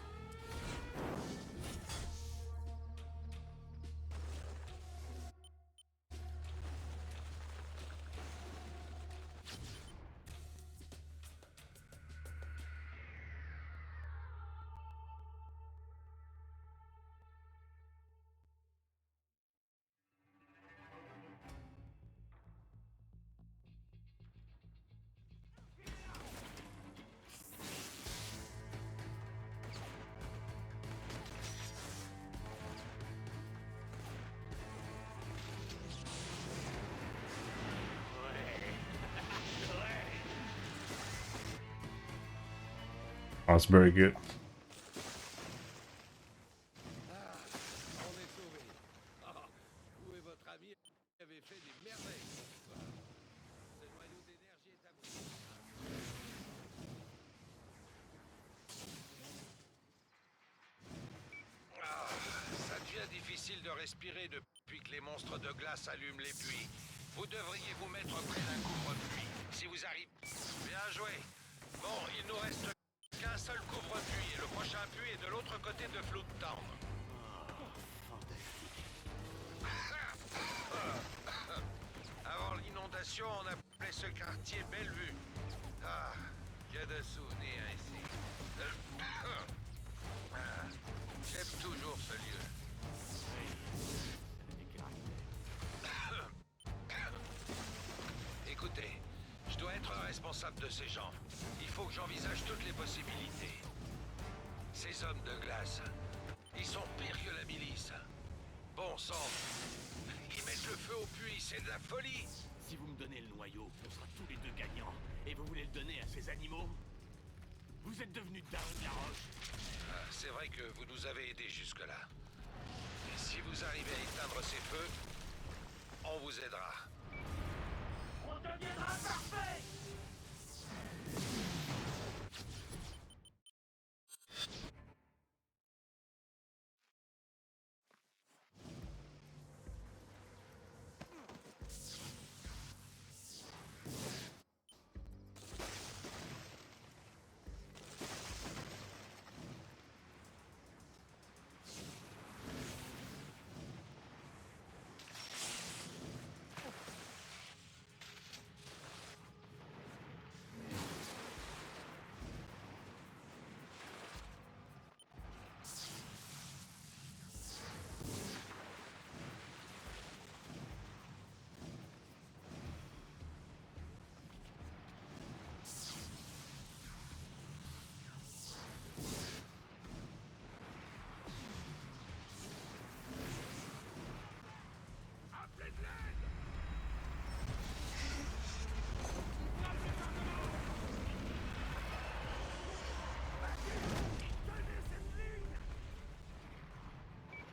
That's very good. Ah, on est sauvé. Ah, vous et votre ami avez fait des merveilles ce soir. Le noyau d'énergie est à vous. Ah, ça devient difficile de respirer depuis que les monstres de glace allument les puits. Vous devriez vous mettre près d'un couvre-puits. Si vous arrivez... Bien joué. Bon, il nous reste qu'un seul couvre-puits et le prochain puits est de l'autre côté de Floodtown. Avant l'inondation, on appelait ce quartier Bellevue. Ah, que de souvenirs ici. Ah, j'aime toujours ce lieu. Écoutez, je dois être responsable de ces gens. Il faut que j'envisage toutes les possibilités. Ces hommes de glace, ils sont pires que la milice. Bon sang, ils mettent le feu au puits, c'est de la folie. Si vous me donnez le noyau, on sera tous les deux gagnants. Et vous voulez le donner à ces animaux? Vous êtes devenus dingue, la roche. Ah, c'est vrai que vous nous avez aidés jusque-là. Et si vous arrivez à éteindre ces feux, on vous aidera. On deviendra parfait.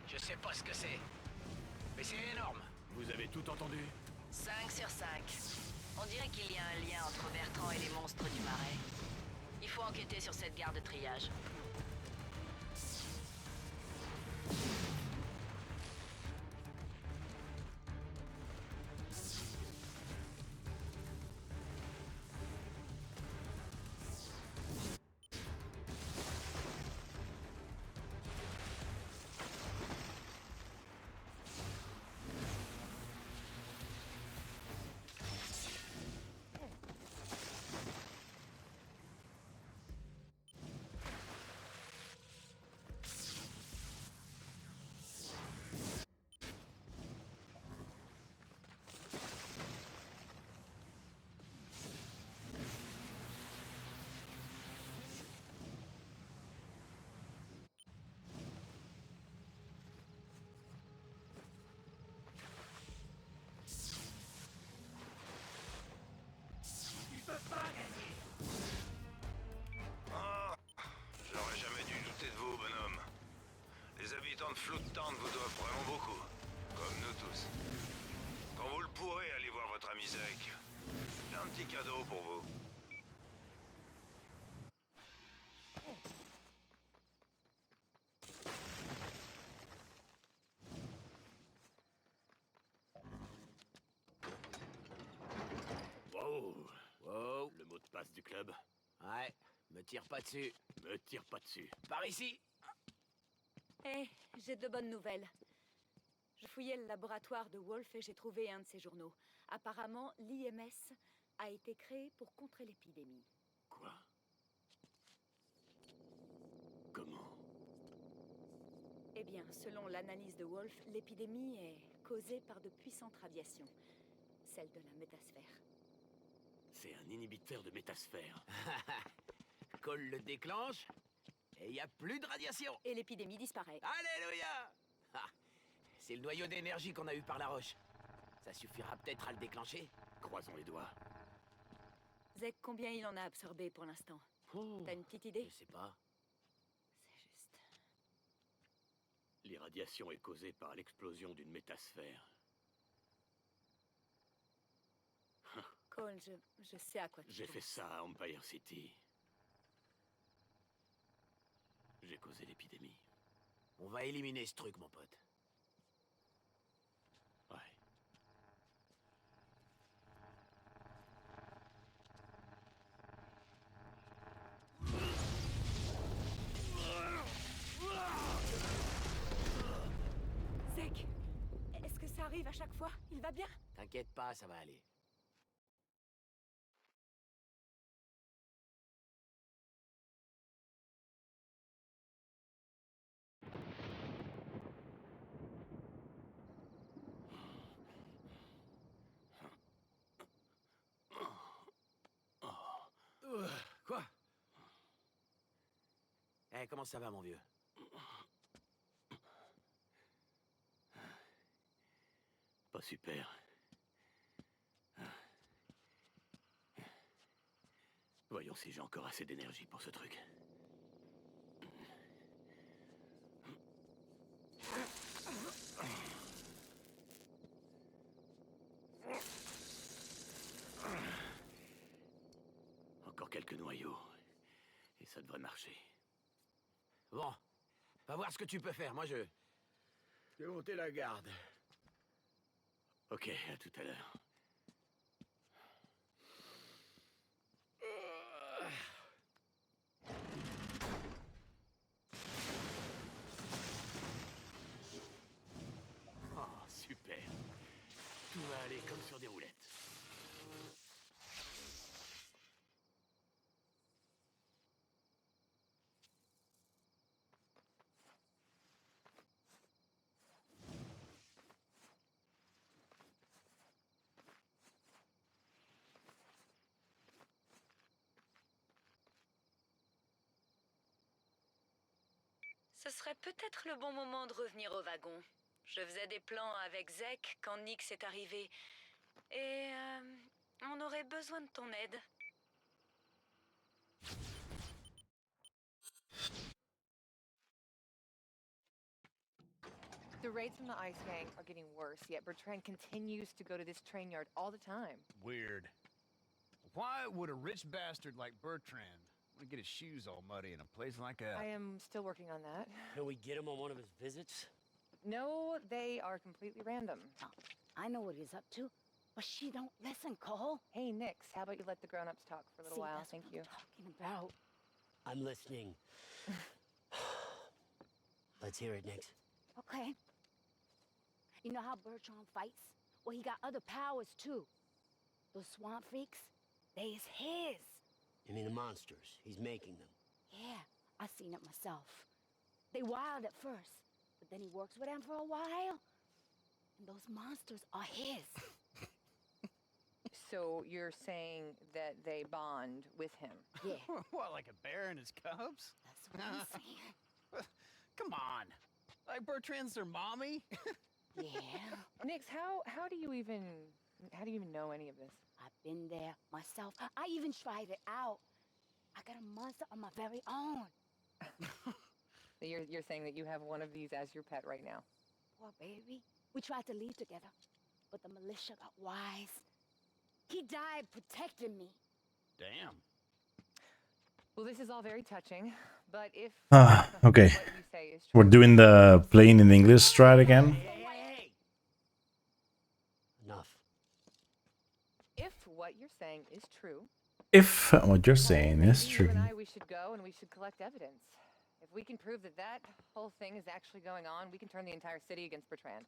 Je sais pas ce que c'est, mais c'est énorme. Vous avez tout entendu? 5 sur 5. On dirait qu'il y a un lien entre Bertrand et les monstres du marais. Il faut enquêter sur cette gare de triage. Ah, j'aurais jamais dû douter de vous, bonhomme. Les habitants de Floodtown vous doivent vraiment beaucoup. Comme nous tous. Quand vous le pourrez, allez voir votre ami Zach. J'ai un petit cadeau pour vous. Wow. Wow. Le mot de passe du club. Ouais, me tire pas dessus. Me tire pas dessus. Par ici. Hé, j'ai de bonnes nouvelles. Je fouillais le laboratoire de Wolf et j'ai trouvé un de ses journaux. Apparemment, l'IMS a été créé pour contrer l'épidémie. Quoi? Comment? Eh bien, selon l'analyse de Wolf, l'épidémie est causée par de puissantes radiations. Celle de la métasphère. C'est un inhibiteur de métasphère. Cole le déclenche, et y a plus de radiation. Et l'épidémie disparaît. Alléluia. Ah, c'est le noyau d'énergie qu'on a eu par la roche. Ça suffira peut-être à le déclencher. Croisons les doigts. Zek, combien il en a absorbé pour l'instant? T'as une petite idée? Je sais pas. C'est juste... L'irradiation est causée par l'explosion d'une métasphère. Cole, je sais à quoi tu J'ai fait penses. ça à Empire City. J'ai causé l'épidémie. On va éliminer ce truc, mon pote. Ouais. Zek, est-ce que ça arrive à chaque fois? Il va bien? T'inquiète pas, ça va aller. Quoi? Eh, comment ça va, mon vieux? Pas super. Voyons si j'ai encore assez d'énergie pour ce truc. Encore quelques noyaux. Et ça devrait marcher. Bon, va voir ce que tu peux faire. Moi, je vais monter la garde. Ok, à tout à l'heure. Oh, super. Tout va aller comme sur des roulettes. Ce serait peut-être le bon moment de revenir au wagon. Je faisais des plans avec Zek quand Nix est arrivé. Et on aurait besoin de ton aide. The raids from the Ice Gang are getting worse, yet Bertrand continues to go to this train yard all the time. Weird. Why would a rich bastard like Bertrand want to get his shoes all muddy in a place like that? I am still working on that. Can we get him on one of his visits? No, they are completely random. I know what he's up to, but she don't listen, Cole. Hey, Nix, how about you let the grown-ups talk for a little See, while? that's Thank what you. I'm talking about. I'm listening. Let's hear it, Nix. Okay. You know how Bertrand fights? Well, he got other powers, too. Those swamp freaks, they is his. You mean the monsters? He's making them. Yeah, I seen it myself. They wild at first, but then he works with them for a while. And those monsters are his. So you're saying that they bond with him? Yeah, What, like a bear and his cubs? that's what I'm saying. Come on. Like Bertrand's their mommy? Yeah, Nix, how do you even know any of this? I've been there myself. I even tried it out. I got a monster on my very own. So you're saying that you have one of these as your pet right now? Poor baby. We tried to leave together, but the militia got wise. He died protecting me. Damn. Well, this is all very touching, but if Okay. what you say is We're true, doing the playing in English strat again. Hey! Enough. if what you're saying is true, If what you're saying maybe is you true. and I, we should go and we should collect evidence. If we can prove that that whole thing is actually going on, we can turn the entire city against Bertrand.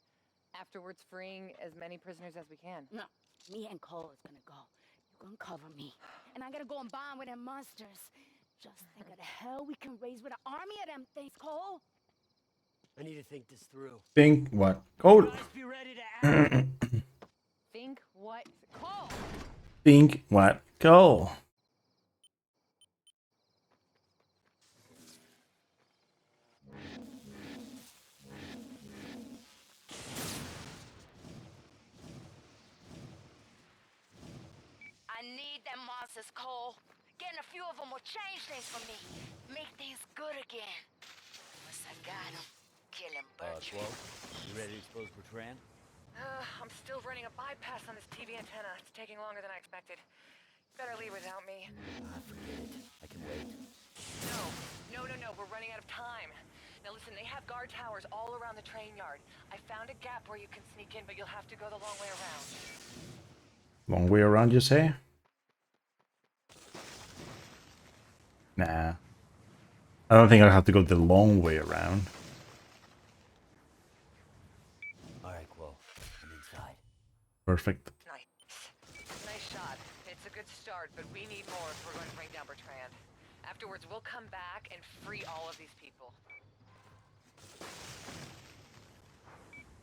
Afterwards, freeing as many prisoners as we can. No, me and Cole is gonna go. You gonna cover me. And I gotta go and bond with them monsters. Just think of the hell we can raise with an army of them things, Cole. I need to think this through. Think what? Code. Guys, be ready to act. Think what? Cole! Think what? Go. I need them monsters, Cole. Get in the few of them will change things for me. Make things good again. Once I got him, kill him, Bertrand. You ready to expose Bertrand? I'm still running a bypass on this TV antenna. It's taking longer than I expected. Better leave without me. Forget it. I can wait. No. We're running out of time. Now listen, they have guard towers all around the train yard. I found a gap where you can sneak in, but you'll have to go the long way around. Long way around, you say? Nah. I don't think I'll have to go the long way around. Alright, Quill. I'm inside. Perfect. Nice shot. It's a good start, but we need more if we're going to bring down Bertrand. Afterwards, we'll come back and free all of these people.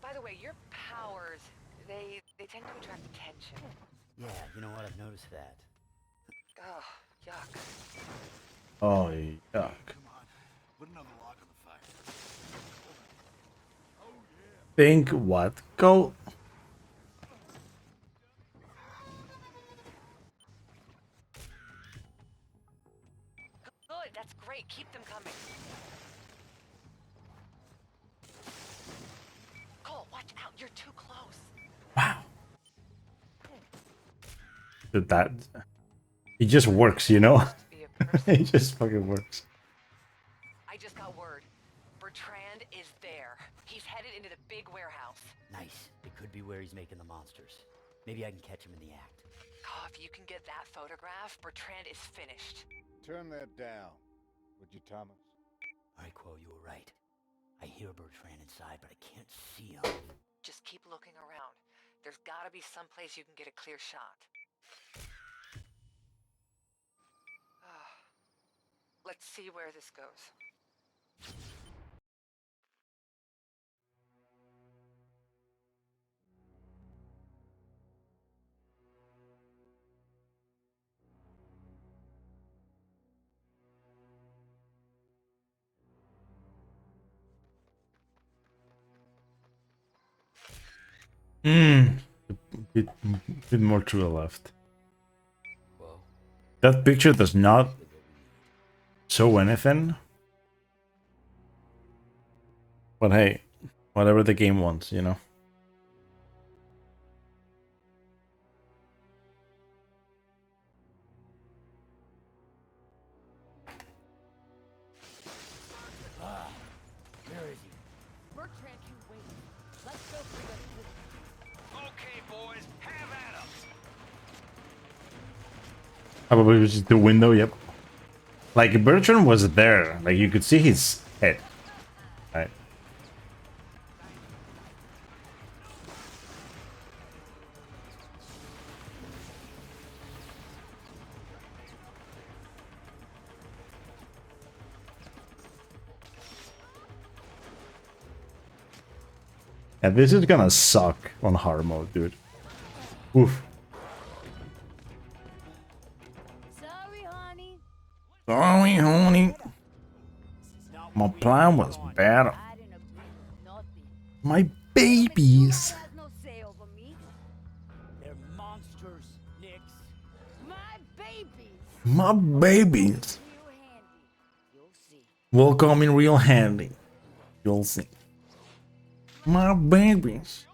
By the way, your powers, they tend to attract attention. Yeah, you know what? I've noticed that. Oh, yuck. Oh, yuck. Put another log on the fire. Think what? Go. Good, that's great. Keep them coming. Cole, watch out. You're too close. Wow. That. It just works, you know? It just fucking works. I just got word. Bertrand is there. He's headed into the big warehouse. Nice. It could be where he's making the monsters. Maybe I can catch him in the act. Oh, if you can get that photograph, Bertrand is finished. Turn that down, would you, Thomas? Alright, Quill, you were right. I hear Bertrand inside, but I can't see him. Just keep looking around. There's gotta be some place you can get a clear shot. Let's see where this goes. Bit more to the left. Well, That picture does not show anything. But hey, whatever the game wants, you know. where is he? Bertrand can wait. Let's go for the... Okay, boys, have at 'em. Probably was just the window, yep. Like, Bertrand was there. Like, you could see his head. Right. Yeah, this is gonna suck on hard mode, dude. Oof. Sorry, honey. Sorry, honey. My plan was better. I didn't agree with nothing. My babies. Has no say over me. They're monsters, Nix. My babies. My babies. Real handy. You'll see. Will come in real handy. You'll see. My babies.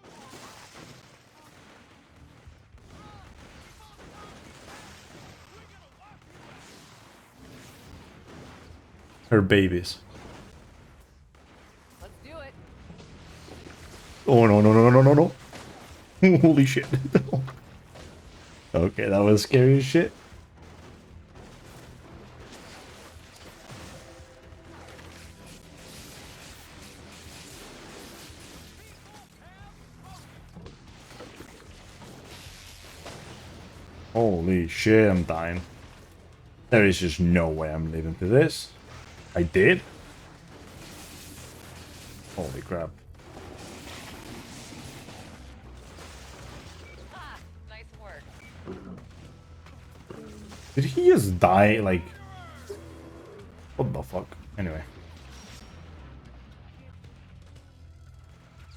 Her babies. Let's do it. Oh no no no no no no no. Holy shit. Okay, that was scary as shit. Holy shit, I'm dying. There is just no way I'm living through this. I did? Holy crap. Nice work. Did he just die? Like, what the fuck? Anyway.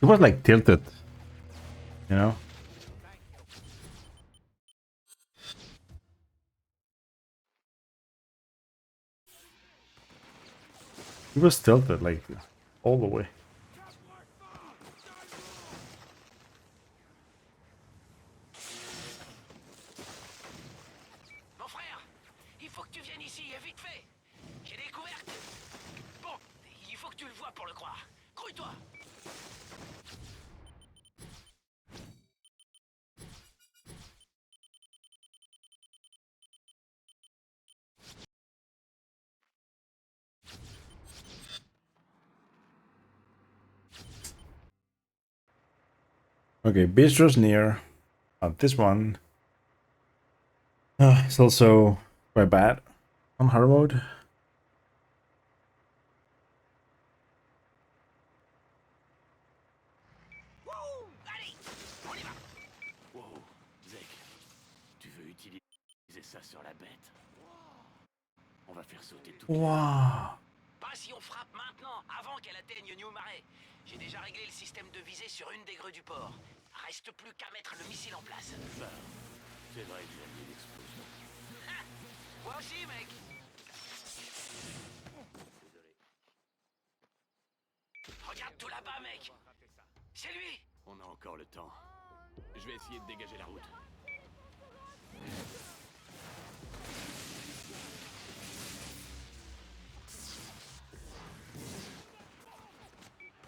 He was like tilted. You know? He was tilted like all the way. Mon frère, il faut que tu viennes ici, et vite fait. J'ai découvert. Bon, il faut que tu le vois pour le croire. Grouille-toi. Okay, Bistro's near. This one it's also quite bad on hard mode. Allez, on y va. Wow, Zek, tu veux utiliser ça sur la bête? On va faire sauter tout. Wow. Pas si on frappe maintenant, avant qu'elle atteigne New Marais. J'ai déjà réglé le système de visée sur une des grues du port. Reste plus qu'à mettre le missile en place. Bah, c'est vrai que j'ai mis l'explosion. Moi aussi, mec. Regarde tout là-bas, mec. C'est lui. On a encore le temps. Je vais essayer de dégager la route.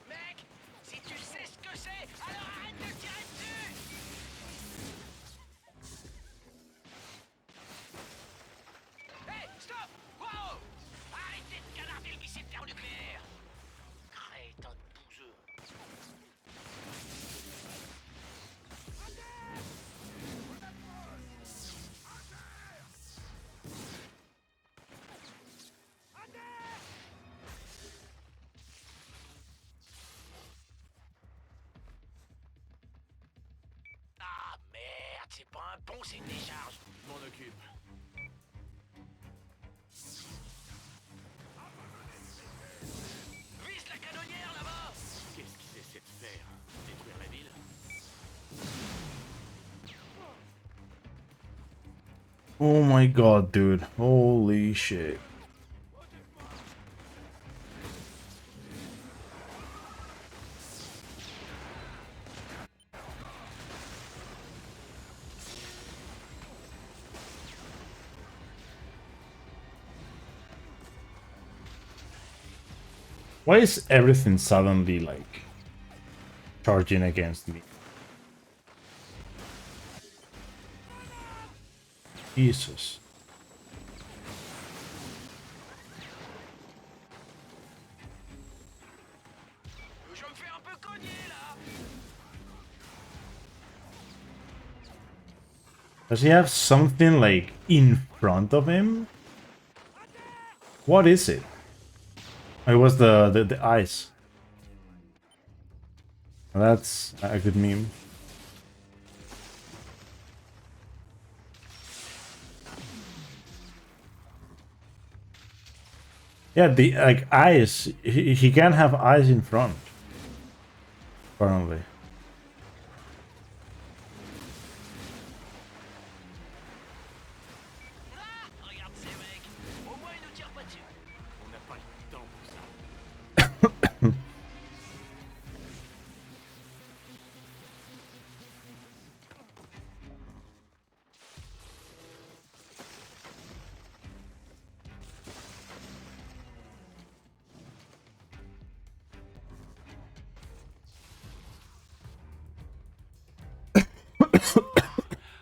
Mec, si tu sais ce que c'est, alors arrête de tirer dessus. Hey, stop. Wow. Arrêtez de canarder le missile thermonucléaire. Crétin de bouseux. Ah merde, c'est pas un pont, c'est une décharge. Je m'en occupe. Vise la canonnière là-bas. Qu'est-ce qu'ils essaient de faire? Détruire la ville? Oh my god, dude. Holy shit. Why is everything suddenly like charging against me? Jesus. Je me fais un peu cogner là. Does he have something like in front of him? What is it? It was the ice. That's a good meme. Yeah, the like eyes. He can have eyes in front. Apparently. Ah, regarde ces mecs. Au moins ils nous tirent pas dessus. On n'a pas le temps pour ça.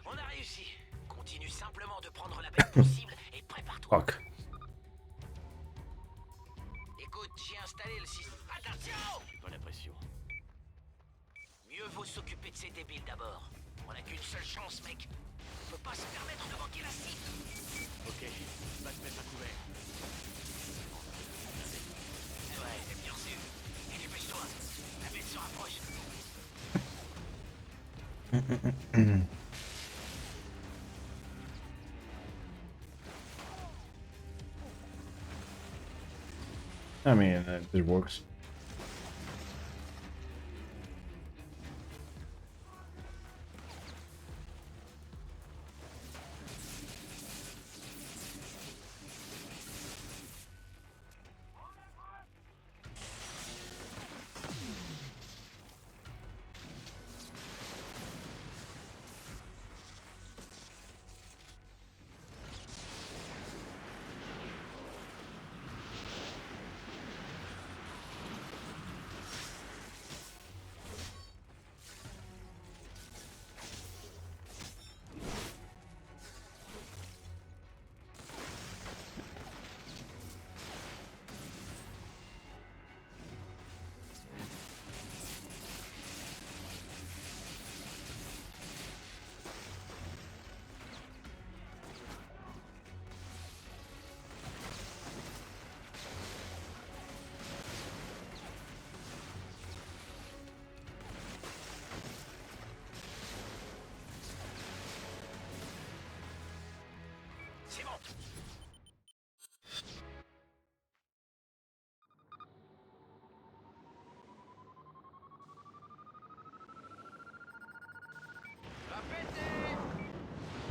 On a réussi. Continue simplement de prendre la bête possible et prépare-toi. Fuck. Écoute, j'ai installé le système. Attention! J'ai pas la pression. Mieux vaut s'occuper de ces débiles d'abord. On n'a qu'une seule chance, mec. On peut pas se permettre de manquer la cible. Ok, va se mettre à couvert. Ouais, c'est bien reçu. Et dépêche-toi. La bête se rapproche. I mean, it works.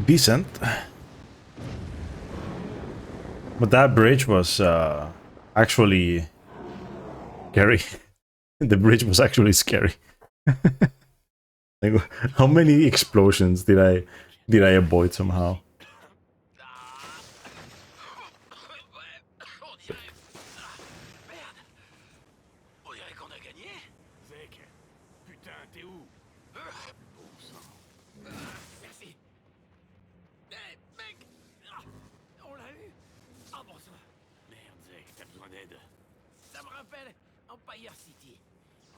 decent. But that bridge was actually scary. The bridge was actually scary. Like, how many explosions did I avoid somehow? On dirait qu'on a gagné. Zek, putain, t'es où? Bon sang. Merci. Hé, mec! On l'a eu? Ah bon sang. Merde, Zek, t'as besoin d'aide. Ça me rappelle Empire City.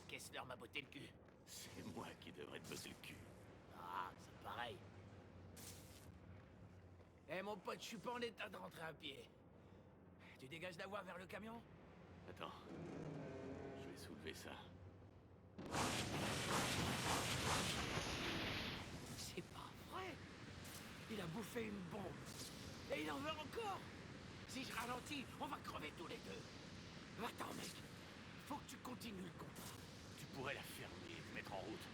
Kessler m'a botté le cul. C'est moi qui devrais te bosser le cul. Ah, c'est pareil. Eh mon pote, je suis pas en état de rentrer à pied. Tu dégages la voie vers le camion? Attends, je vais soulever ça. C'est pas vrai. Il a bouffé une bombe. Et il en veut encore. Si je ralentis, on va crever tous les deux. Attends, mec. Faut que tu continues le contrat. Tu pourrais la fermer et te mettre en route.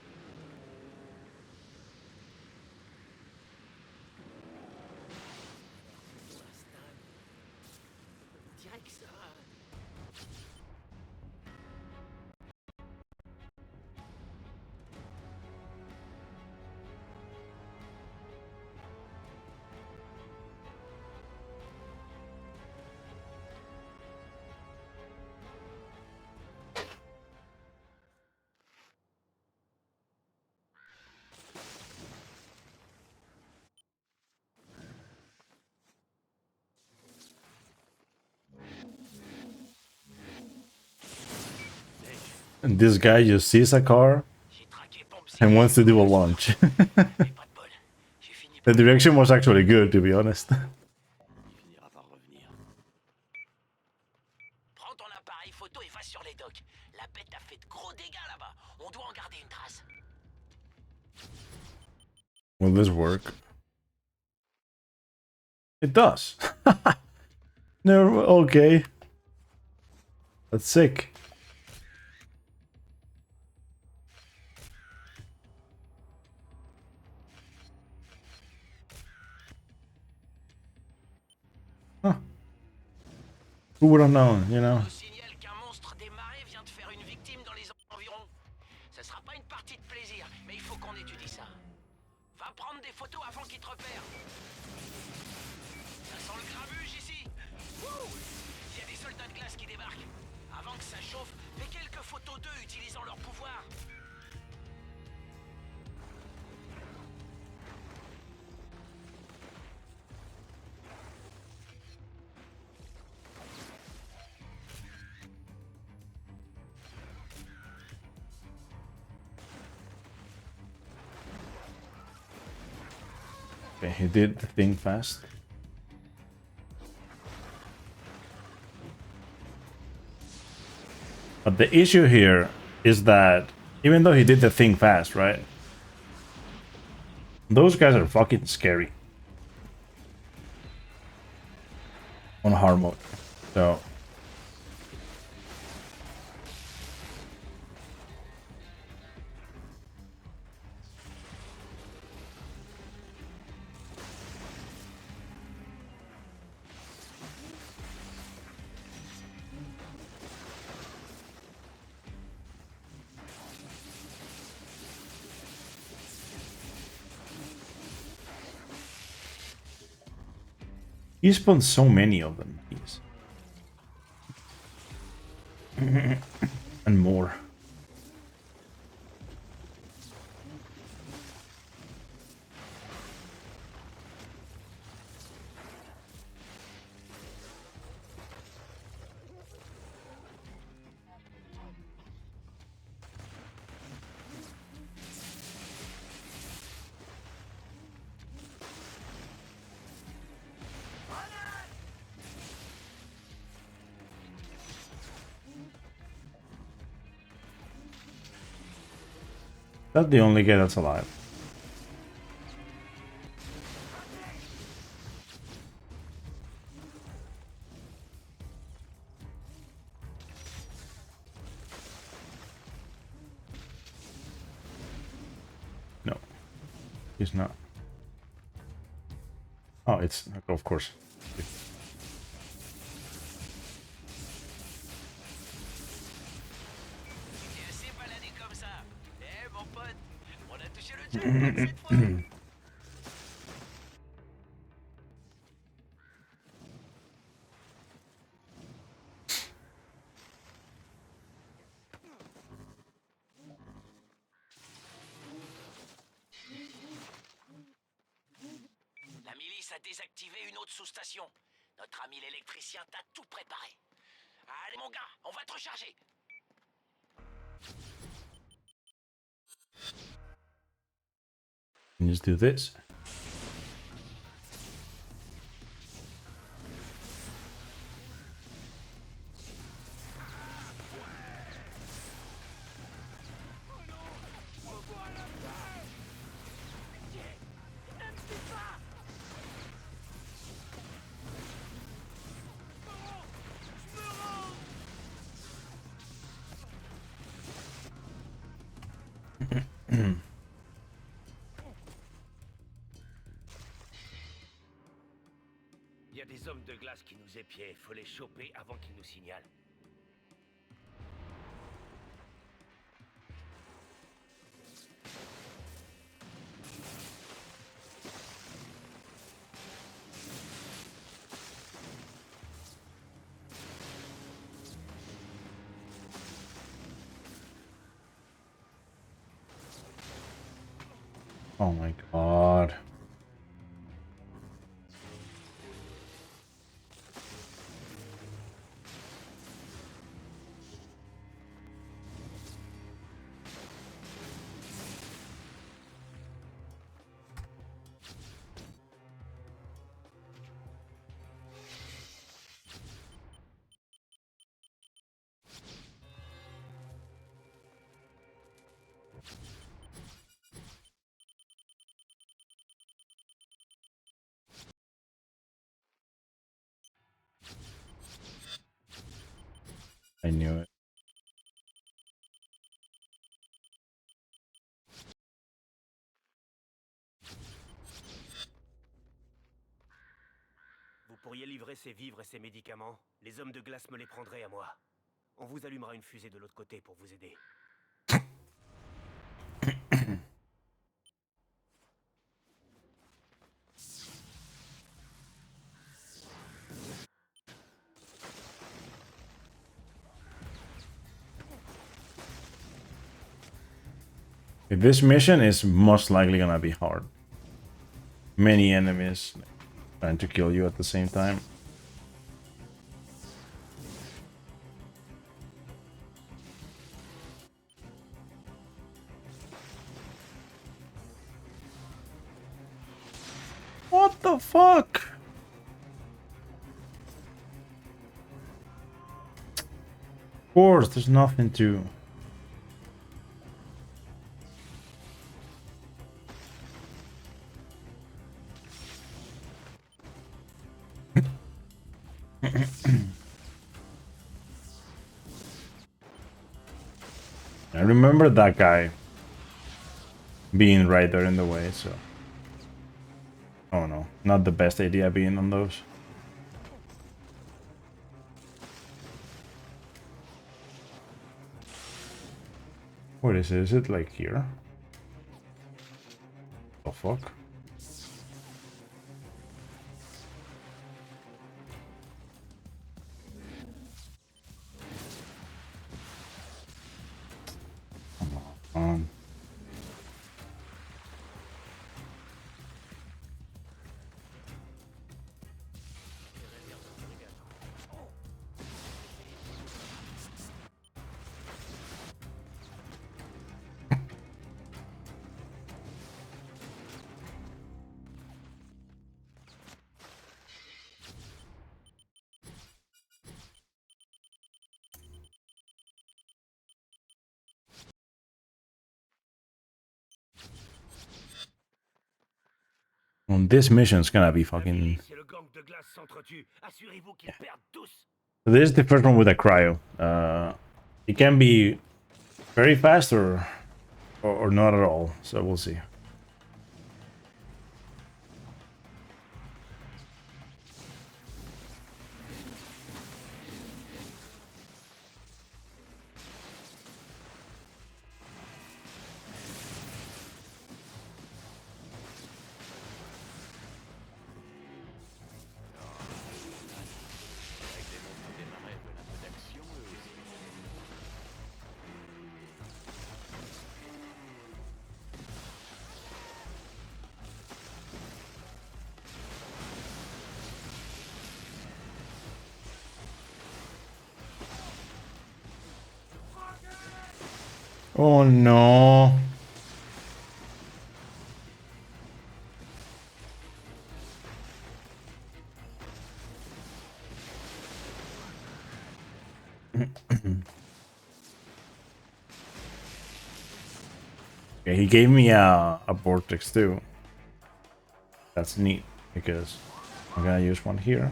On dirait que ça... And this guy just sees a car and wants to do a launch. The direction was actually good, to be honest. Prends ton appareil photo et va sur les docks. La bête a fait de gros dégâts là-bas. On doit en garder une trace. Will this work? It does. No, okay. That's sick. Huh. Who would have known, you know? Je signale qu'un monstre des marais vient de faire une victime dans les environs. Ce sera pas une partie de plaisir, mais il faut qu'on étudie ça. Va prendre des photos avant qu'il te repère. Ça sent le grabuge ici. Il y a des soldats de glace qui débarquent. Avant que ça chauffe, fais quelques photos d'eux utilisant leur pouvoir. Okay, he did the thing fast. But the issue here is that even though he did the thing fast, right? Those guys are fucking scary. On hard mode. So he spawned so many of them. Jeez. And more. That's the only guy that's alive. No, he's not. Oh, it's of course. T'es assez baladé comme ça. Eh, mon pote, on a touché le jackpot cette fois. La milice a désactivé une autre sous-station. Notre ami l'électricien t'a tout préparé. Allez mon gars, on va te recharger. Just do this. Il y a des hommes de glace qui nous épiaient. Faut les choper avant qu'ils nous signalent. Oh my god. I knew it. Vous pourriez livrer ces vivres et ces médicaments. Les hommes de glace me les prendraient à moi. On vous allumera une fusée de l'autre côté pour vous aider. This mission is most likely gonna be hard. Many enemies trying to kill you at the same time. What the fuck? Of course, there's nothing to... I remember that guy being right there in the way, so... Oh no, not the best idea being on those. What is it? Is it like here? The fuck? Come on. On this mission's gonna be fucking... So this is the first one with a cryo. It can be very fast or not at all, so we'll see. Oh no. Okay, he gave me a vortex too. That's neat because I'm gonna use one here.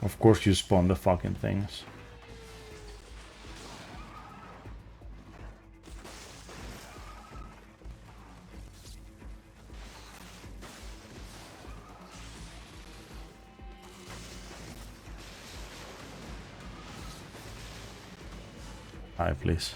Of course you spawn the fucking things. Hi, please.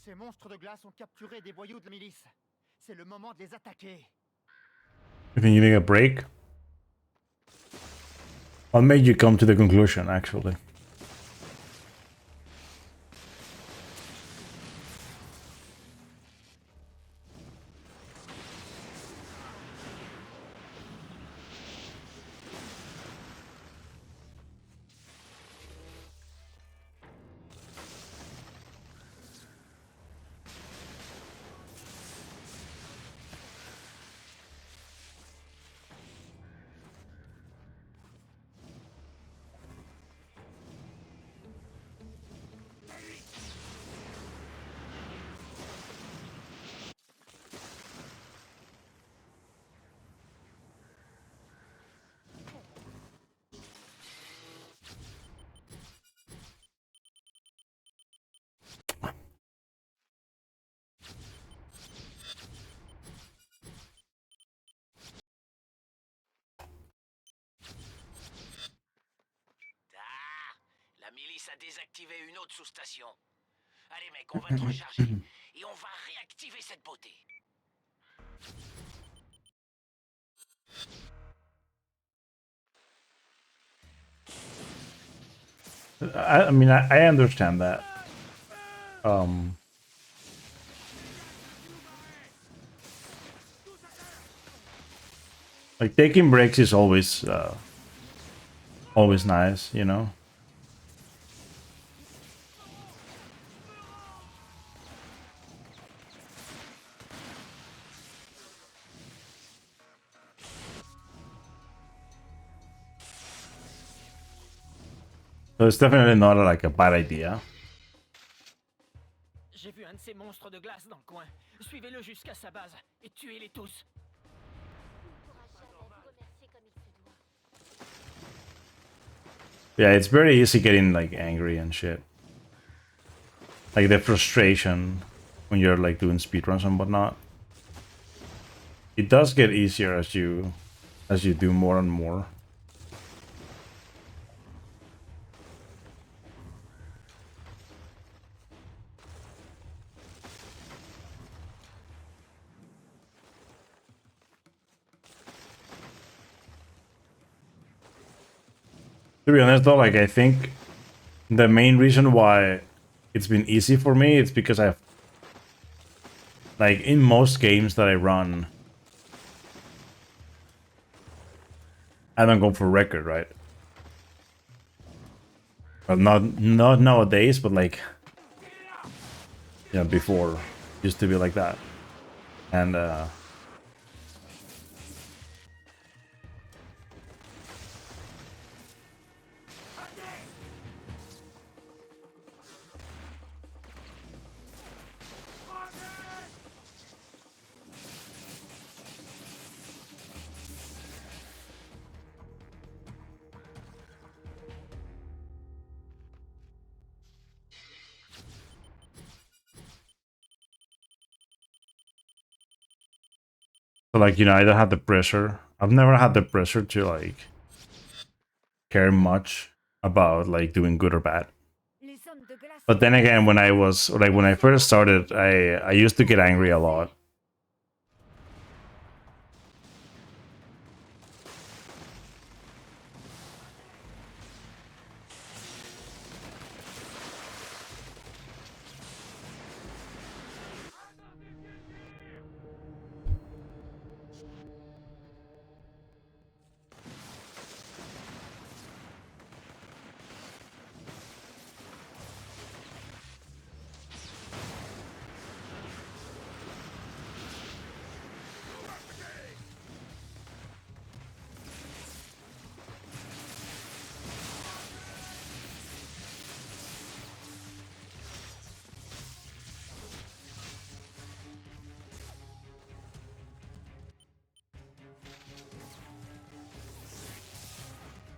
Ces monstres de glace ont capturé des voyous de la milice. C'est le moment de les attaquer. If you're needing a break, what made you come to the conclusion, actually? Ah, la milice a désactivé une autre sous-station. Allez mec, on va te recharger et on va réactiver cette beauté. I mean, I understand that. Like taking breaks is always nice, you know. So it's definitely not like a bad idea. J'ai vu un de ces monstres de glace dans le coin. Suivez-le jusqu'à sa base et tuez-les tous. Yeah, it's very easy getting like angry and shit. Like the frustration when you're like doing speedruns and whatnot. It does get easier as you do more and more. To be honest though, like I think the main reason why it's been easy for me is because I've like in most games that I run, I don't go for record, right? Well, not nowadays, but like before used to be like that, and so like I don't have the pressure. I've never had the pressure to like care much about like doing good or bad. But then again, when I first started, I used to get angry a lot.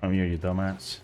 I'm here, you dumbass.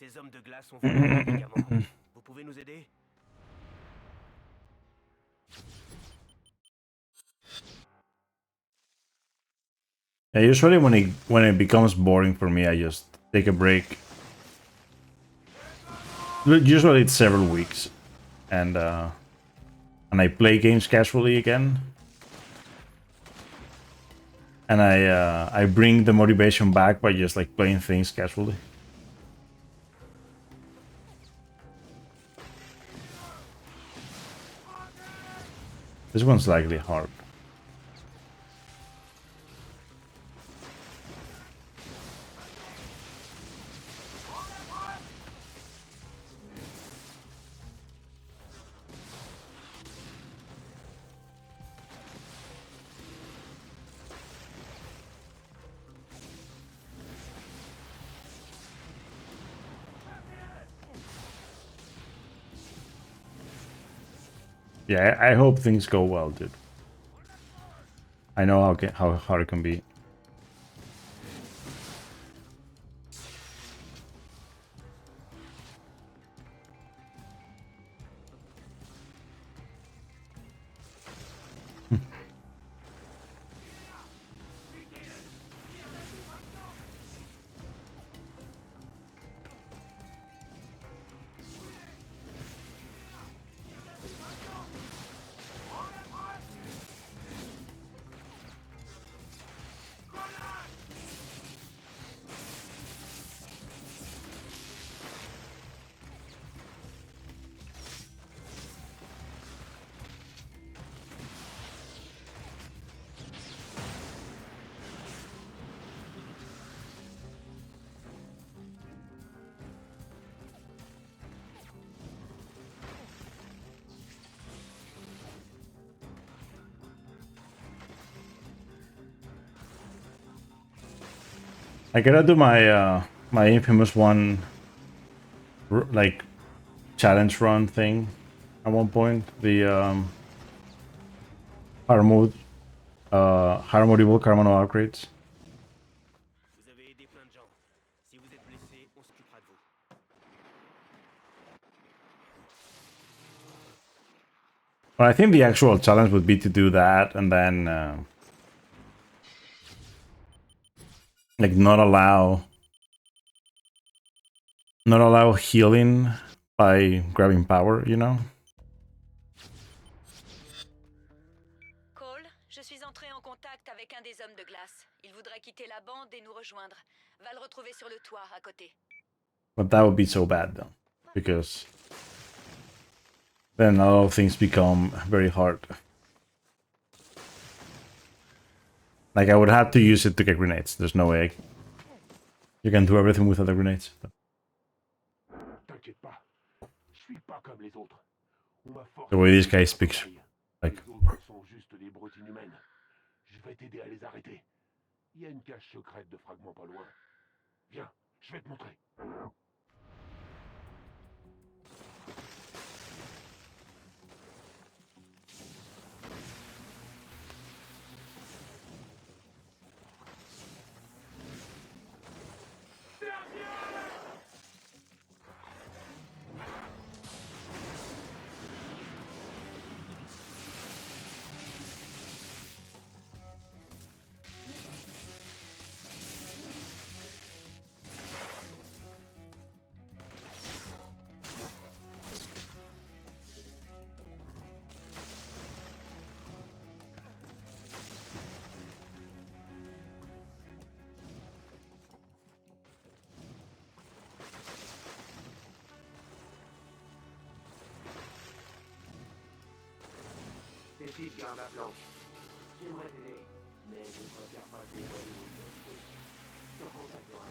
Ces hommes de glace ont fait un médicament. Vous pouvez nous aider? Yeah, usually when it becomes boring for me, I just take a break. Usually it's several weeks, and I play games casually again, and I bring the motivation back by just like playing things casually. This one's likely hard. Yeah, I hope things go well, dude. I know how hard it can be. I gotta do my my infamous one, like challenge run thing at one point. The hard mode, hard modeable Carmano upgrades. Vous avez aidé plein de gens. Si vous êtes blessé, on s'occupera de vous. But I think the actual challenge would be to do that and then like not allow healing by grabbing power, you know? Cole, je suis entré en contact avec un des hommes de glace. Il voudrait quitter la bande et nous rejoindre. Va le retrouver sur le toit, à côté. But that would be so bad though, because then a lot of things become very hard. Like I would have to use it to get grenades. There's no way you can do everything without the grenades. T'inquiète pas, je suis pas comme les autres. On m'a forcé. The way this guy speaks, like. Les autres sont juste des broutines humaines. Je vais t'aider à les arrêter. Il y a une cache secrète de fragments pas loin. Viens, je vais te montrer. Décide, garde la planche. J'aimerais t'aider, mais je préfère pas dévoiler mon truc. Je te contacterai.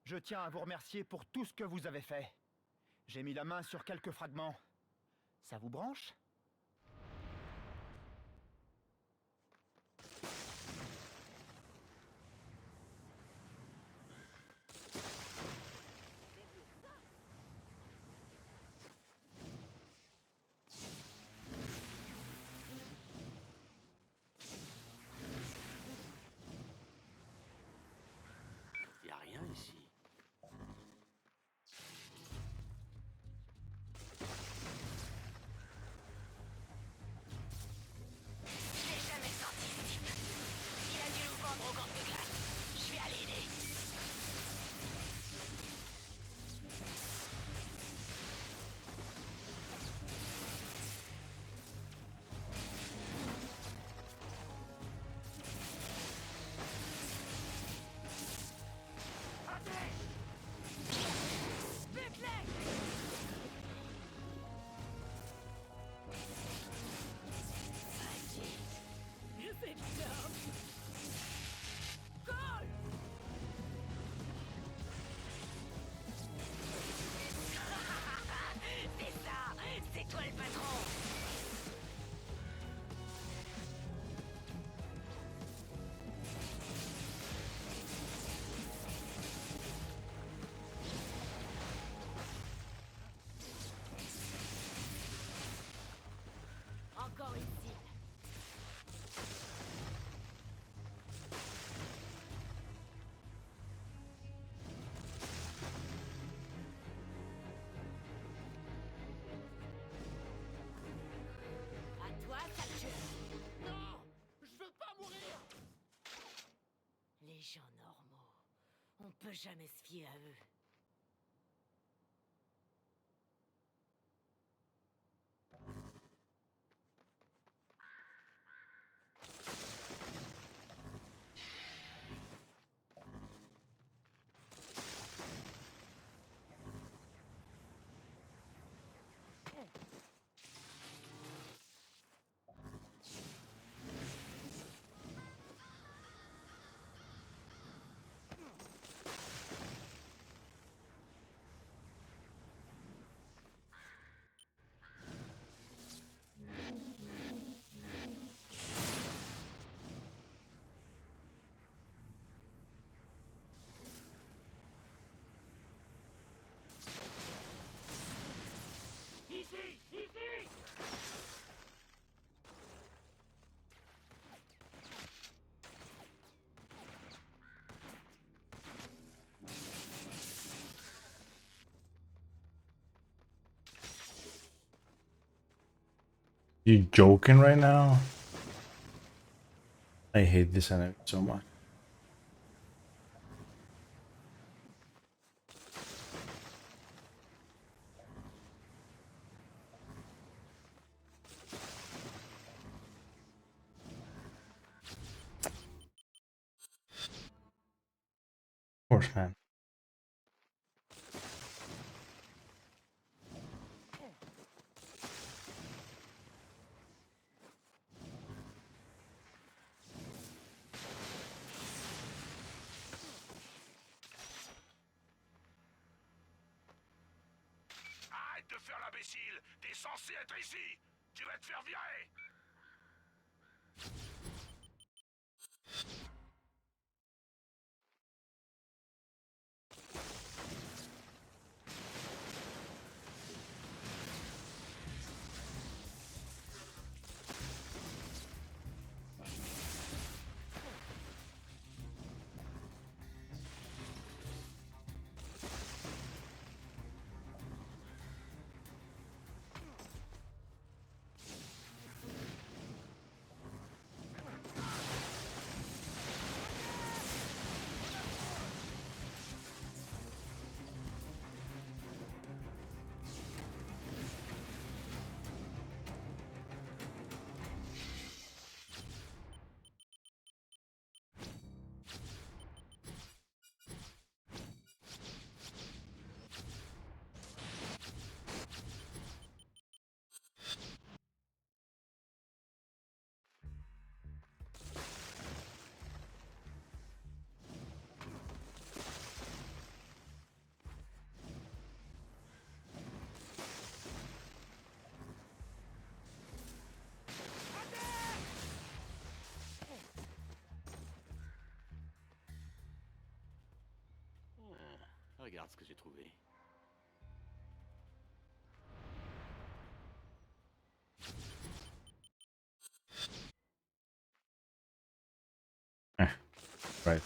Je tiens à vous remercier pour tout ce que vous avez fait. J'ai mis la main sur quelques fragments. Ça vous branche ? Y a rien ici. gens normaux. On peut jamais se fier à eux. You joking right now? I hate this enemy so much. Of course, man. Arrête de faire l'imbécile! T'es censé être ici! Tu vas te faire virer! Regarde ce que j'ai trouvé. Right.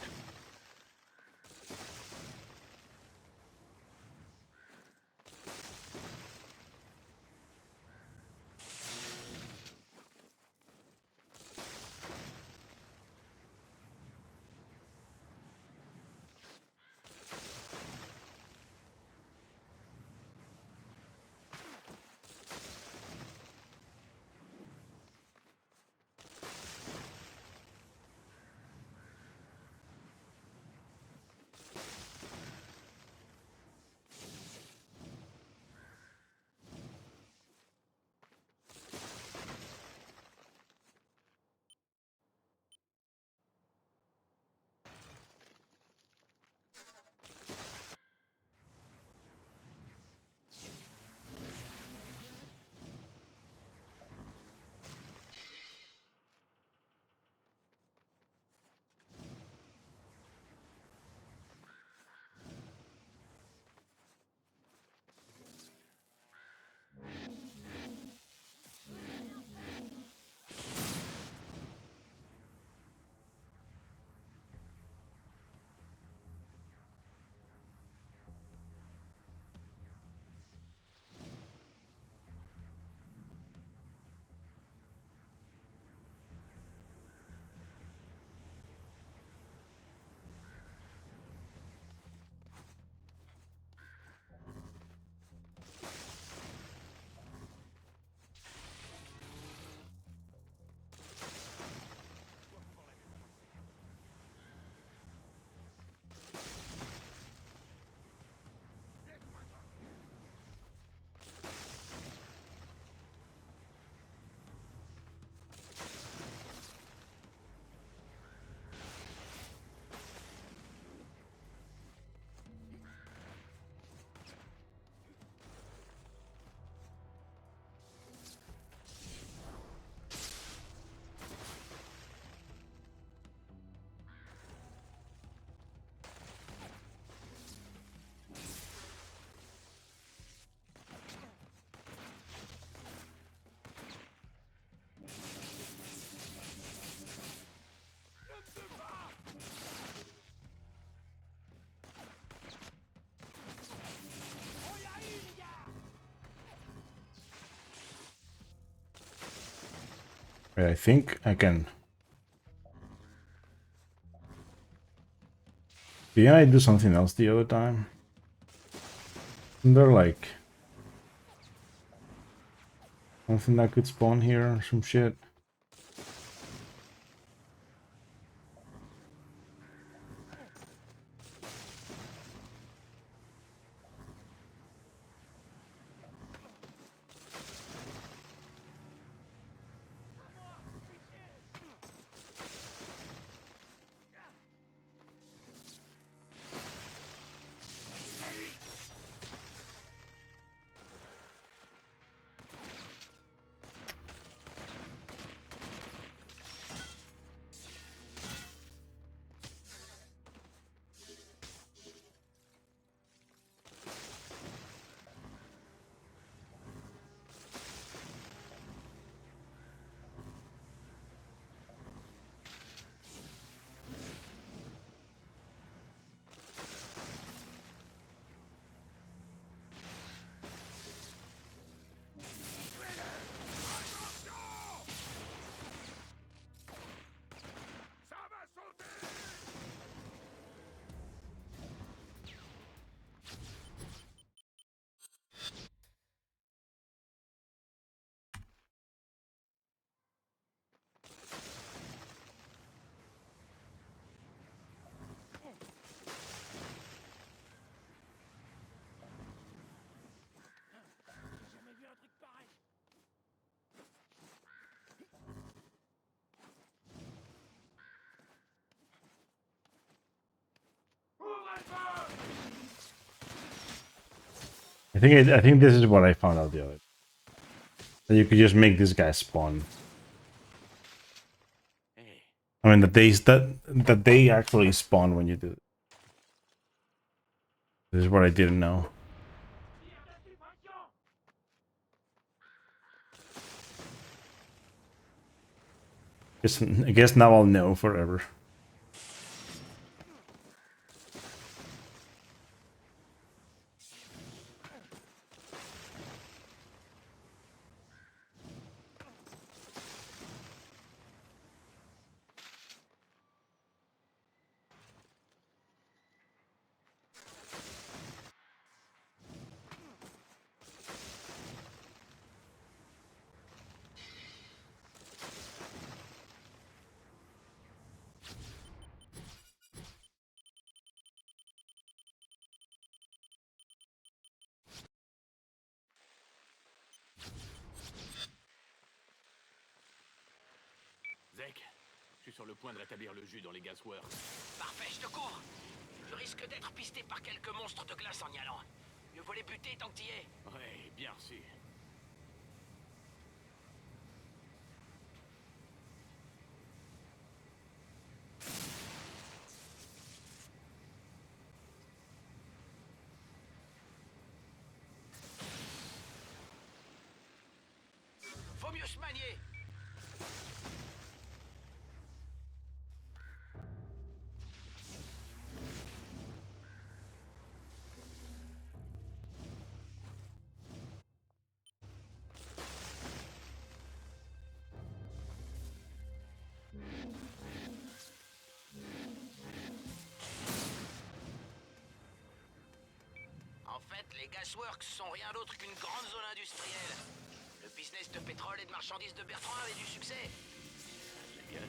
Okay, I think I can. Didn't I do something else the other time? Isn't there like something that could spawn here or some shit? I think this is what I found out the other. That you could just make this guy spawn. I mean that they actually spawn when you do it. This is what I didn't know. I guess now I'll know forever. Zek, je suis sur le point de rétablir le jus dans les gasworks. Parfait, je te couvre. Je risque d'être pisté par quelques monstres de glace en y allant. Mieux vaut les buter tant que t'y es. Ouais, bien reçu. Faut mieux se manier. En fait, les gasworks sont rien d'autre qu'une grande zone industrielle. Le business de pétrole et de marchandises de Bertrand avait du succès. Génial.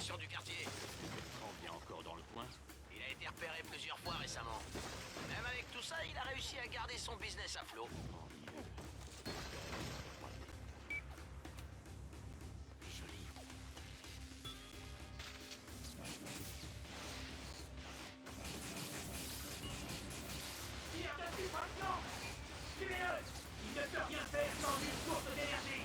situation du quartier. Bertrand vient encore dans le coin. Il a été repéré plusieurs fois récemment. Même avec tout ça, il a réussi à garder son business à flot. Il ne peut rien faire sans une source d'énergie.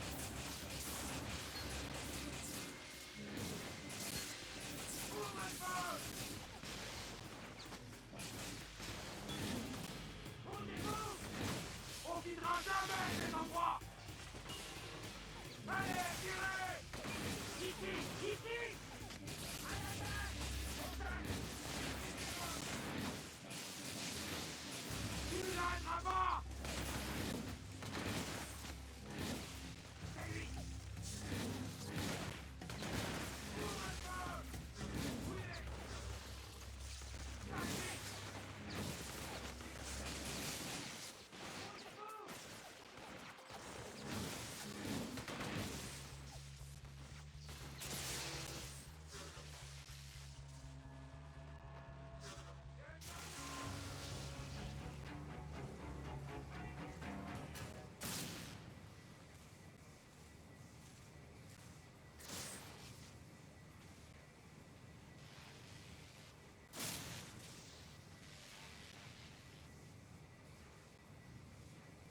On videra jamais ces endroits. Allez, tirez! Ici! Tu ne l'arrêteras pas!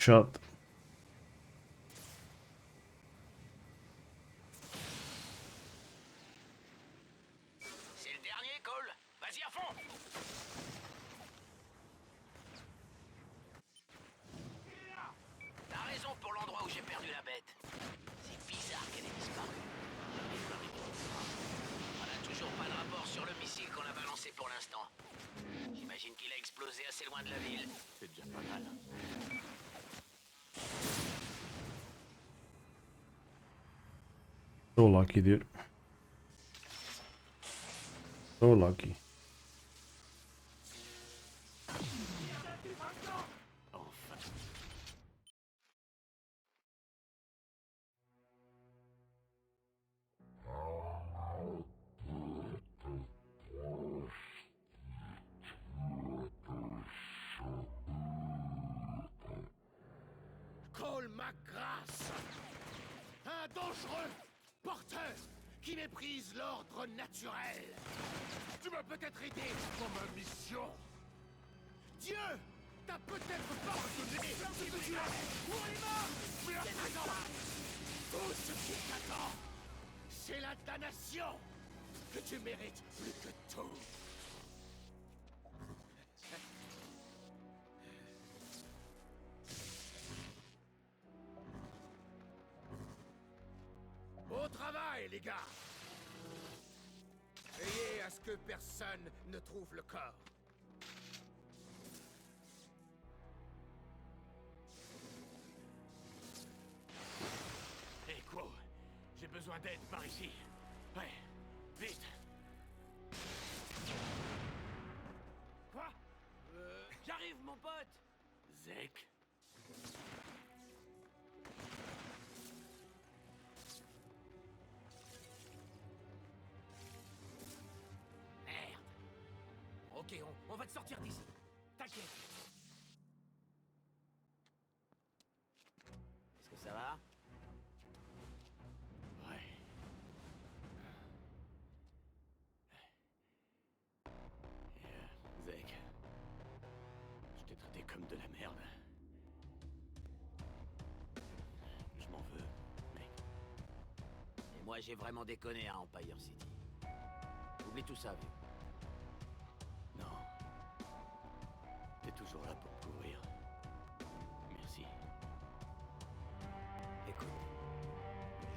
Shot. C'est le dernier, Cole. Vas-y à fond. T'as raison pour l'endroit où j'ai perdu la bête. C'est bizarre qu'elle ait disparu. On n'a toujours pas de rapport sur le missile qu'on a balancé pour l'instant. J'imagine qu'il a explosé assez loin de la ville. C'est déjà pas mal. So lucky, dude. So lucky. Cole McGrath, un dangereux porteur qui méprise l'ordre naturel. Tu m'as peut-être aidé dans ma mission. Dieu t'a peut-être pardonné ce que tu as fait pour les morts. Mais à présent, tout ce qui t'attend, c'est la damnation que tu mérites plus que tout. Au travail, les gars! Veillez à ce que personne ne trouve le corps. Hé, Quo, j'ai besoin d'aide par ici. Ouais, vite. Quoi? J'arrive, mon pote. Zek. Merde. Ok, on va te sortir d'ici. T'inquiète. Est-ce que ça va? Ouais. Zek, je t'ai traité comme de la merde. Je m'en veux, mec. Et moi, j'ai vraiment déconné à Empire City. Oublie tout ça, vieux. Non. T'es toujours là pour me couvrir. Merci. Écoute,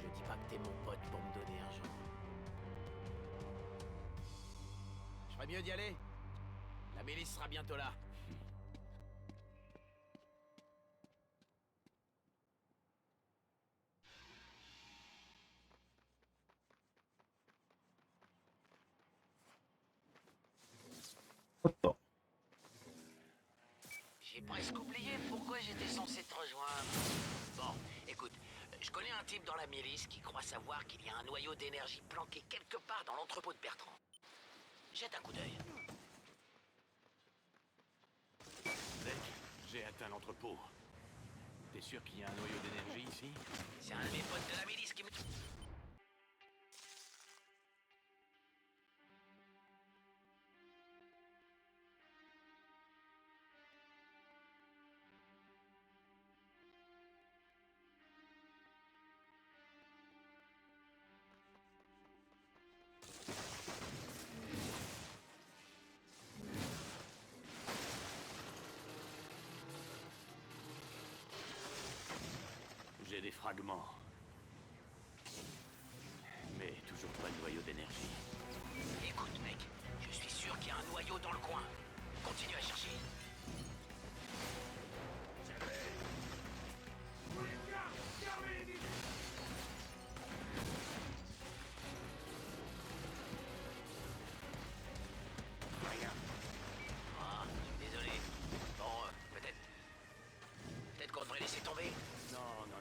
je dis pas que t'es mon pote pour me donner argent. Je ferais mieux d'y aller. La milice sera bientôt là. What the? J'ai presque oublié pourquoi j'étais censé te rejoindre. Bon, écoute, Je connais un type dans la milice qui croit savoir qu'il y a un noyau d'énergie planqué quelque part dans l'entrepôt de Bertrand. Jette un coup d'œil. Zek, j'ai atteint l'entrepôt. T'es sûr qu'il y a un noyau d'énergie ici? C'est un de mes potes de la milice qui me... J'ai des fragments. Mais toujours pas de noyau d'énergie. Écoute, mec, je suis sûr qu'il y a un noyau dans le coin. Continue à chercher. Rien. Ah, je suis désolé. Bon, peut-être qu'on devrait laisser tomber. Non, non, non.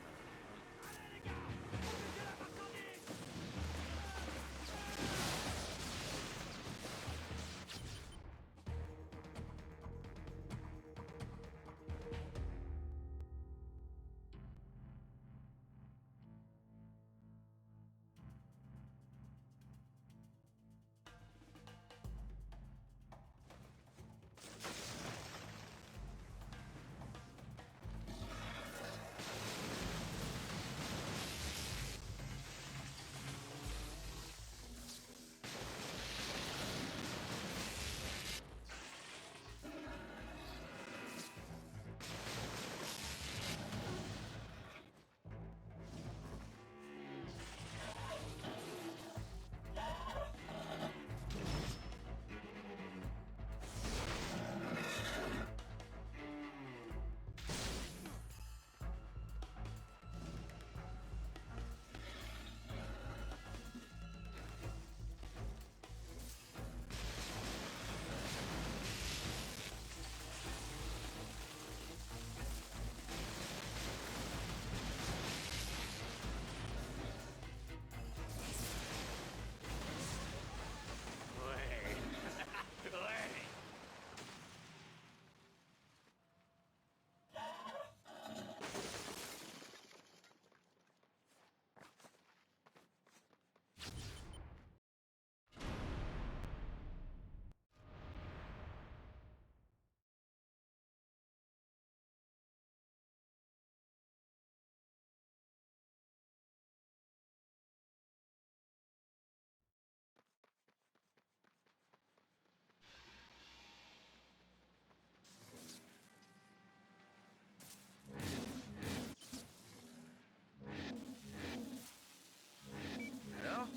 Alors?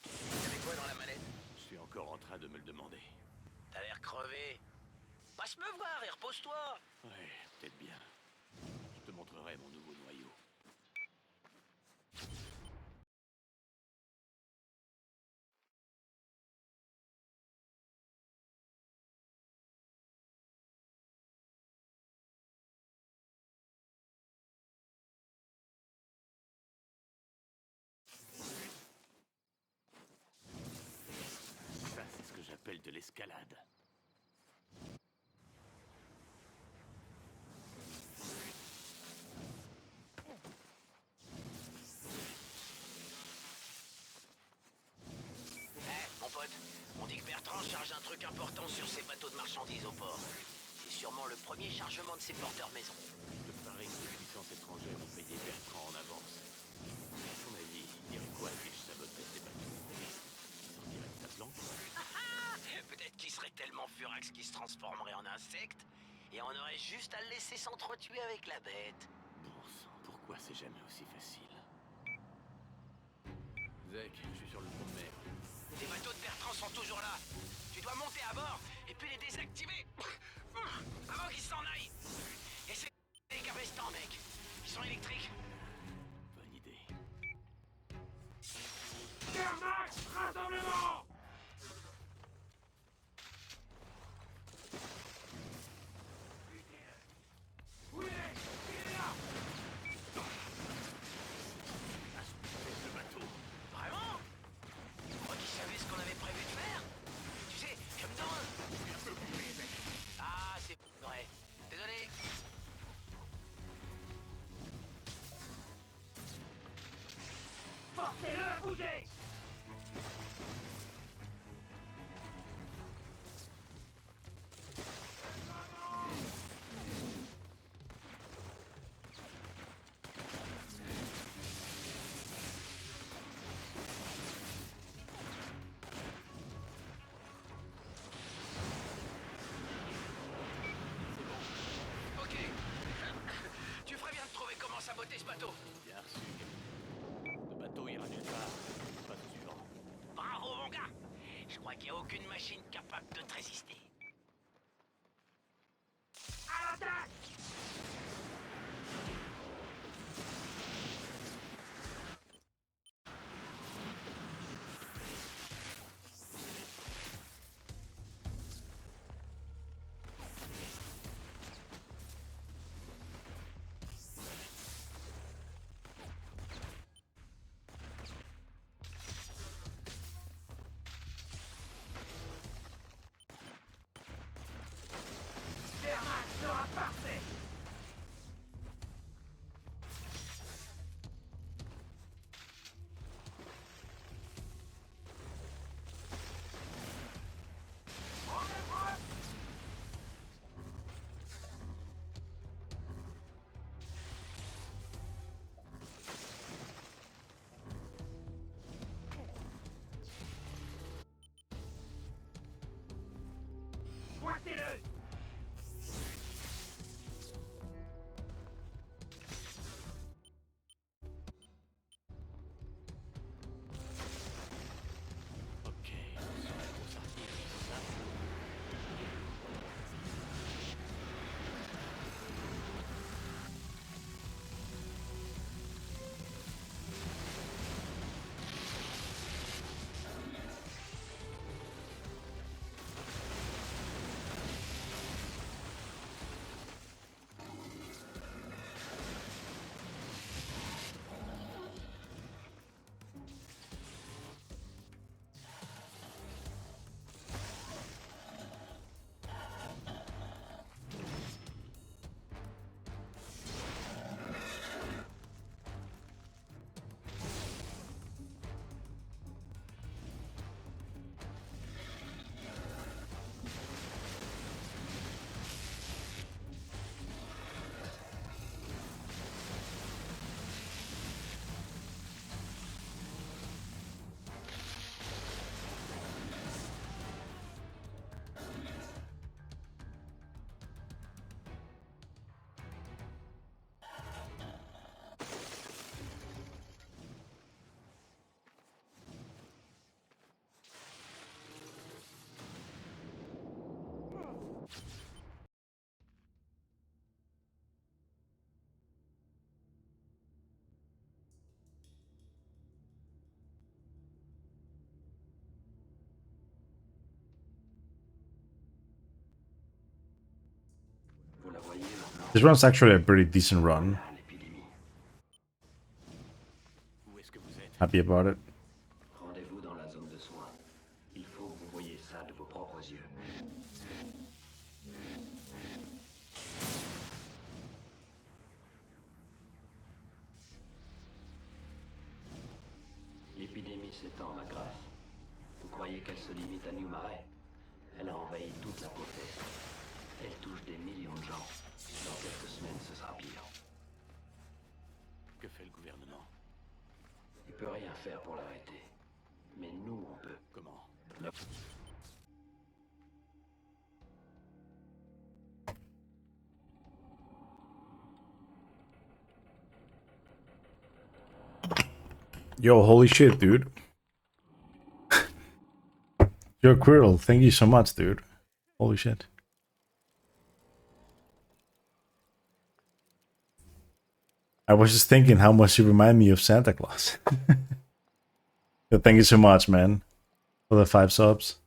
T'avais quoi dans la mallette? Je suis encore en train de me le demander. T'as l'air crevé. Passe me voir et repose-toi. Ouais, peut-être bien. Je te montrerai mon nouveau noyau. Ça, c'est ce que j'appelle de l'escalade. Mon pote, on dit que Bertrand charge un truc important sur ses bateaux de marchandises au port. C'est sûrement le premier chargement de ses porteurs maison. Je parie que les puissances étrangères ont payé Bertrand en avance. À ton avis, il dirait quoi si je sabotais ses bateaux? Il sortirait de sa planque? Peut-être qu'il serait tellement furax qu'il se transformerait en insecte, et on aurait juste à le laisser s'entretuer avec la bête. Bon sang, pourquoi c'est jamais aussi facile? Zek, je suis sur le pont de mer. Les bateaux de Bertrand sont toujours là. Tu dois monter à bord et puis les désactiver avant qu'ils s'en aillent. Essaie les cabestants, mec. Ils sont électriques. Bonne idée. Max, rassemblement! C'est bouger! Ok. Tu ferais bien de trouver comment saboter ce bateau. Bien reçu, capitaine. Le bateau ira nulle part. Pas au suivant. Bravo, mon gars. Je crois qu'il n'y a aucune machine capable de te résister. À l'attaque! Terrain sera parfait. Pointez-le! Ok, sur la grosse artillerie, c'est ça. This run's actually a pretty decent run. Où est-ce que vous êtes? Happy about it. Rendez-vous dans la zone de soins. Il faut que vous voyez ça de vos propres yeux. L'épidémie s'étend, ma grâce. Vous croyez qu'elle se limite à New Marais? Elle a envahi toute la côte est. Elle touche des millions de gens. Dans quelques semaines, ce sera pire. Que fait le gouvernement? Il peut rien faire pour l'arrêter. Mais nous, on peut. Comment? Yo, holy shit, dude. Yo, Quirrell, thank you so much, dude. Holy shit. I was just thinking how much you remind me of Santa Claus. Yo, thank you so much, man, for the 5 subs.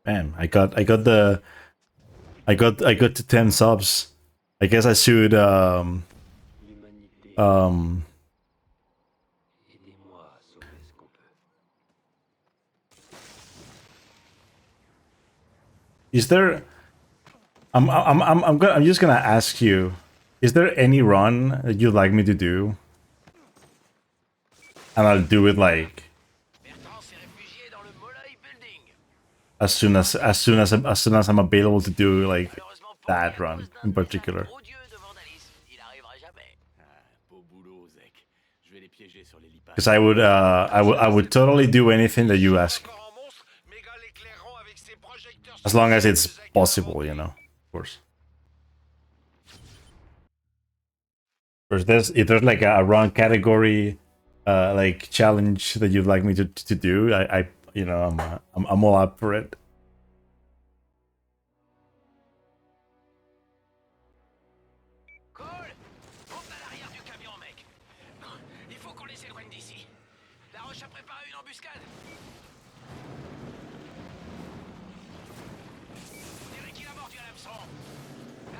Man, I got to 10 subs. I guess I should is there I'm just gonna ask you, is there any run that you'd like me to do and I'll do it like as soon as I'm available to do like that run in particular. Because I would totally do anything that you ask, as long as it's possible, you know. Of course. If there's like a run category, like challenge that you'd like me to do, I you know I'm all up for it.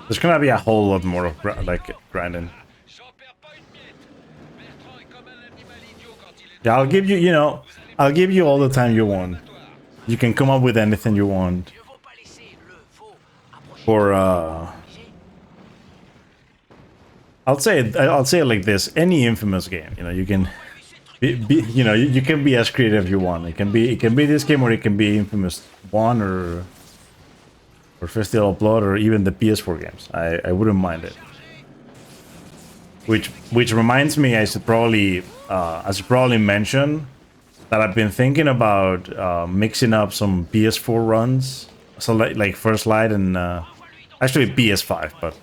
There's gonna be a whole lot more of like grinding. Yeah, I'll give you, I'll give you all the time you want. You can come up with anything you want. For I'll say it like this: any Infamous game, you can you can be as creative as you want. It can be this game, or it can be Infamous 1 or Festival of Blood, or even the PS4 games. I wouldn't mind it. Which reminds me, I should probably mention that I've been thinking about mixing up some PS4 runs, so like First Light and actually PS5, but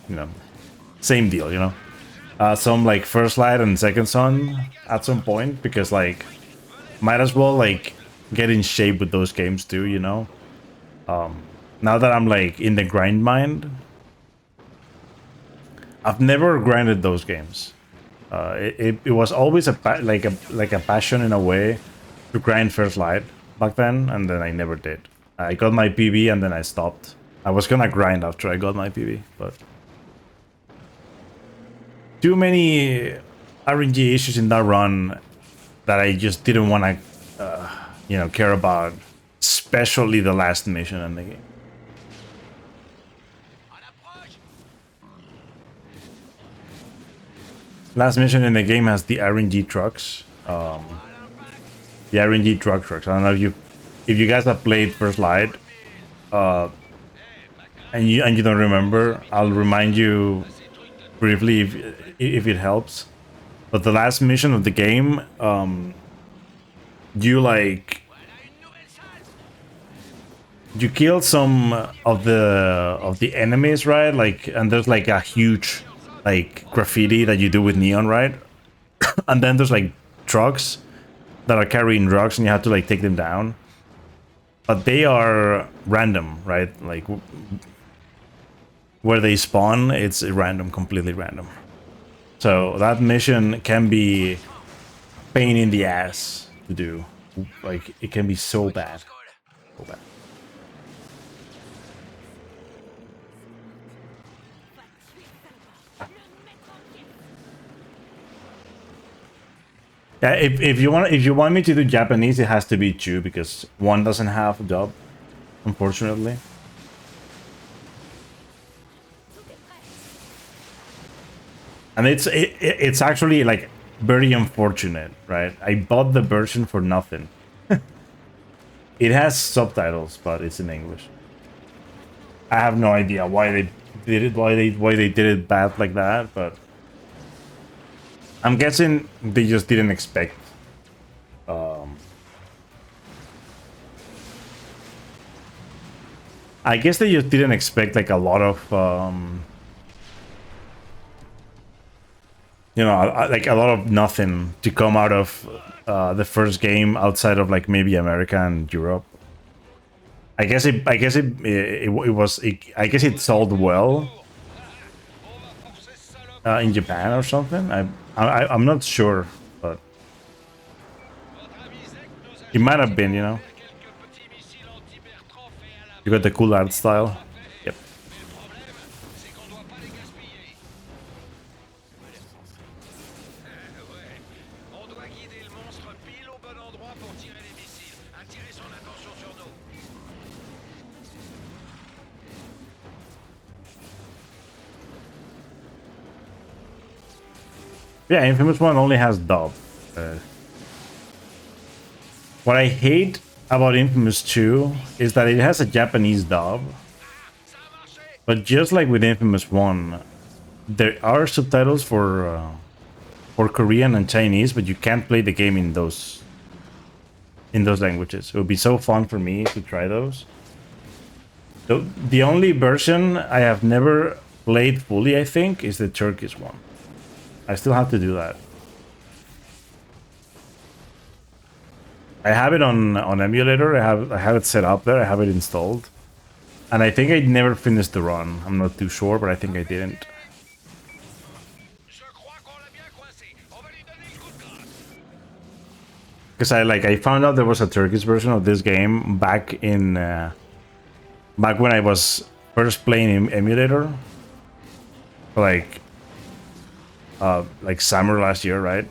same deal, some like First Light and Second Son at some point, because like might as well like get in shape with those games too, now that I'm like in the grind mind. I've never grinded those games. It was always a passion in a way to grind First Light back then, and then I never did. I got my PB and then I stopped. I was gonna grind after I got my PB, but too many RNG issues in that run that I just didn't want to, care about, especially the last mission in the game. Last mission in the game has the RNG trucks. The RNG trucks. I don't know if you guys have played First Light, and you don't remember. I'll remind you briefly if it helps. But the last mission of the game, you kill some of the enemies, right? Like, and there's like a huge like graffiti that you do with neon, right? And then there's like trucks that are carrying drugs, and you have to like take them down. But they are random, right? Like where they spawn, it's random, completely random. So that mission can be pain in the ass to do. Like, it can be so bad. So bad. Yeah, if you want me to do Japanese, it has to be 2, because 1 doesn't have a dub, unfortunately. And it's actually like very unfortunate, right? I bought the version for nothing. It has subtitles, but it's in English. I have no idea why they did it, why they did it bad like that, but I'm guessing they just didn't expect. I guess they just didn't expect like a lot of, like a lot of nothing to come out of the first game outside of like maybe America and Europe. I guess it sold well in Japan or something. I'm not sure, but it might have been, You got the cool art style. Yep. Yeah, Infamous 1 only has dub. What I hate about Infamous 2 is that it has a Japanese dub. But just like with Infamous 1, there are subtitles for Korean and Chinese, but you can't play the game in those languages. It would be so fun for me to try those. The only version I have never played fully, I think, is the Turkish one. I still have to do that. I have it on emulator. I have it set up there. I have it installed, and I think I never finished the run. I'm not too sure, but I think I didn't. Because I found out there was a Turkish version of this game back when I was first playing emulator, like summer last year, right?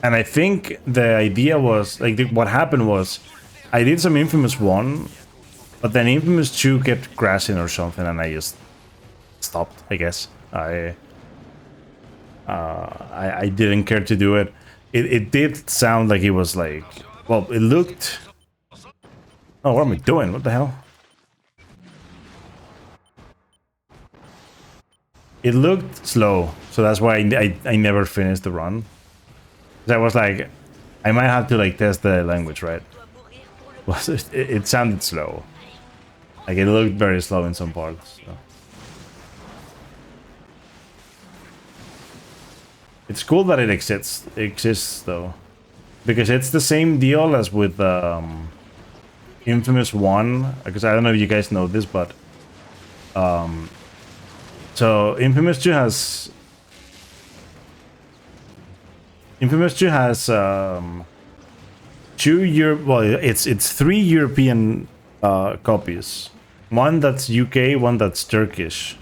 And I think the idea was what happened was I did some Infamous 1, but then Infamous 2 kept crashing or something, and I just stopped. I guess I didn't care to do it. It did sound like it was like, well, it looked. Oh, what am I doing? What the hell? It looked slow, so that's why I never finished the run. I was like, I might have to test the language, right? It sounded slow. Like it looked very slow in some parts. So. It's cool that it exists though, because it's the same deal as with Infamous 1. Because I don't know if you guys know this, but so Infamous 2 has it's 3 European copies. One that's UK, one that's Turkish,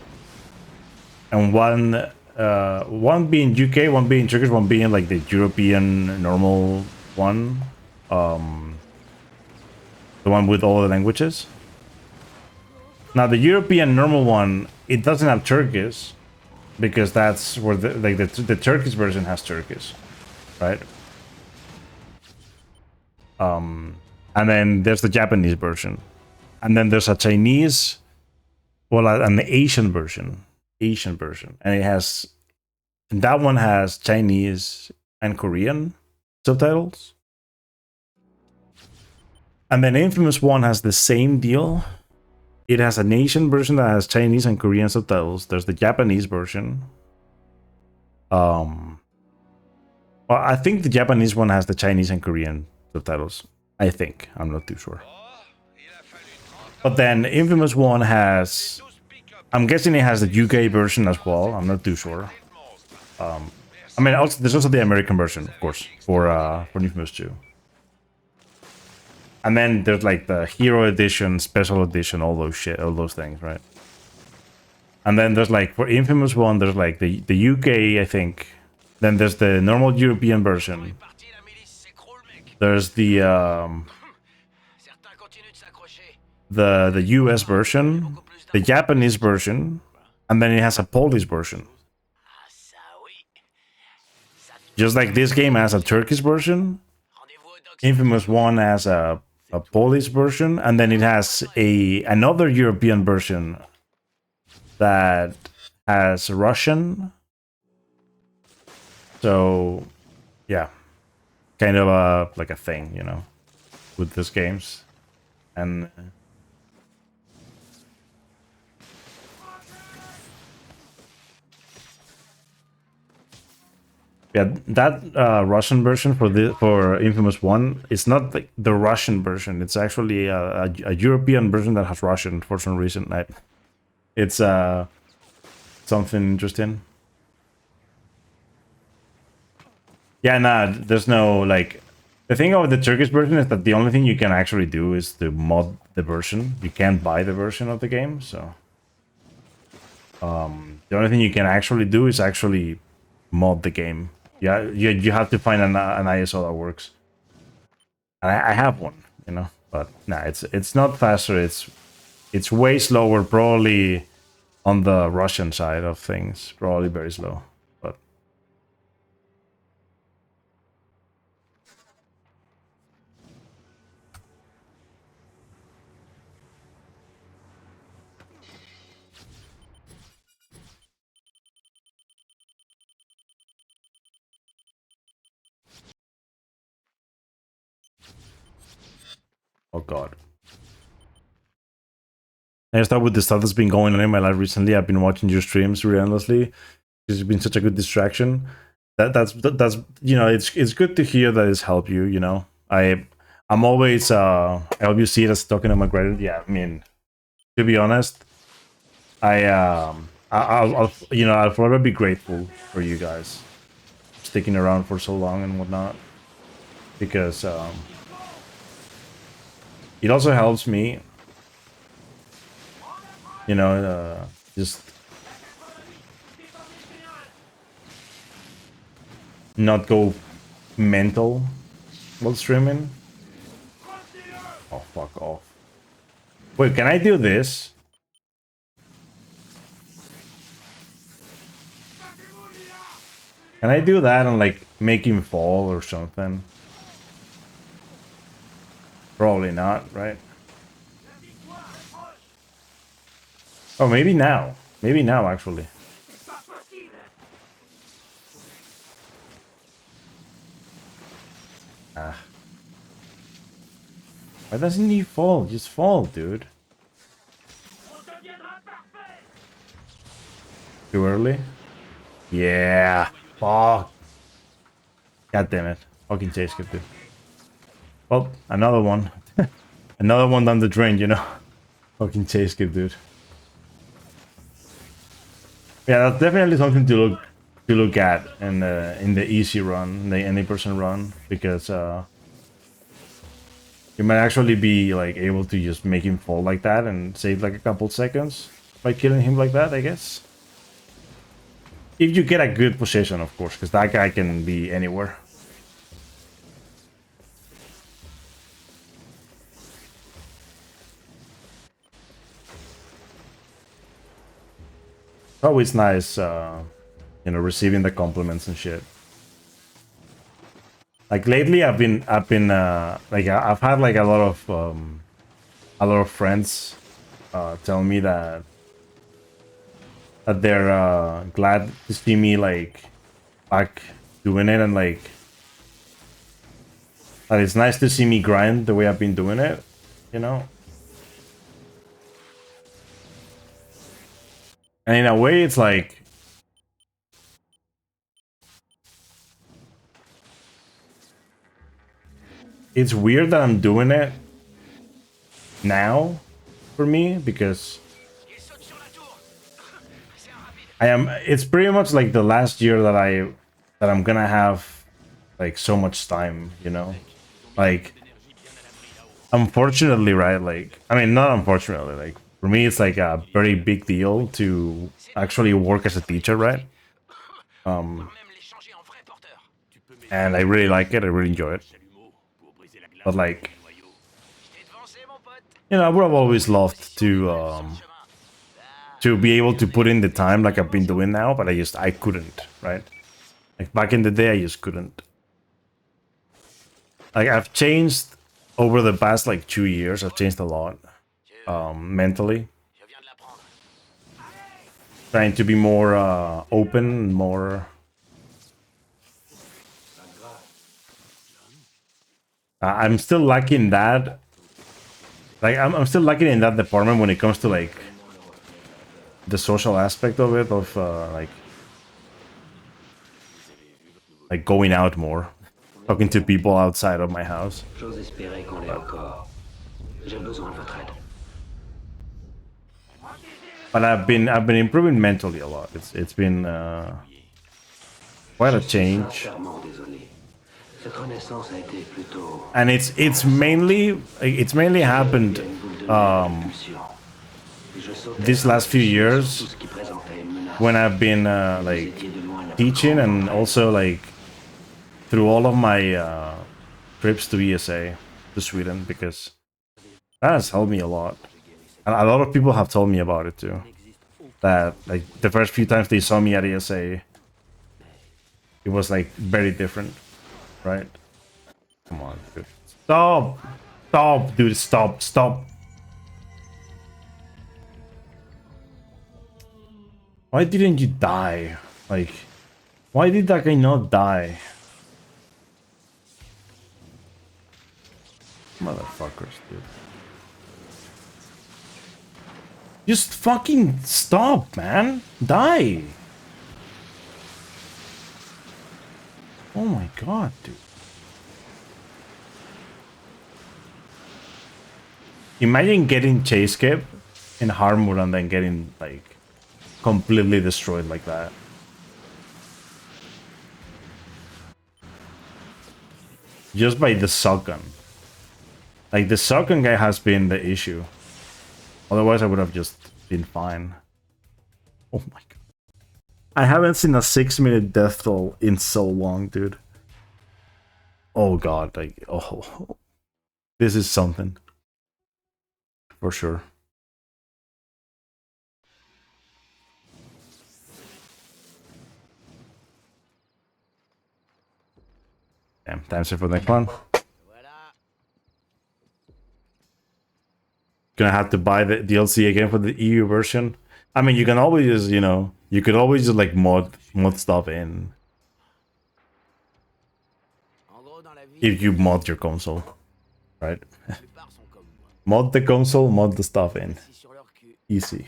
and one being UK, one being Turkish, one being like the European normal one, the one with all the languages. Now the European normal one, it doesn't have Turkish, because that's where the Turkish version has Turkish, right? And then there's the Japanese version, and then there's a Chinese, well, an Asian version, and that one has Chinese and Korean subtitles. And then Infamous 1 has the same deal. It has an Asian version that has Chinese and Korean subtitles. There's the Japanese version. Well, I think the Japanese one has the Chinese and Korean subtitles. I think. I'm not too sure. But then Infamous 1 has... I'm guessing it has the UK version as well. I'm not too sure. I mean, also, there's also the American version, of course, for Infamous 2. And then there's like the Hero Edition, Special Edition, all those things, right? And then there's like, for Infamous 1, there's like the UK, I think. Then there's the normal European version. There's the US version, the Japanese version, and then it has a Polish version. Just like this game has a Turkish version, Infamous 1 has a Polish version, and then it has another European version that has Russian. So, yeah, kind of like a thing, you know, with these games. And yeah, that Russian version for Infamous 1 is not like the Russian version. It's actually a European version that has Russian for some reason. It's something interesting. Yeah, nah, there's no, like... The thing about the Turkish version is that the only thing you can actually do is to mod the version. You can't buy the version of the game, so... the only thing you can actually do is actually mod the game. Yeah, you have to find an ISO that works. And I have one, you know, but nah, it's not faster. It's way slower, probably on the Russian side of things. Probably very slow, but Oh god. I start with the stuff that's been going on in my life recently. I've been watching your streams relentlessly. It's been such a good distraction. That's you know, it's good to hear that it's helped you, you know. I'm always I hope you see it as talking about gratitude. Yeah, I mean, to be honest, I'll you know, I'll forever be grateful for you guys sticking around for so long and whatnot, because it also helps me, you know, just not go mental while streaming. Oh, fuck off. Wait, can I do this? Can I do that and like make him fall or something? Probably not, right? Oh, maybe now. Maybe now, actually. Ah. Why doesn't he fall? Just fall, dude. Too early? Yeah. Fuck. God damn it. Fucking chase skip, dude. Well, another one. Another one down the drain, you know? Fucking chase skip, dude. Yeah, that's definitely something to look at in the easy run, the any person run, because you might actually be like able to just make him fall like that and save like a couple seconds by killing him like that, I guess. If you get a good position, of course, because that guy can be anywhere. Always nice, you know, receiving the compliments and shit. Like lately, I've been like I've had like a lot of friends tell me that they're glad to see me like back doing it, and like that it's nice to see me grind the way I've been doing it, you know. And in a way, it's like it's weird that I'm doing it now for me, because it's pretty much like the last year that I'm gonna have like so much time, you know. Like, unfortunately, right? Like, I mean, not unfortunately, like for me it's like a very big deal to actually work as a teacher, right? And I really like it, I really enjoy it. But like, you know, I would have always loved to be able to put in the time like I've been doing now, but I couldn't, right? Like back in the day, I just couldn't. Like I've changed over the past like 2 years. I've changed a lot, mentally. Trying to be more open, more. I'm still lacking that. Like I'm still lacking in that department when it comes to like the social aspect of it, of like going out more, talking to people outside of my house. J'ose espérer qu'on l'ait encore. J'ai besoin de votre aide. But I've been improving mentally a lot. It's been quite a change. And it's mainly happened these last few years when I've been like teaching, and also like through all of my trips to ESA, to Sweden, because that has helped me a lot. And a lot of people have told me about it too. That like the first few times they saw me at ESA, it was like very different, right? Come on, dude. Stop! Stop, dude, stop, stop. Why didn't you die? Like, why did that guy not die? Motherfuckers, dude. Just fucking stop, man. Die. Oh my god, dude. Imagine getting chase skip in hard mode and then getting, like, completely destroyed like that. Just by the shotgun. Like, the shotgun guy has been the issue. Otherwise, I would have just been fine. Oh my god. I haven't seen a 6-minute death toll in so long, dude. Oh god, like, oh. This is something. For sure. Damn, time for the next one. Gonna have to buy the DLC again for the EU version. I mean, you can always just, you know, you could always just like mod stuff in. If you mod your console, right? Mod the console, mod the stuff in. Easy.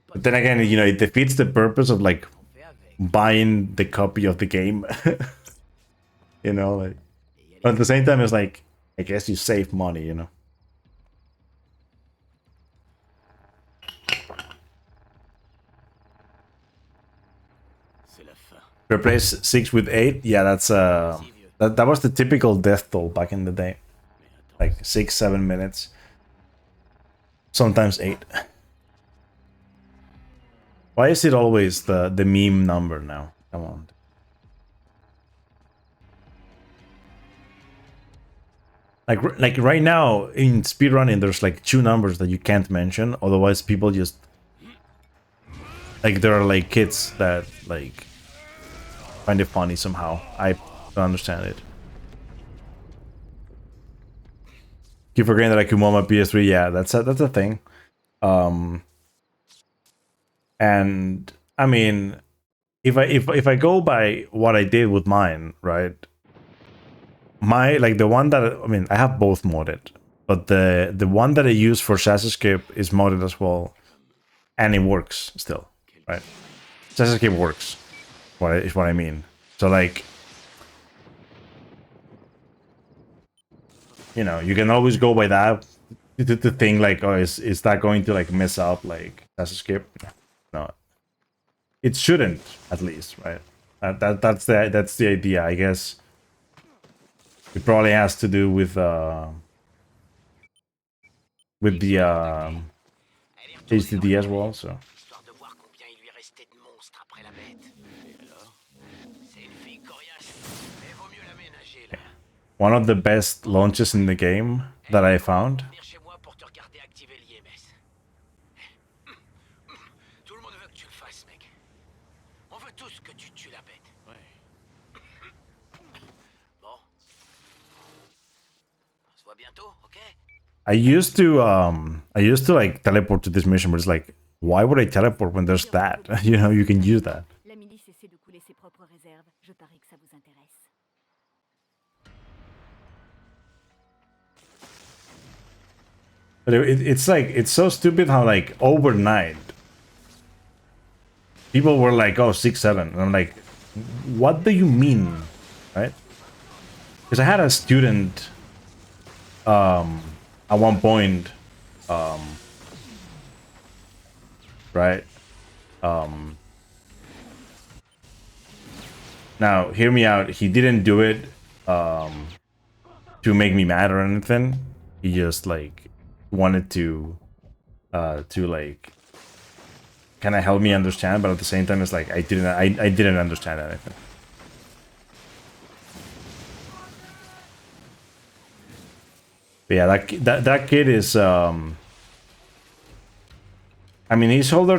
But then again, you know, it defeats the purpose of like buying the copy of the game. You know, like, but at the same time, it's like, I guess you save money, you know. Replace 6 with 8. Yeah, that's that was the typical death toll back in the day. Like 6-7 minutes. Sometimes 8. Why is it always the meme number now? Come on. Like right now in speedrunning, there's like 2 numbers that you can't mention, otherwise people just like, there are like kids that like find it funny somehow. I don't understand it. Keep forgetting that I could mod my PS3. Yeah, that's a thing. And I mean, if I go by what I did with mine, right? My, like, the one that, I mean, I have both modded, but the one that I use for chassis skip is modded as well, and it works still, right? Chassis skip works, is what I mean. So like, you know, you can always go by that to think like, oh, is that going to like mess up like chassis skip? No, it shouldn't, at least, right? That's the idea, I guess. It probably has to do with the HDD as well, so. Yeah. One of the best launches in the game that I found. I used to like teleport to this mission, but it's like, why would I teleport when there's that? You know, you can use that. La milice essaie de couler ses propres réserves. Je parie que ça vous intéresse. But it's like, it's so stupid how like overnight people were like, oh, 6-7, and I'm like, what do you mean, right? Because I had a student at one point, right? Now, hear me out. He didn't do it to make me mad or anything. He just like wanted to like kind of help me understand, but at the same time, it's like I didn't understand anything. But yeah, that kid is I mean, he's older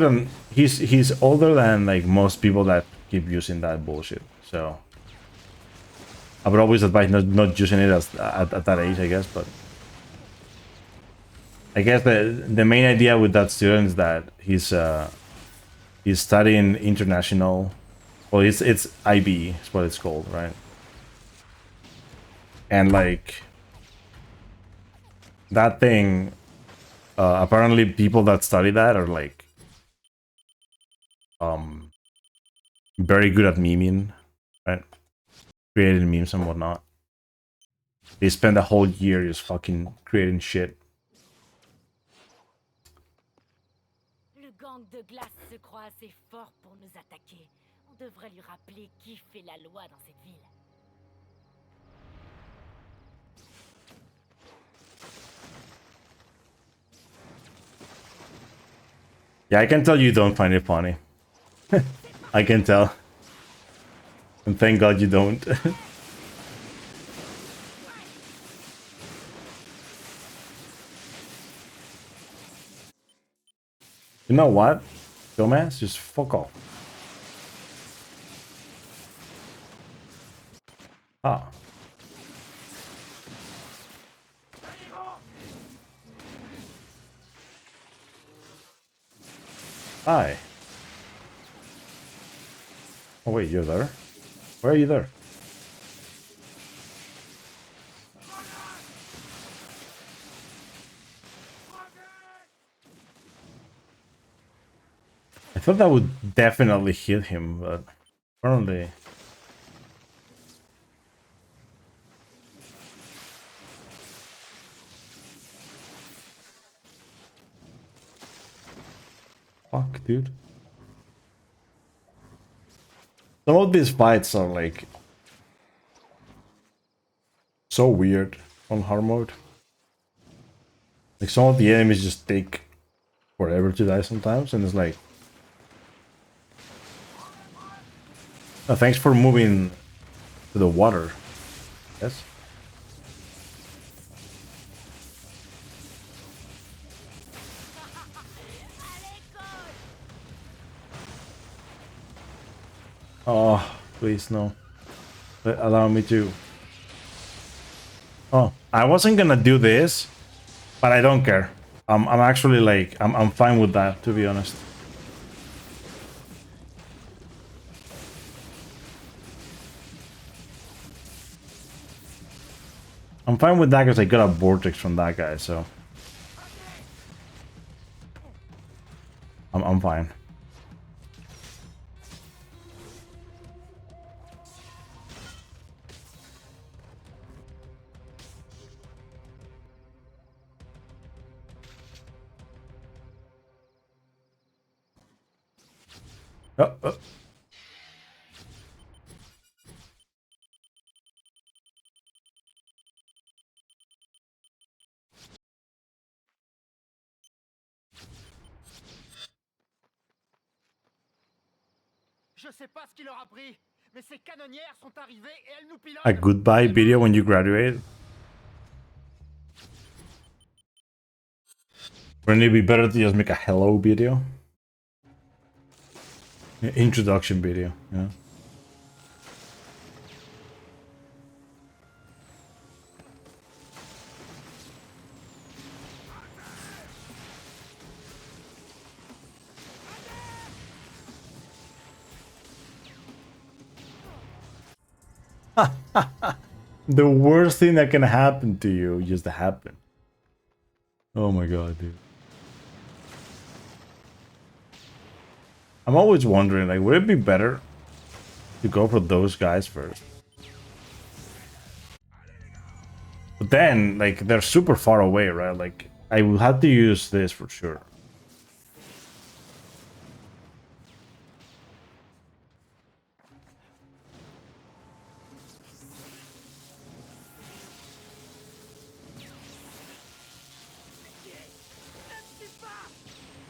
than like most people that keep using that bullshit. So I would always advise not using it at that age, I guess. But I guess the main idea with that student is that he's studying international. Well, it's IB is what it's called, right? And like, that thing, apparently people that study that are like very good at memeing, right? Creating memes and whatnot. They spend a whole year just fucking creating shit. Le gang de glace se croit assez fort pour nous attaquer. On devrait lui rappeler qui fait la loi dans cette ville. Yeah, I can tell you don't find it funny. I can tell. And thank God you don't. You know what? Dumbass, just fuck off. Ah. Hi. Oh wait, you're there? Where are you there? I thought that would definitely hit him, but apparently... Fuck, dude. Some of these fights are like... so weird on hard mode. Like some of the enemies just take forever to die sometimes, and it's like... Oh, thanks for moving to the water. Yes? Oh, please, no. Allow me to... Oh, I wasn't gonna do this, but I don't care. I'm actually like... I'm fine with that, to be honest. I'm fine with that because I got a vortex from that guy, so... I'm fine. Oh. Je sais pas ce qui leur a pris, mais ces canonnières sont arrivées et elles nous pilotent. A goodbye video when you graduate? Wouldn't it be better to just make a hello video? Introduction video, yeah. The worst thing that can happen to you just happened. Oh my god, dude. I'm always wondering, like, would it be better to go for those guys first? But then, like, they're super far away, right? Like, I will have to use this for sure.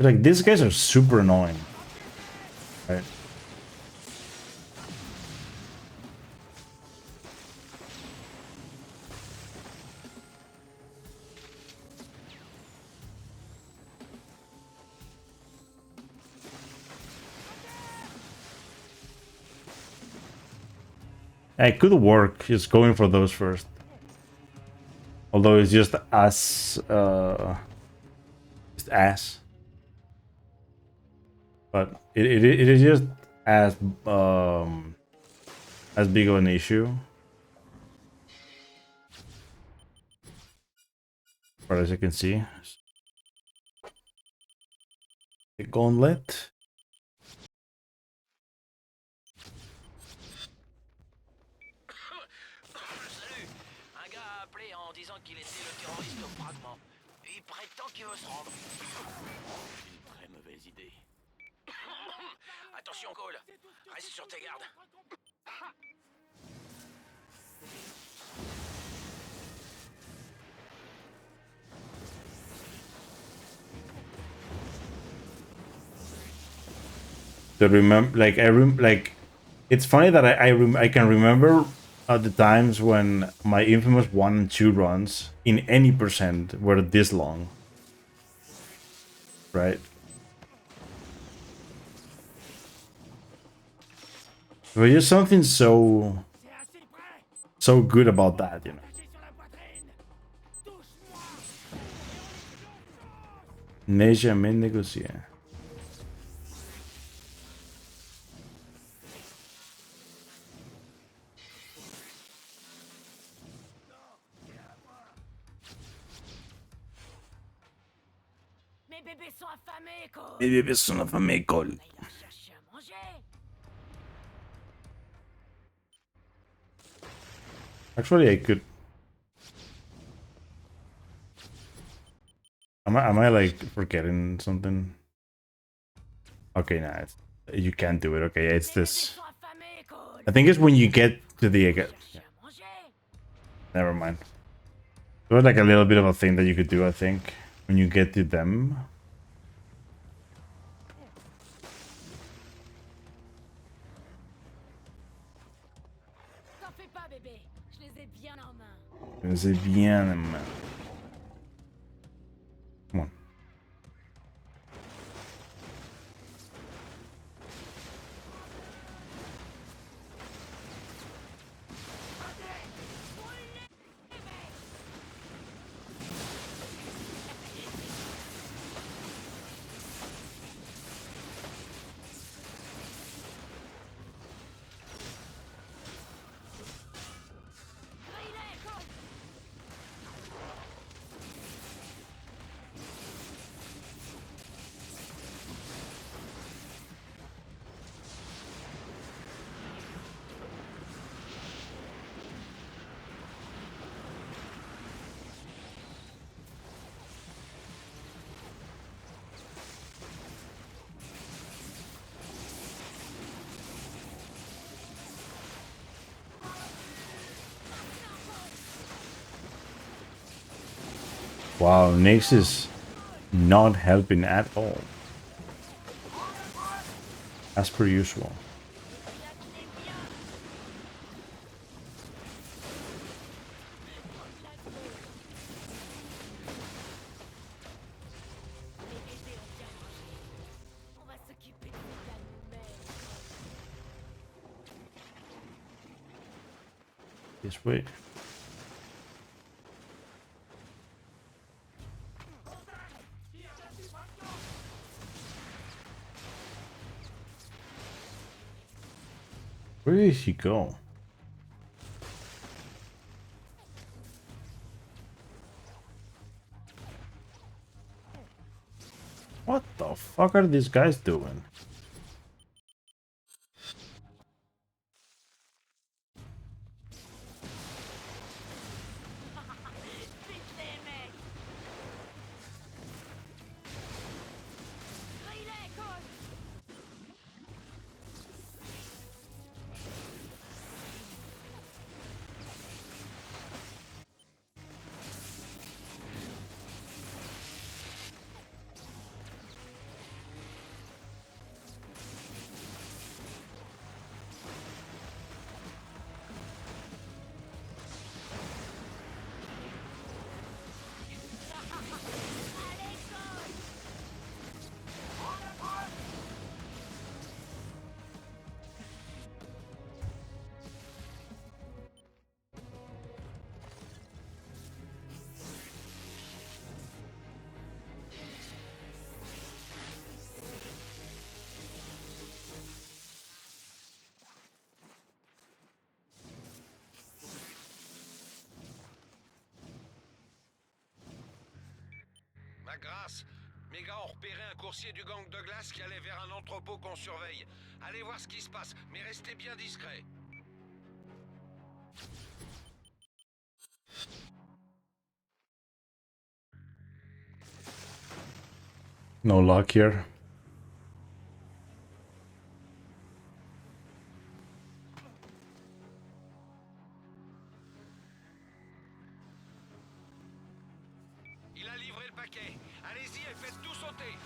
Like, these guys are super annoying. Right? It could work just going for those first. Although it's just as ass. But it is just as big of an issue. far as I can see. The gauntlet. Salut! Un gars a appelé en disant qu'il était le terroriste au fragment. Il prétend qu'il veut se rendre. Une très mauvaise idée. Attention, Cole. Reste sur tes gardes. To remember, like it's funny that I can remember the times when my infamous 1 and 2 runs in any percent were this long, right? There's just something so good about that, you know. Ne jamais négocier. Mes bébés sont affamés, Cole. Mes bébés sont affamés, Cole. Chercher à manger. Actually, I could. Am I like forgetting something? Okay, nah, you can't do it. Okay, it's this. I think it's when you get to the. Yeah. Never mind. There was like a little bit of a thing that you could do, I think, when you get to them. T'en fais pas, bébé. Je les ai bien en main. C'est bien, man. Come on. Wow, Nyx is not helping at all. As per usual. This way. Where did he go? What the fuck are these guys doing? grâce. Mes gars ont repéré un coursier du gang de glace qui allait vers un entrepôt qu'on surveille. Allez voir ce qui se passe, mais restez bien discrets. No luck here. Il a livré le paquet. Allez-y et faites tout sauter.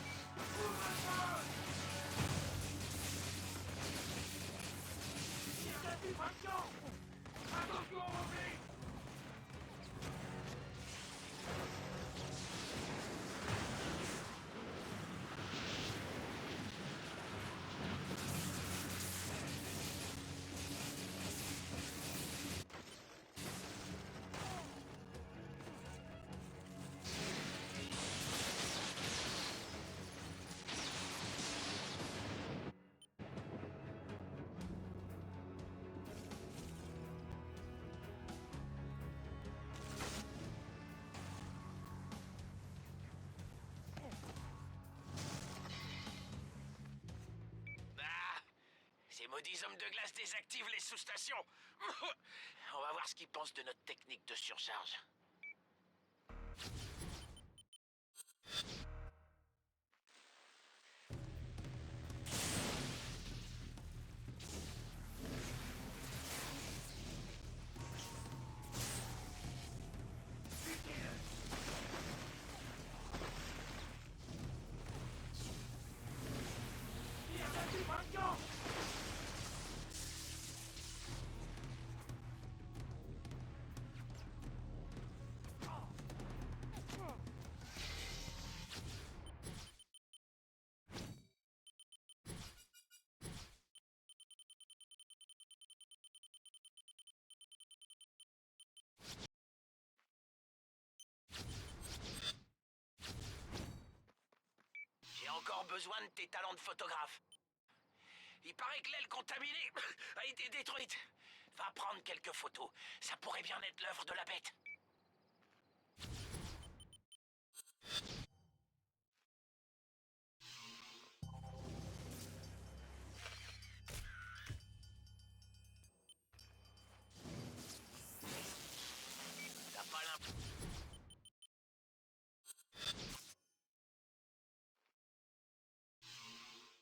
Ces maudits hommes de glace désactivent les sous-stations. On va voir ce qu'ils pensent de notre technique de surcharge. J'ai encore besoin de tes talents de photographe. Il paraît que l'aile contaminée a été détruite. Va prendre quelques photos. Ça pourrait bien être l'œuvre de la bête. T'as pas l'impression...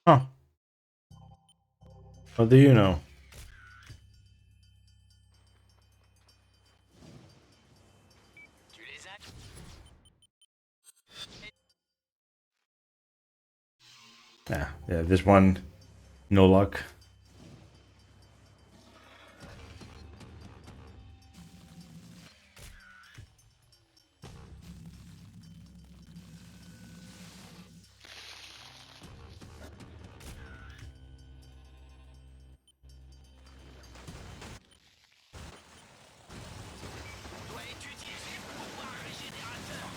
Huh. What do you know? Tu les as... Yeah, this one, no luck. On doit étudier ses pouvoirs régénérateurs.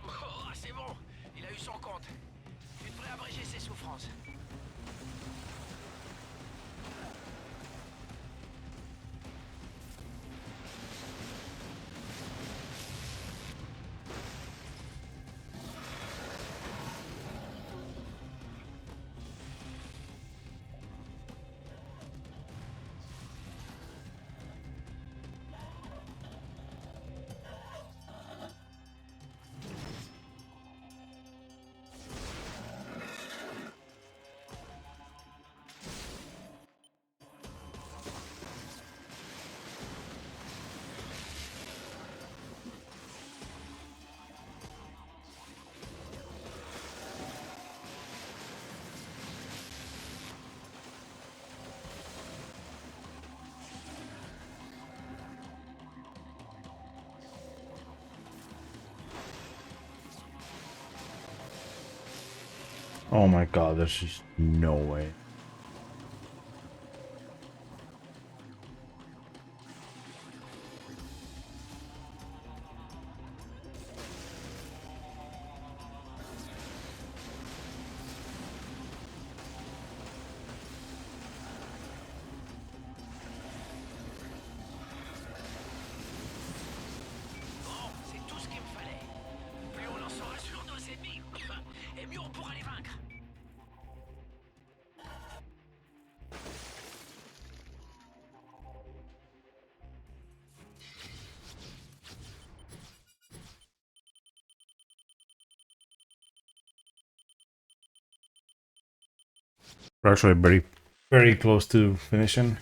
Oh, c'est bon. Il a eu son compte. Tu devrais abréger ses souffrances. Oh my god, there's just no way. We're actually very close to finishing.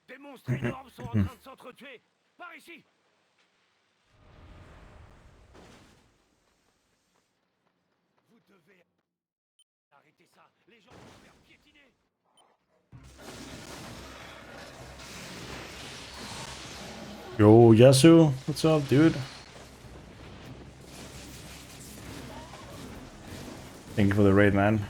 Des monstres énormes sont en train de s'entretuer. Par ici. Vous devez arrêter ça. Les gens vont se faire piétiner. Yo, Yasu, what's up, dude? Thank you for the raid, man.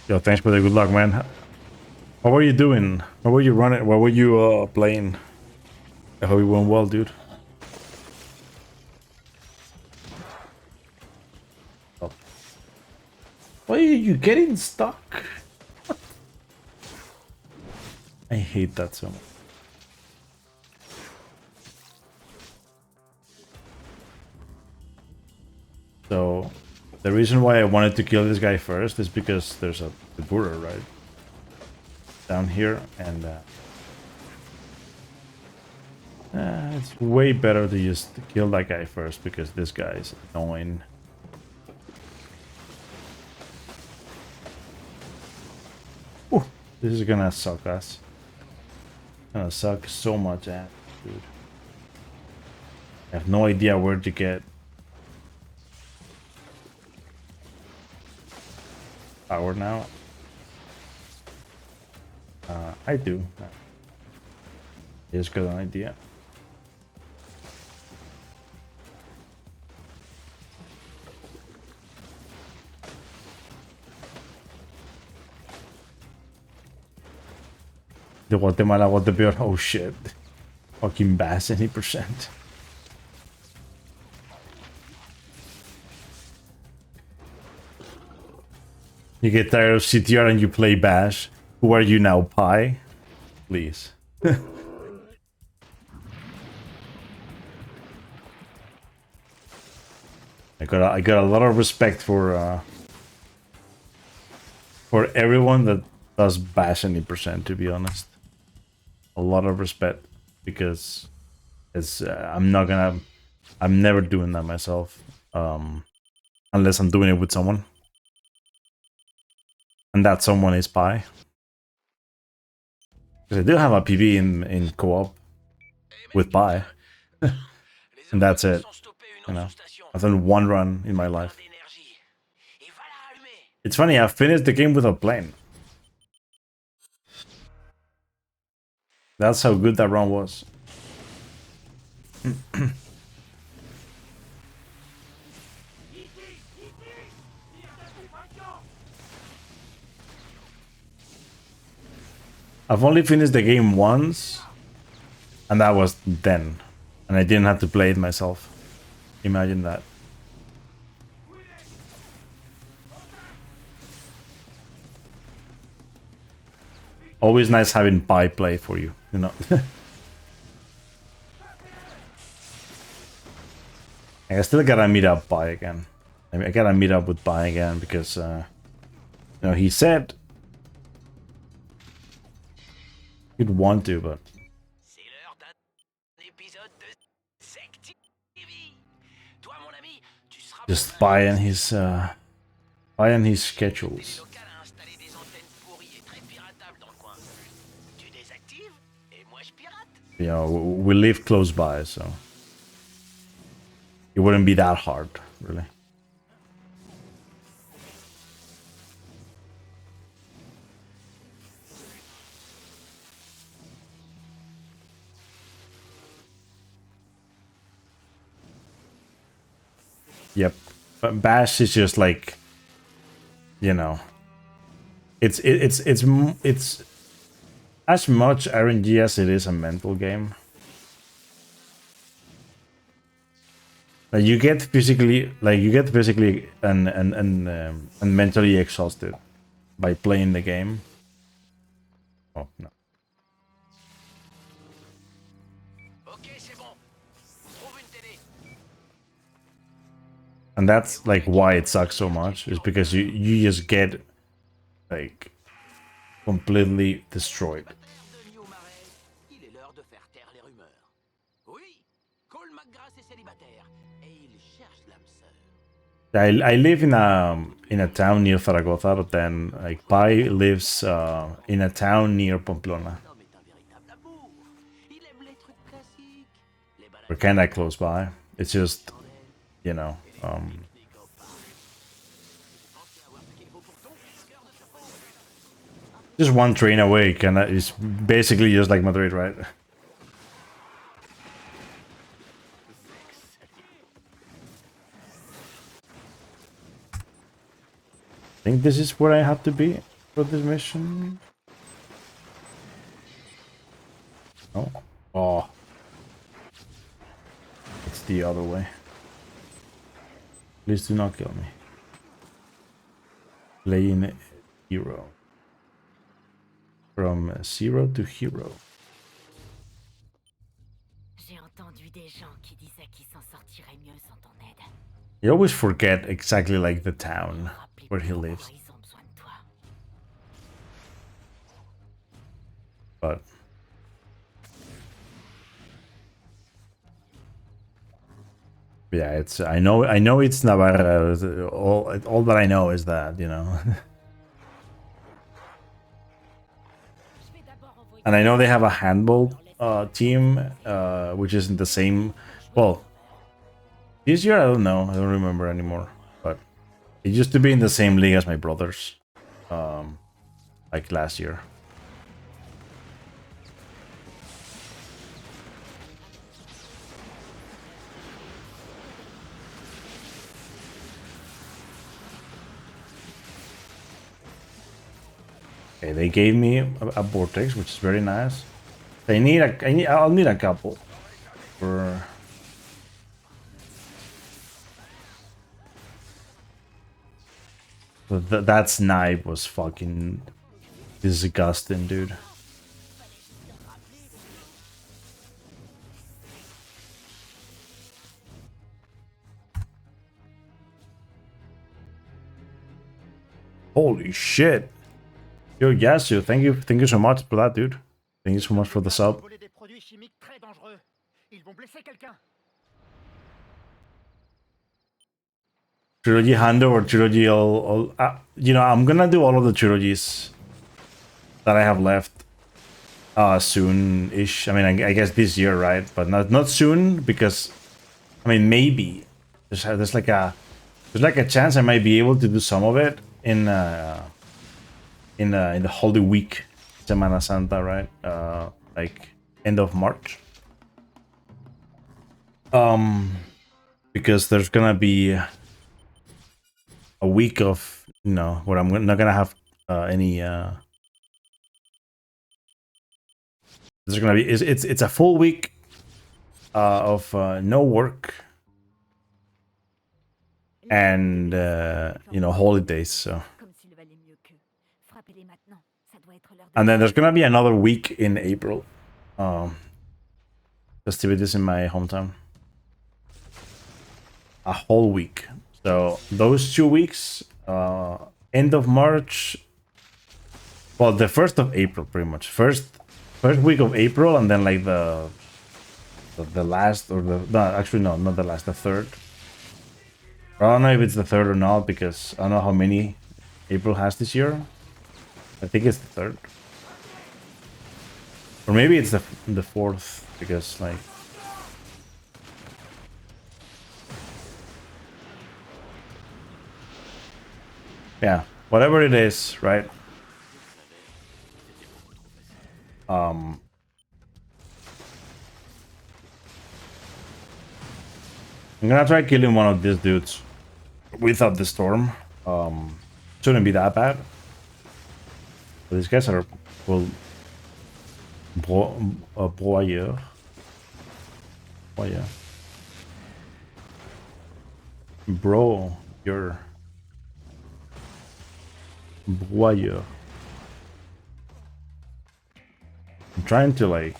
Yo, thanks for the good luck, man. What were you doing? What were you running? What were you playing? I hope it went well, dude. Oh. Why are you getting stuck? I hate that so much. So, the reason why I wanted to kill this guy first is because there's a burger right down here, and it's way better to just kill that guy first because this guy is annoying. Ooh, this is gonna suck ass. Gonna suck so much ass, dude. I have no idea where to get power now. I do. I just got an idea. De Guatemala got the beer. Oh shit. Fucking bass any percent. You get tired of CTR and you play Bash. Who are you now, Pi? Please. I got a lot of respect for everyone that does Bash any percent, to be honest. A lot of respect, because it's I'm never doing that myself, unless I'm doing it with someone, and that someone is Pi. Because I do have a PB in co-op with Pi, and that's it. You know, I've done one run in my life. It's funny, I finished the game without playing. That's how good that run was. I've only finished the game once, and that was then. And I didn't have to play it myself. Imagine that. Always nice having Pi play for you, you know. I still gotta meet up Pi again. I mean, I gotta meet up with Pi again because, you know, he said he'd want to, but just buying his schedules. You know, we live close by, so it wouldn't be that hard, really. Yep, but Bash is just like, you know, it's as much RNG as it is a mental game. Like you get physically and mentally exhausted by playing the game. Oh no. And that's like why it sucks so much, is because you just get like completely destroyed. Il est l'heure de faire taire les rumeurs. Oui, Cole McGrath est célibataire et il cherche l'âme sœur. I live in a town near Zaragoza, but then like Pai lives in a town near Pamplona. We're kind of close by. It's just, you know, just one train away. It's basically just like Madrid, right? I think this is where I have to be for this mission. Oh. Oh. It's the other way. Please do not kill me. Playing hero. From zero to hero. J'ai entendu des gens qui disaient qu'ils s'en sortiraient mieux sans ton aide. You always forget exactly like the town where he lives. But yeah, it's I know it's Navarra. All that I know is that, you know. And I know they have a handball team, which isn't the same. Well, this year I don't know. I don't remember anymore. But it used to be in the same league as my brothers, like last year. Okay, they gave me a vortex, which is very nice. I'll need a couple for. That snipe was fucking disgusting, dude. Holy shit. Yo, Yasu, thank you so much for that, dude. Thank you so much for the sub. Trilogy Hando or Trilogy all you know, I'm gonna do all of the trilogies that I have left soon-ish. I mean, I guess this year, right? But not soon, because I mean, maybe there's like a chance I might be able to do some of it in the Holy Week, Semana Santa, right? Like end of March. Because there's gonna be a week of, you know, where I'm not gonna have any. There's gonna be it's a full week of no work and you know, holidays. So, and then there's gonna be another week in April, festivities in my hometown. A whole week. So those 2 weeks, end of March, well, the 1st of April, pretty much. First week of April, and then like the last, or no, actually no, not the last, the 3rd. I don't know if it's the 3rd or not, because I don't know how many April has this year. I think it's the 3rd, or maybe it's the 4th, because like. Yeah, whatever it is, right? I'm gonna try killing one of these dudes without the storm. Shouldn't be that bad. But these guys are, well, broyeur. Bro, you're broyeur. I'm trying to like.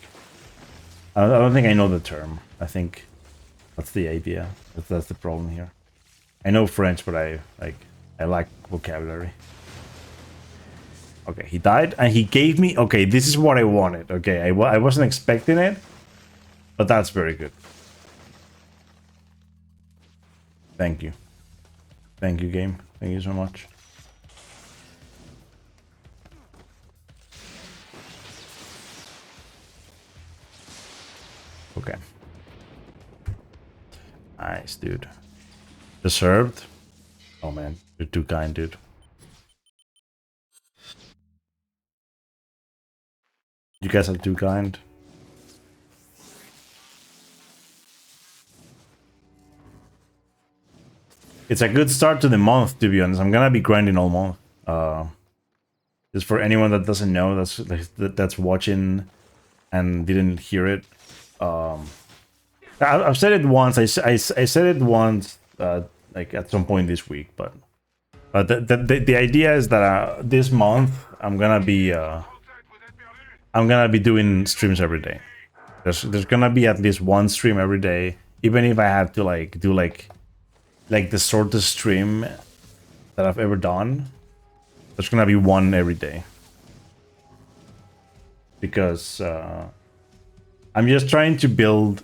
I don't think I know the term. I think that's the idea. That's the problem here. I know French, but I lack vocabulary. Okay, he died, and he gave me... Okay, this is what I wanted. Okay, I wasn't expecting it, but that's very good. Thank you. Thank you, game. Thank you so much. Okay. Nice, dude. Deserved? Oh, man. You're too kind, dude. You guys are too kind. It's a good start to the month, to be honest. I'm gonna be grinding all month. Just for anyone that doesn't know, that's watching and didn't hear it. I've said it once. I said it once, like at some point this week. But the idea is that this month I'm gonna be doing streams every day. There's gonna be at least one stream every day, even if I had to like do like the shortest stream that I've ever done. There's gonna be one every day because I'm just trying to build.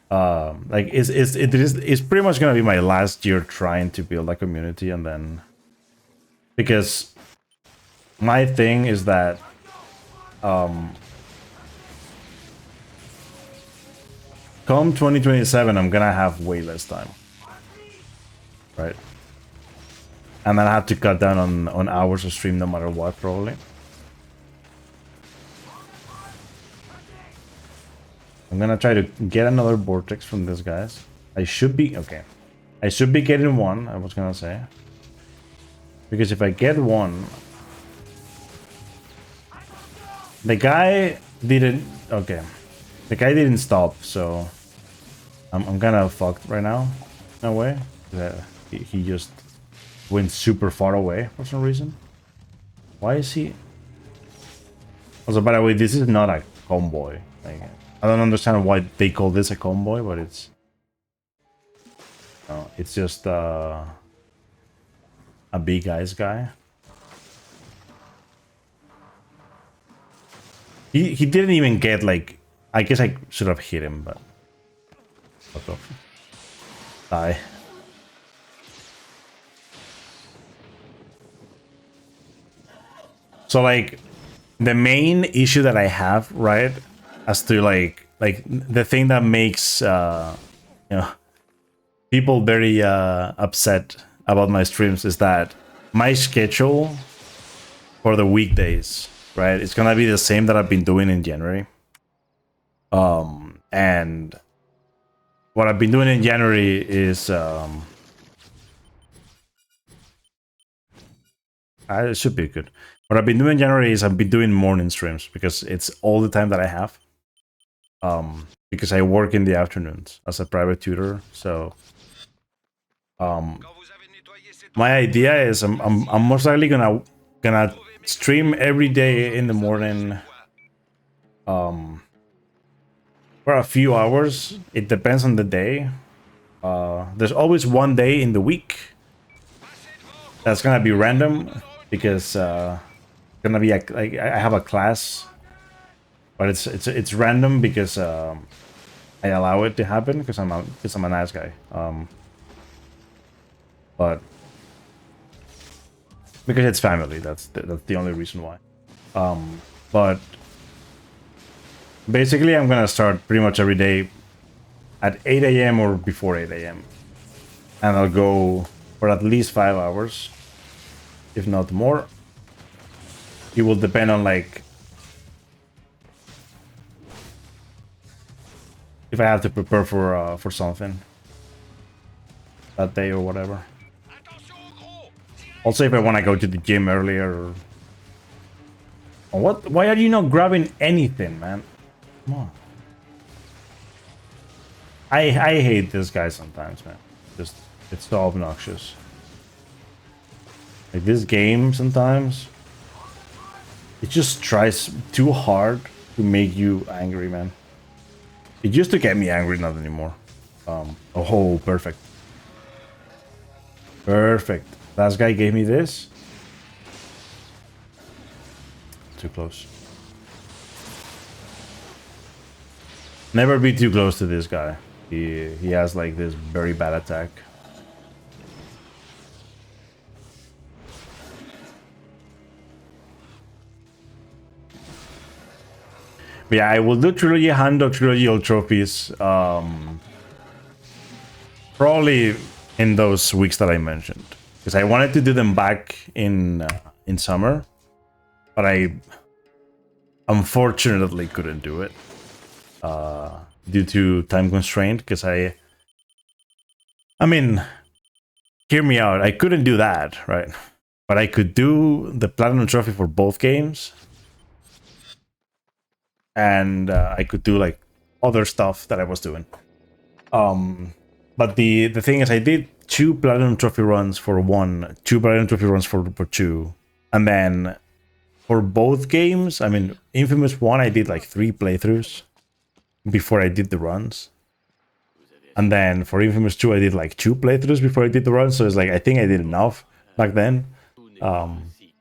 Like it's pretty much gonna be my last year trying to build a community, and then because my thing is that come 2027 I'm gonna have way less time, right? And then I have to cut down on hours of stream no matter what, probably. I'm gonna try to get another vortex from these guys. I should be... Okay. I should be getting one, I was gonna say. Because if I get one... The guy didn't... Okay. The guy didn't stop, so... I'm kind of fucked right now. No way. He just went super far away for some reason. Why is he... Also, by the way, this is not a convoy. Like, I don't understand why they call this a convoy, but it's... No, it's just a big ice guy. He didn't even get, like... I guess I should have hit him, but... Fuck off. Die. So, like... The main issue that I have, right... As to like the thing that makes people very upset about my streams is that my schedule for the weekdays, right, it's gonna be the same that I've been doing in January. And what I've been doing in January is it should be good. What I've been doing in January is I've been doing morning streams because it's all the time that I have. Because I work in the afternoons as a private tutor, so my idea is I'm most likely gonna stream every day in the morning for a few hours. It depends on the day. There's always one day in the week that's gonna be random because gonna be like I have a class. But it's random because I allow it to happen because I'm a nice guy. But because it's family, that's the only reason why. But basically, I'm gonna start pretty much every day at 8 AM or before 8 AM, and I'll go for at least 5 hours, if not more. It will depend on like. If I have to prepare for something that day or whatever. Also, if I want to go to the gym earlier. What? Why are you not grabbing anything, man? Come on. I hate this guy sometimes, man. Just it's so obnoxious. Like this game sometimes, it just tries too hard to make you angry, man. It used to get me angry, not anymore. Oh, perfect. Perfect. Last guy gave me this. Too close. Never be too close to this guy. He has like this very bad attack. But yeah, I will do Trilogy Hando, Trilogy Old Trophies. Probably in those weeks that I mentioned. Because I wanted to do them back in summer. But I unfortunately couldn't do it. Due to time constraint. Because I mean, hear me out. I couldn't do that, right? But I could do the Platinum Trophy for both games. And I could do like other stuff that I was doing. But the thing is, I did 2 Platinum Trophy runs for 1, 2 Platinum Trophy runs for 2. And then for both games, I mean, Infamous 1, I did like 3 playthroughs before I did the runs. And then for Infamous 2, I did like 2 playthroughs before I did the runs. So it's like, I think I did enough back then.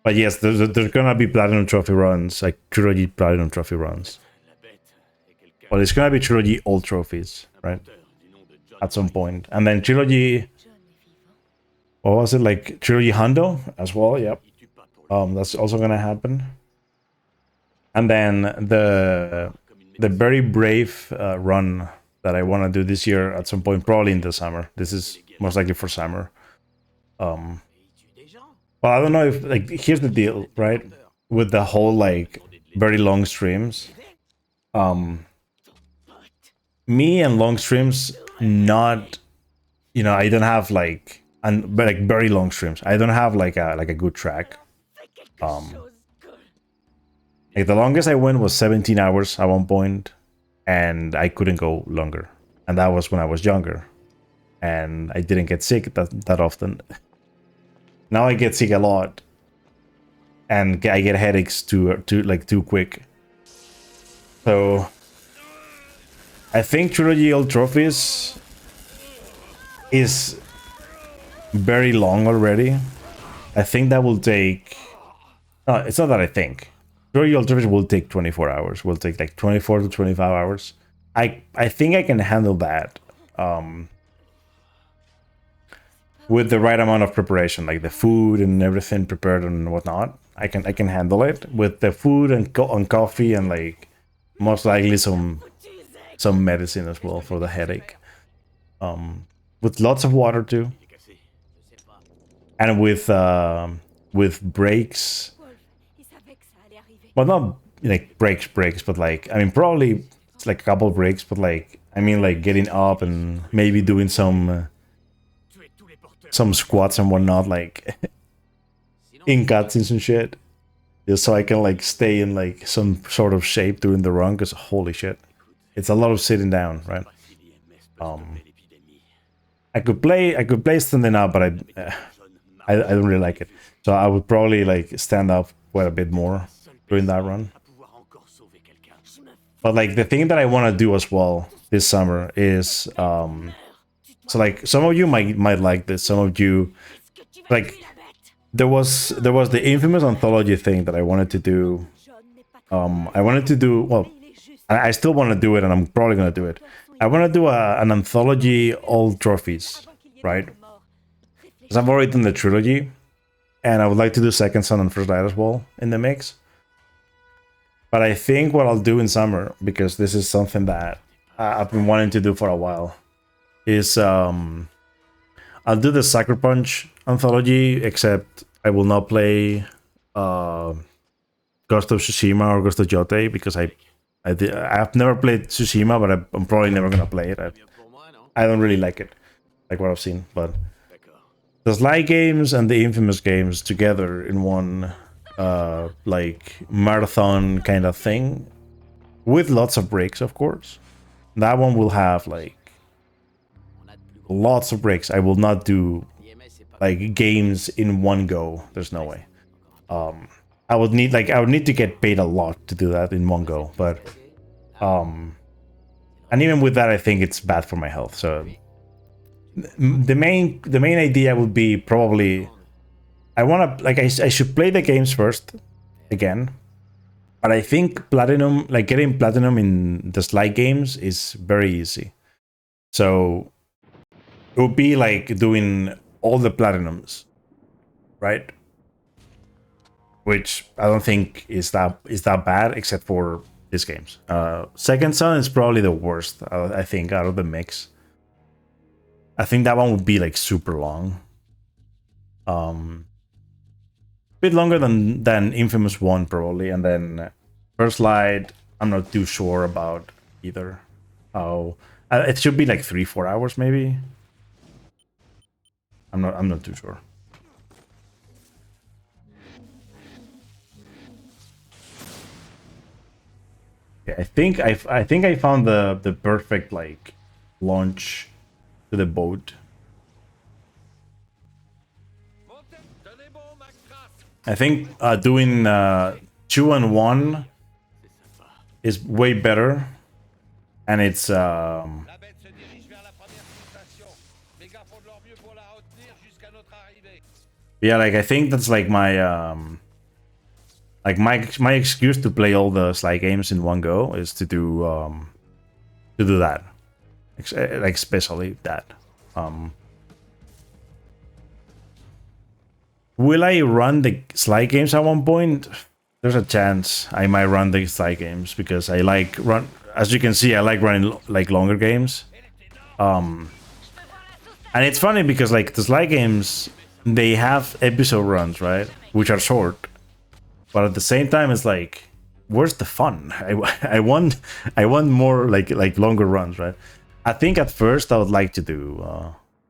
But yes, there's gonna be Platinum Trophy runs, like Trilogy Platinum Trophy runs. But it's gonna be Trilogy Old Trophies, right? At some point. And then Trilogy... What was it? Like Trilogy Hundo as well, yep. That's also gonna happen. And then the very brave run that I want to do this year at some point, probably in the summer. This is most likely for summer. Well, I don't know if, like, here's the deal, right? With the whole, like, very long streams. Me and long streams, not, you know, I don't have, like, but like, very long streams. I don't have, like a good track. Like, the longest I went was 17 hours at one point, and I couldn't go longer. And that was when I was younger. And I didn't get sick that often. Now I get sick a lot, and I get headaches too quick. So I think Trilogy Old Trophies is very long already. I think that will take... No, it's not that I think. Trilogy Old Trophies will take 24 hours. Will take like 24 to 25 hours. I think I can handle that. With the right amount of preparation, like the food and everything prepared and whatnot, I can handle it with the food and coffee and like most likely some medicine as well for the headache. With lots of water too, and with breaks. Well, not like breaks, but like, I mean, probably it's like a couple of breaks, but like, I mean, like getting up and maybe doing some squats and whatnot, like in cutscenes and shit, just so I can like stay in like some sort of shape during the run, because holy shit, it's a lot of sitting down, right? I could play standing up, but I don't really like it, so I would probably like stand up quite a bit more during that run. But like the thing that I want to do as well this summer is so like some of you might like this, some of you like there was the Infamous anthology thing that I wanted to do. I wanted to do, well, I still want to do it, and I'm probably gonna do it. I want to do an anthology Old Trophies, right? Because I've already done the trilogy, and I would like to do Second Son and First Light as well in the mix. But I think what I'll do in summer, because this is something that I've been wanting to do for a while, is I'll do the Sucker Punch anthology, except I will not play Ghost of Tsushima or Ghost of Jote, because I've never played Tsushima, but I'm probably never gonna play it. I don't really like it, like what I've seen. But the Sly games and the Infamous games together in one like marathon kind of thing, with lots of breaks, of course. That one will have like lots of breaks. I will not do like games in one go. There's no way. I would need to get paid a lot to do that in one go. But and even with that, I think it's bad for my health. So the main idea would be probably I want to like I should play the games first again, but I think platinum, like getting platinum in the Sly games, is very easy. So it would be like doing all the platinums, right? Which I don't think is that bad, except for these games. Second Son is probably the worst, I think, out of the mix. I think that one would be like super long. Bit longer than Infamous 1 probably, and then First Light I'm not too sure about either. Oh, it should be like 3-4 hours maybe. I'm not too sure. Okay, I think I found the perfect like launch to the boat. I think doing 2 and 1 is way better, and it's yeah, like I think that's like my excuse to play all the Sly games in one go is to do that, like especially that. Will I run the Sly games at one point? There's a chance I might run the Sly games because I like as you can see, I like running like longer games. And it's funny because like the Sly games, they have episode runs, right? Which are short. But at the same time, it's like, where's the fun? I want more like longer runs, right? I think at first I would like to do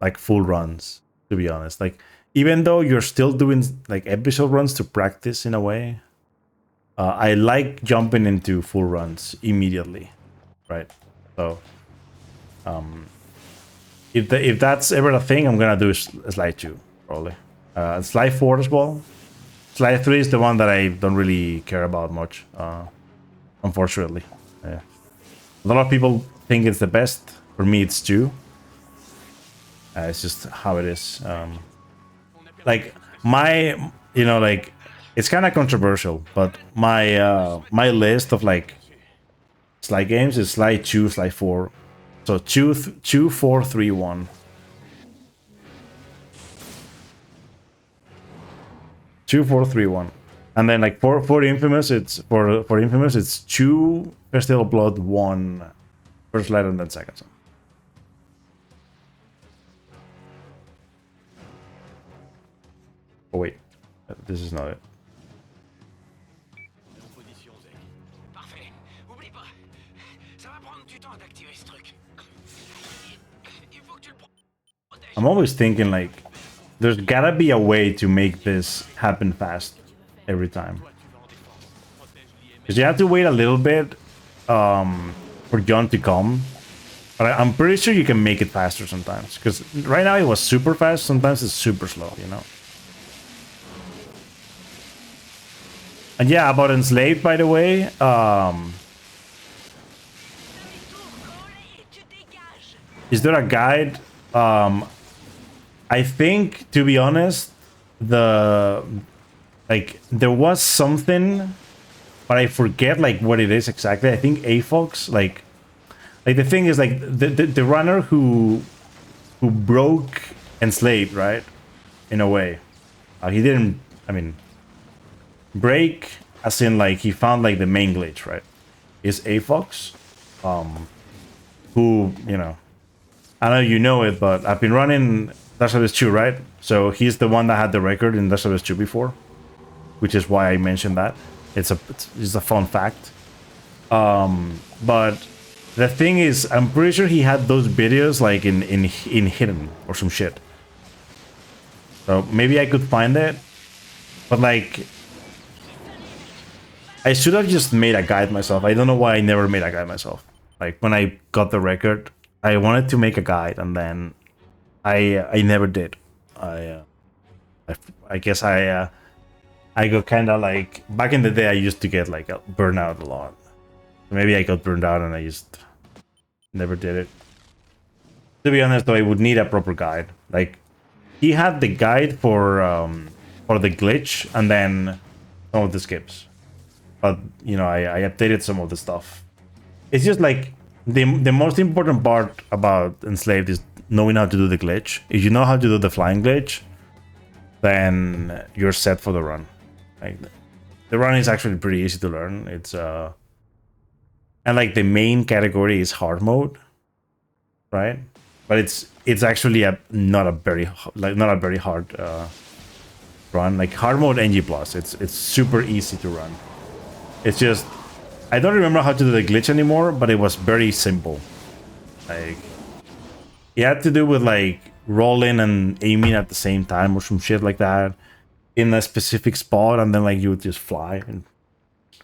like full runs, to be honest. Like even though you're still doing like episode runs to practice in a way, I like jumping into full runs immediately, right? So if that's ever a thing, I'm gonna do Sly 2 probably, Sly 4 as well. Sly 3 is the one that I don't really care about much, unfortunately. Yeah. A lot of people think it's the best. For me, it's 2. It's just how it is. Like my, like it's kind of controversial, but my my list of like Sly games is Sly 2, Sly 4. So 2, 4, 3, 1. 2, 4, 3, 1. And then like for Infamous, it's for Infamous, it's 2 Festival of Blood, 1 First Light, and then Second Son. Oh wait, this is not it. I'm always thinking like, there's gotta be a way to make this happen fast every time. Because you have to wait a little bit for John to come. But I'm pretty sure you can make it faster sometimes. Because right now it was super fast, sometimes it's super slow, And yeah, about Enslaved, by the way. Is there a guide? I think, to be honest, there was something, but I forget like what it is exactly. I think AFOX, like the thing is like the runner who broke Enslaved, right? In a way, he didn't. I mean, break as in like he found like the main glitch, right? Is AFOX, who I know you know it, but I've been running Last of Us 2, right? So he's the one that had the record in Last of Us 2 before, which is why I mentioned that. It's a fun fact. But the thing is, I'm pretty sure he had those videos like in hidden or some shit. So maybe I could find it, but like I should have just made a guide myself. I don't know why I never made a guide myself. Like when I got the record, I wanted to make a guide, and then I never did. I guess I got kind of like, back in the day I used to get like burned out a lot. Maybe I got burned out and I just never did it. To be honest, though, I would need a proper guide. Like, he had the guide for the glitch and then some of the skips. But, you know, I updated some of the stuff. It's just like the most important part about Enslaved is knowing how to do the glitch. If you know how to do the flying glitch, then you're set for the run. Like, the run is actually pretty easy to learn. It's and like the main category is hard mode, right? But it's actually not a very hard run. Like hard mode NG plus, it's super easy to run. It's just I don't remember how to do the glitch anymore, but it was very simple. Like you had to do with like rolling and aiming at the same time or some shit like that in a specific spot, and then like you would just fly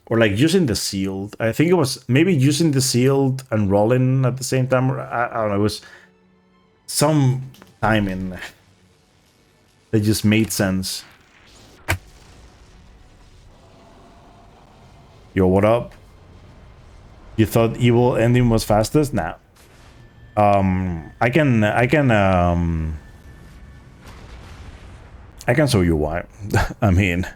or like using the sealed. I think it was maybe using the sealed and rolling at the same time. Or I don't know. It was some timing that just made sense. Yo, what up? You thought evil ending was fastest? Nah. I can show you why. I mean,